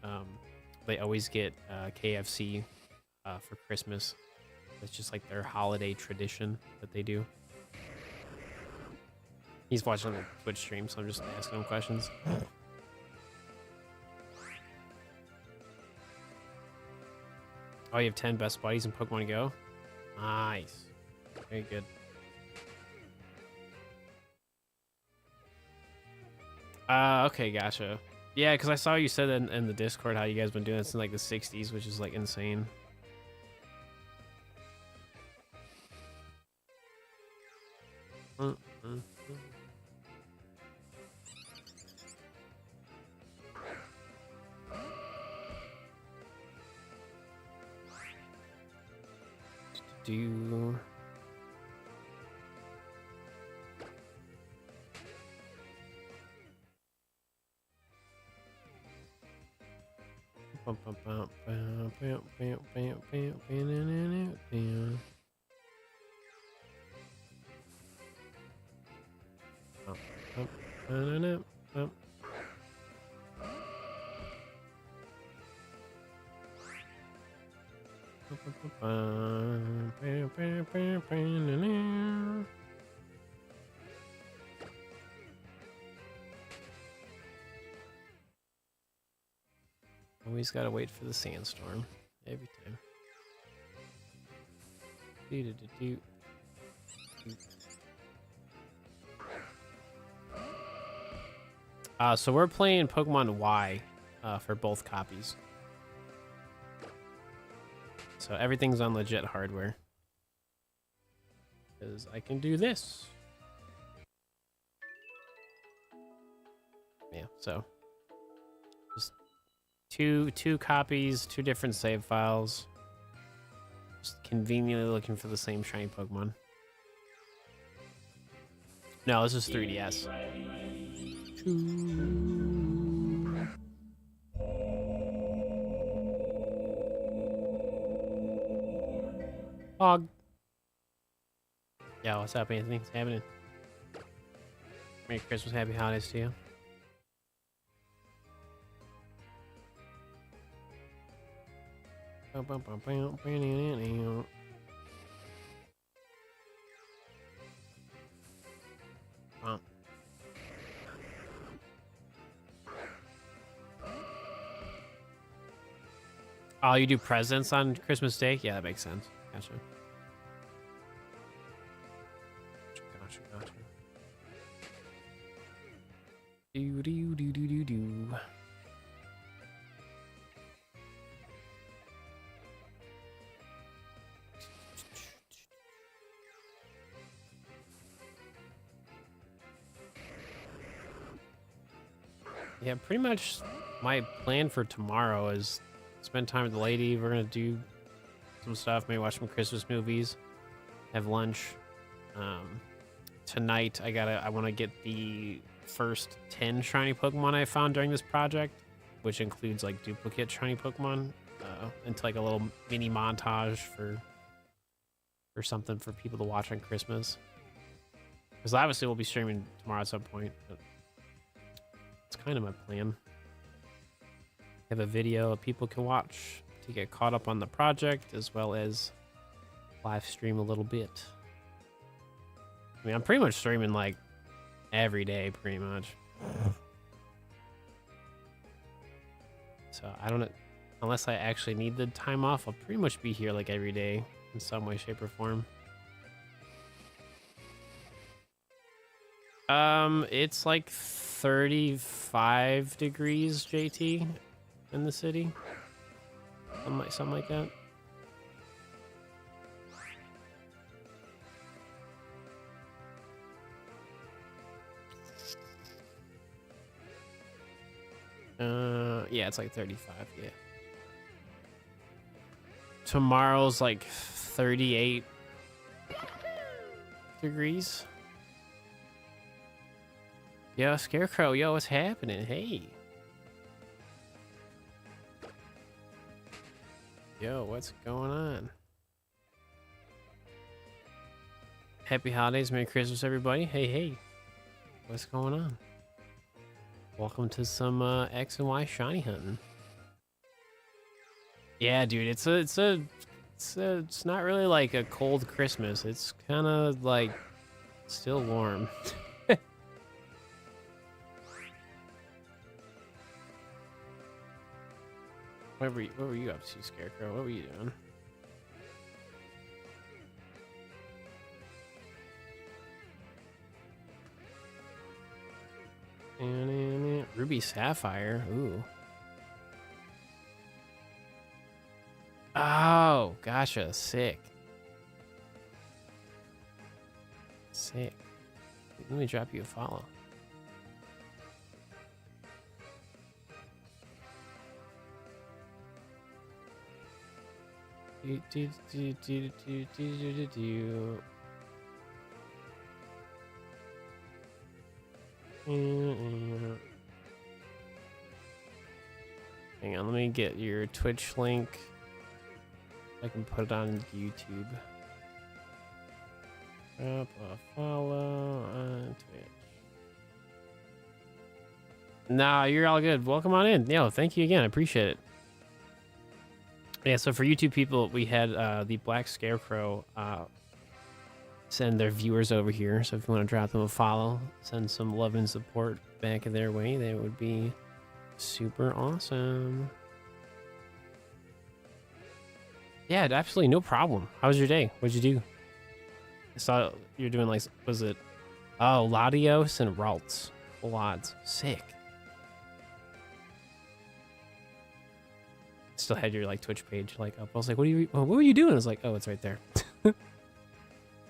they always get KFC for Christmas. It's just like their holiday tradition that they do. He's watching the Twitch stream, so I'm just asking him questions. Oh, you have 10 best buddies in Pokemon Go? Nice. Very good. Okay, gotcha. Yeah, because I saw you said in the Discord how you guys been doing this in like the 60s, which is like insane. Mm, mm, mm. Do always gotta wait for the sandstorm every time. Do-do-do-do. So we're playing Pokemon Y for both copies. So everything's on legit hardware. Because I can do this. Yeah, so just two copies, two different save files. Just conveniently looking for the same shiny Pokemon. No, this is 3DS. Hog. Yo, what's up, Anthony? What's happening? Merry Christmas, Happy Holidays to you. Oh, you do presents on Christmas Day? Yeah, that makes sense. Gotcha. Gotcha. Do. Yeah, pretty much my plan for tomorrow is spend time with the lady. We're gonna do some stuff, maybe watch some Christmas movies, have lunch. Tonight I want to get the first 10 shiny Pokemon I found during this project, which includes like duplicate shiny Pokemon, into like a little mini montage for something for people to watch on Christmas. Because obviously we'll be streaming tomorrow at some point, but it's kind of my plan. Have a video people can watch to get caught up on the project, as well as live stream a little bit. I mean, I'm pretty much streaming like every day, pretty much. So I don't, unless I actually need the time off, I'll pretty much be here like every day in some way, shape, or form. It's like 35 degrees, JT, in the city. Something like that. Yeah, it's like 35, yeah. Tomorrow's like 38 degrees. Yo, Scarecrow, yo, what's happening? Hey. Yo, what's going on? Happy holidays, Merry Christmas, everybody. Hey. What's going on? Welcome to some X and Y shiny hunting. Yeah, dude, it's not really like a cold Christmas. It's kind of like still warm. What were you up to, Scarecrow? What were you doing? Ruby Sapphire. Ooh. Oh, gotcha. Sick. Sick. Let me drop you a follow. Hang on, let me get your Twitch link. I can put it on YouTube. Drop a follow on Twitch. Nah, you're all good. Welcome on in. Yo, thank you again. I appreciate it. Yeah, so for YouTube people, we had the Black Scarecrow send their viewers over here. So if you want to drop them a follow, send some love and support back their way, that would be super awesome. Yeah, absolutely no problem. How was your day? What'd you do? I saw you're doing like, was it? Oh, Latios and Ralts. Full odds. Sick. Still had your like Twitch page like up. I was like, what were you doing? I was like, oh, it's right there.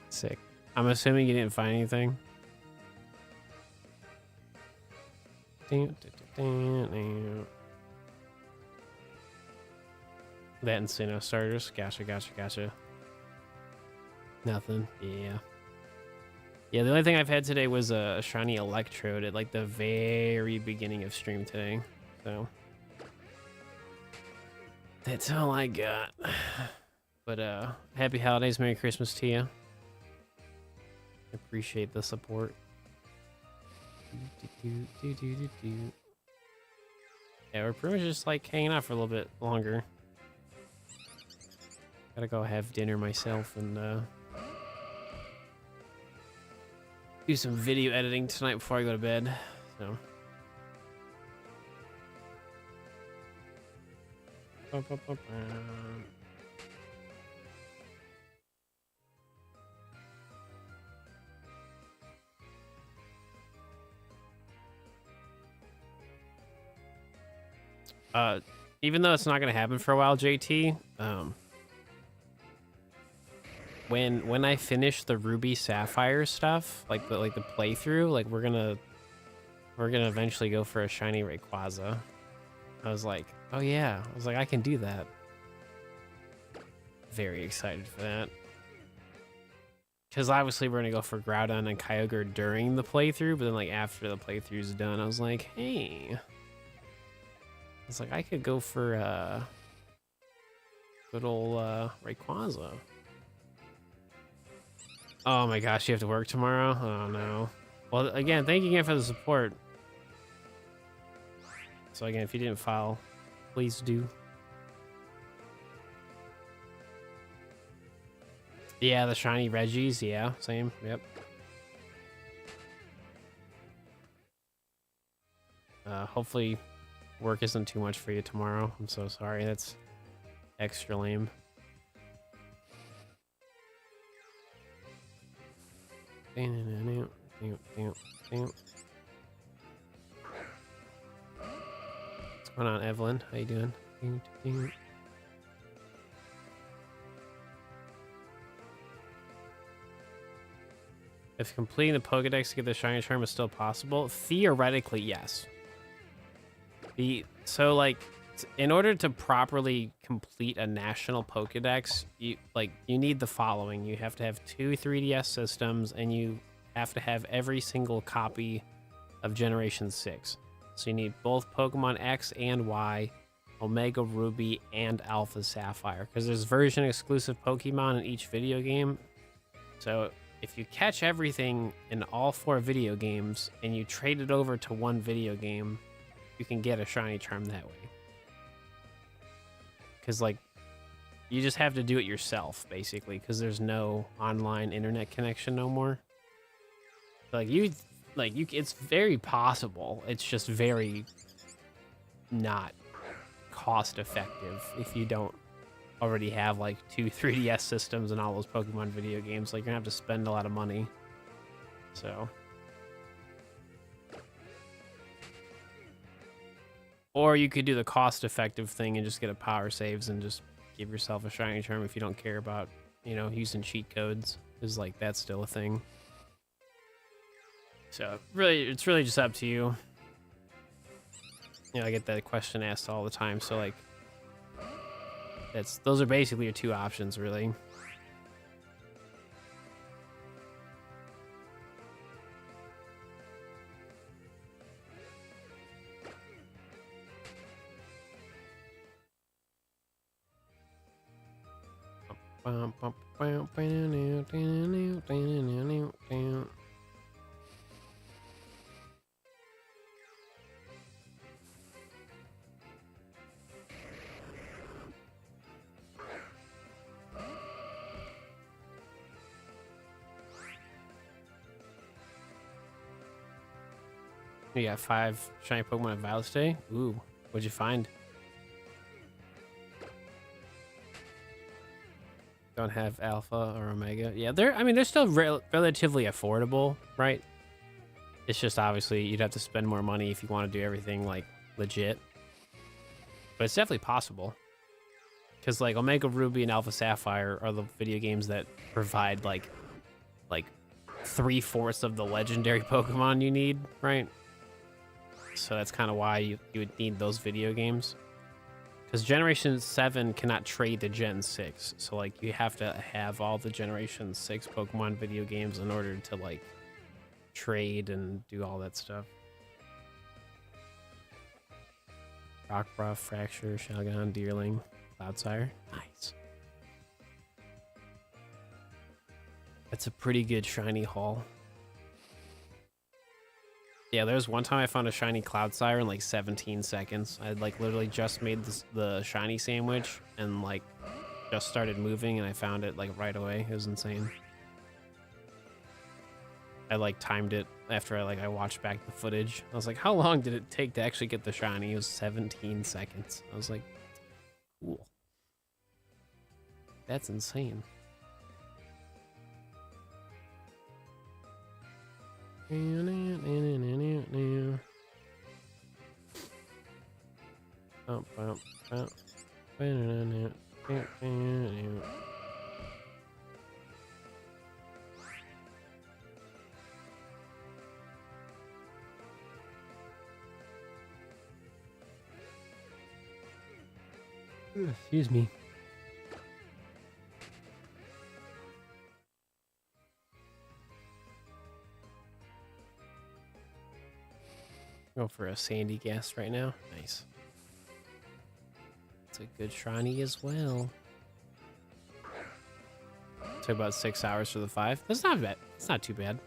Sick. I'm assuming you didn't find anything. That and Sinnoh starters. Gotcha. Nothing. Yeah. Yeah, the only thing I've had today was a shiny Electrode at like the very beginning of stream today. So that's all I got. But happy holidays, Merry Christmas to you. Appreciate the support. Yeah, we're pretty much just like hanging out for a little bit longer. Gotta go have dinner myself and do some video editing tonight before I go to bed. So even though it's not gonna happen for a while, JT, when I finish the Ruby Sapphire stuff, like the playthrough, like we're gonna eventually go for a shiny Rayquaza. I was like, oh yeah, I was like, I can do that. Very excited for that. Because obviously we're gonna go for Groudon and Kyogre during the playthrough, but then like after the playthrough's done, I was like, hey. I was like, I could go for good old Rayquaza. Oh my gosh, you have to work tomorrow? Oh no. Well, again, thank you again for the support. So again, if you didn't file, please do. Yeah, the shiny Reggies, yeah, same, yep. Hopefully work isn't too much for you tomorrow. I'm so sorry, that's extra lame. What's going on, Evelyn? How you doing? If completing the Pokedex to get the shiny charm is still possible, theoretically, yes. So like, in order to properly complete a national Pokedex, you need the following. You have to have 2 3DS systems, and you have to have every single copy of Generation 6. So you need both Pokemon X and Y, Omega Ruby, and Alpha Sapphire, because there's version exclusive Pokemon in each video game. So if you catch everything in all 4 video games and you trade it over to one video game, you can get a shiny charm that way. Because like, you just have to do it yourself basically, because there's no online internet connection no more. It's very possible. It's just very not cost effective if you don't already have like 2 3DS systems and all those Pokemon video games. Like, you're gonna have to spend a lot of money. So Or you could do the cost-effective thing and just get a power saves and just give yourself a shiny charm if you don't care about, you know, using cheat codes. Is like that's still a thing. So really, it's really just up to you. You know, I get that question asked all the time. So like, those are basically your two options, really. You got 5 shiny Pokemon at Violet Day. Ooh, what'd you find? Don't have Alpha or Omega. Yeah, they're still relatively affordable, right? It's just obviously you'd have to spend more money if you want to do everything like legit. But it's definitely possible. Because like Omega Ruby and Alpha Sapphire are the video games that provide like 3/4 of the legendary Pokemon you need, right? So that's kind of why you would need those video games. Because Generation 7 cannot trade to Gen 6. So, like, you have to have all the Generation 6 Pokemon video games in order to, like, trade and do all that stuff. Rockruff, Fracture, Shelgon, Deerling, Cloudsire. Nice. That's a pretty good shiny haul. Yeah, there was one time I found a shiny Cloudsire in like 17 seconds. I had like literally just made the shiny sandwich and like just started moving and I found it like right away. It was insane. I like timed it after I watched back the footage. I was like, how long did it take to actually get the shiny? It was 17 seconds. I was like, cool. That's insane. Excuse me. Go for a sandy gas right now. Nice. It's a good shiny as well. Took about 6 hours for the 5. That's not bad. It's not too bad.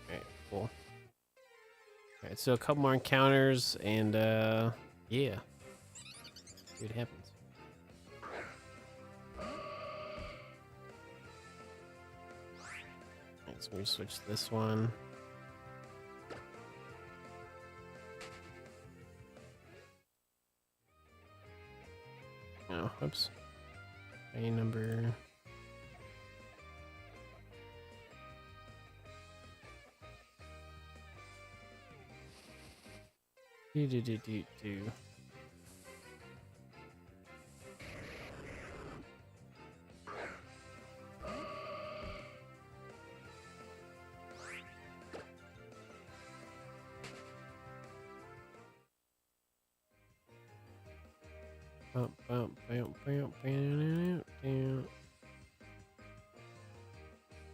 Alright, cool. Alright, so a couple more encounters and yeah. See what happens. So we switch this one. Oh, whoops. A number. Do.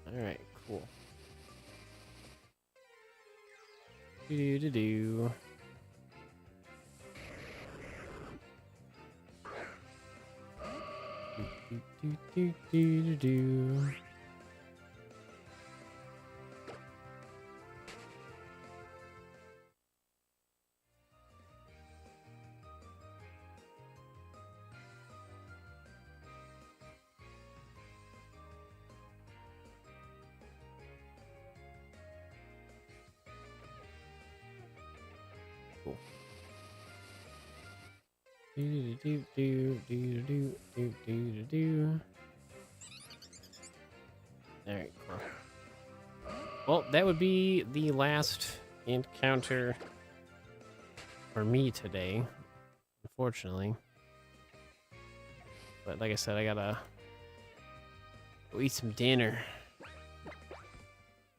Alright, cool. Do. Cool. Alright, cool. Well, that would be the last encounter for me today, unfortunately. But like I said, I gotta go eat some dinner.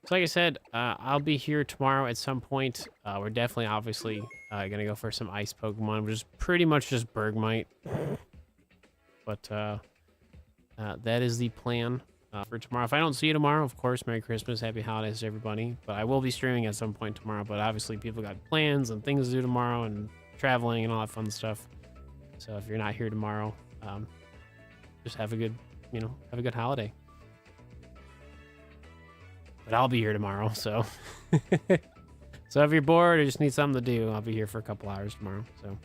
So like I said, I'll be here tomorrow at some point. We're definitely, obviously, gonna go for some ice Pokemon, which is pretty much just Bergmite. But that is the plan for tomorrow. If I don't see you tomorrow, of course, Merry Christmas, Happy Holidays to everybody. But I will be streaming at some point tomorrow. But obviously, people got plans and things to do tomorrow and traveling and all that fun stuff. So if you're not here tomorrow, just have a good, have a good holiday. But I'll be here tomorrow, so. So if you're bored or just need something to do, I'll be here for a couple hours tomorrow, so.